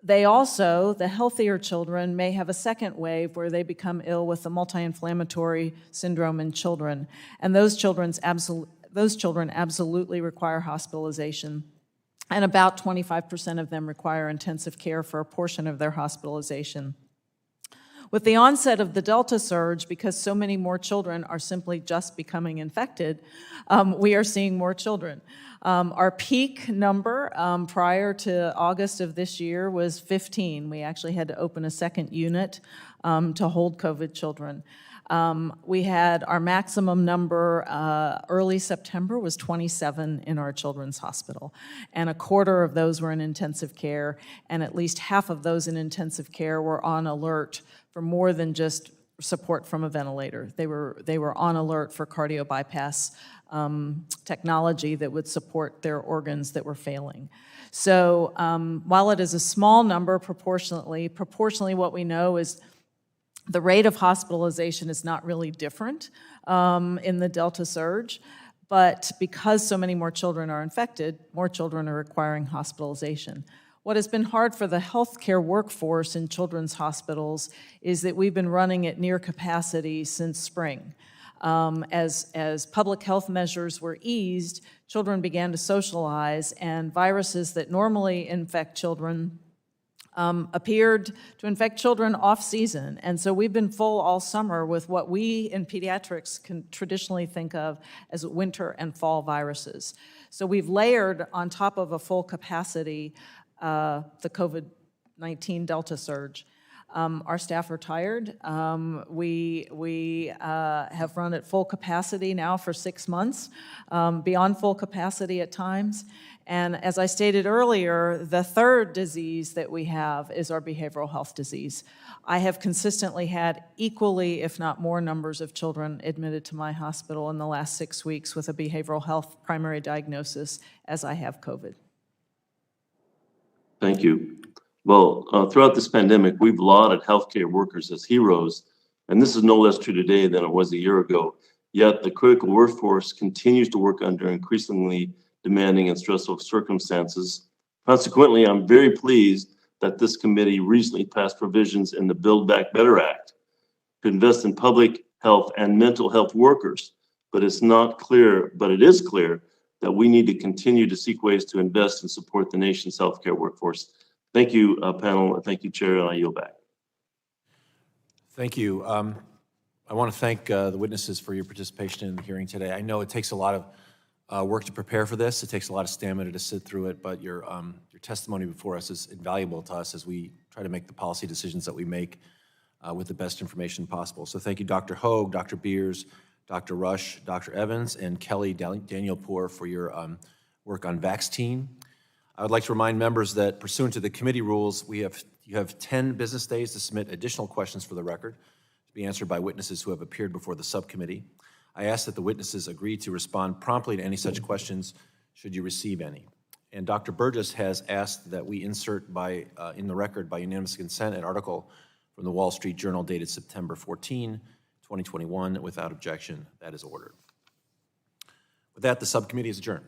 they also, the healthier children, may have a second wave where they become ill with the multi-inflammatory syndrome in children. And those children absolutely require hospitalization. And about 25% of them require intensive care for a portion of their hospitalization. With the onset of the Delta surge, because so many more children are simply just becoming infected, we are seeing more children. Our peak number prior to August of this year was 15. We actually had to open a second unit to hold COVID children. We had our maximum number early September was 27 in our children's hospital, and a quarter of those were in intensive care, and at least half of those in intensive care were on alert for more than just support from a ventilator. They were on alert for cardio bypass technology that would support their organs that were failing. So while it is a small number proportionally what we know is the rate of hospitalization is not really different in the Delta surge, but because so many more children are infected, more children are requiring hospitalization. What has been hard for the healthcare workforce in children's hospitals is that we've been running at near capacity since spring. As public health measures were eased, children began to socialize, and viruses that normally infect children appeared to infect children off-season. And so we've been full all summer with what we in pediatrics can traditionally think of as winter and fall viruses. So we've layered on top of a full capacity the COVID-19 Delta surge. Our staff are tired. We have run at full capacity now for 6 months, beyond full capacity at times. And as I stated earlier, the third disease that we have is our behavioral health disease. I have consistently had equally, if not more, numbers of children admitted to my hospital in the last 6 weeks with a behavioral health primary diagnosis as I have COVID. Thank you. Well, throughout this pandemic, we've lauded healthcare workers as heroes, and this is no less true today than it was a year ago. Yet the critical workforce continues to work under increasingly demanding and stressful circumstances. Consequently, I'm very pleased that this committee recently passed provisions in the Build Back Better Act to invest in public health and mental health workers. But it is clear that we need to continue to seek ways to invest and support the nation's healthcare workforce. Thank you, panel, and thank you, Chair, and I yield back. Thank you. I want to thank the witnesses for your participation in the hearing today. I know it takes a lot of work to prepare for this. It takes a lot of stamina to sit through it, but your testimony before us is invaluable to us as we try to make the policy decisions that we make with the best information possible. So thank you, Dr. Hogue, Dr. Beers, Dr. Rush, Dr. Evans, and Kelly Daniel-Poor for your work on Vaxteen. I would like to remind members that pursuant to the committee rules, you have 10 business days to submit additional questions for the record to be answered by witnesses who have appeared before the subcommittee. I ask that the witnesses agree to respond promptly to any such questions should you receive any. And Dr. Burgess has asked that we insert in the record by unanimous consent an article from the Wall Street Journal dated September 14, 2021. Without objection, that is ordered. With that, the subcommittee is adjourned.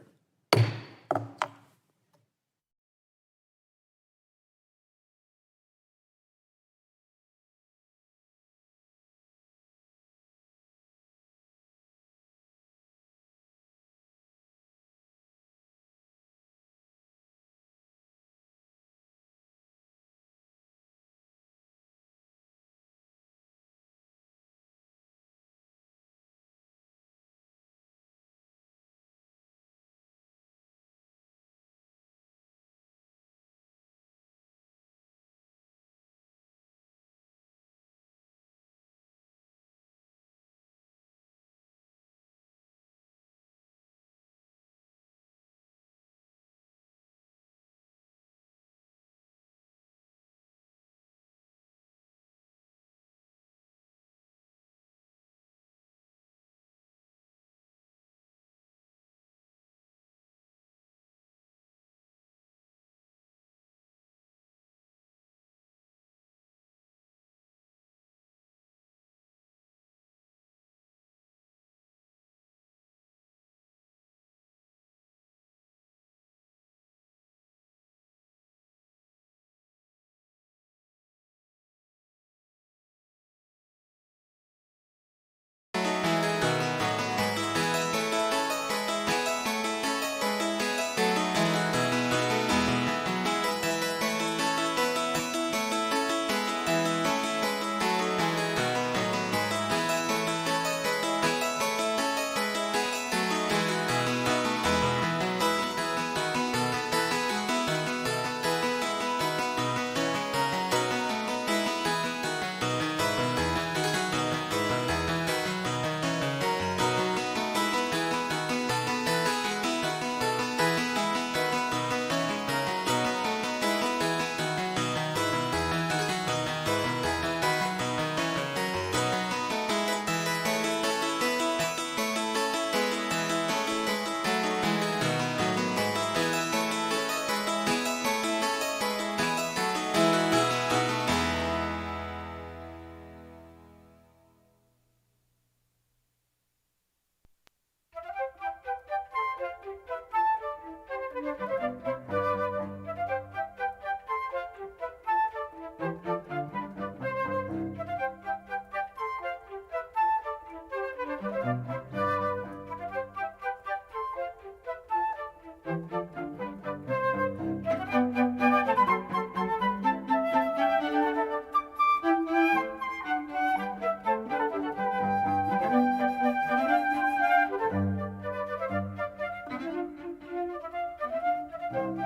you.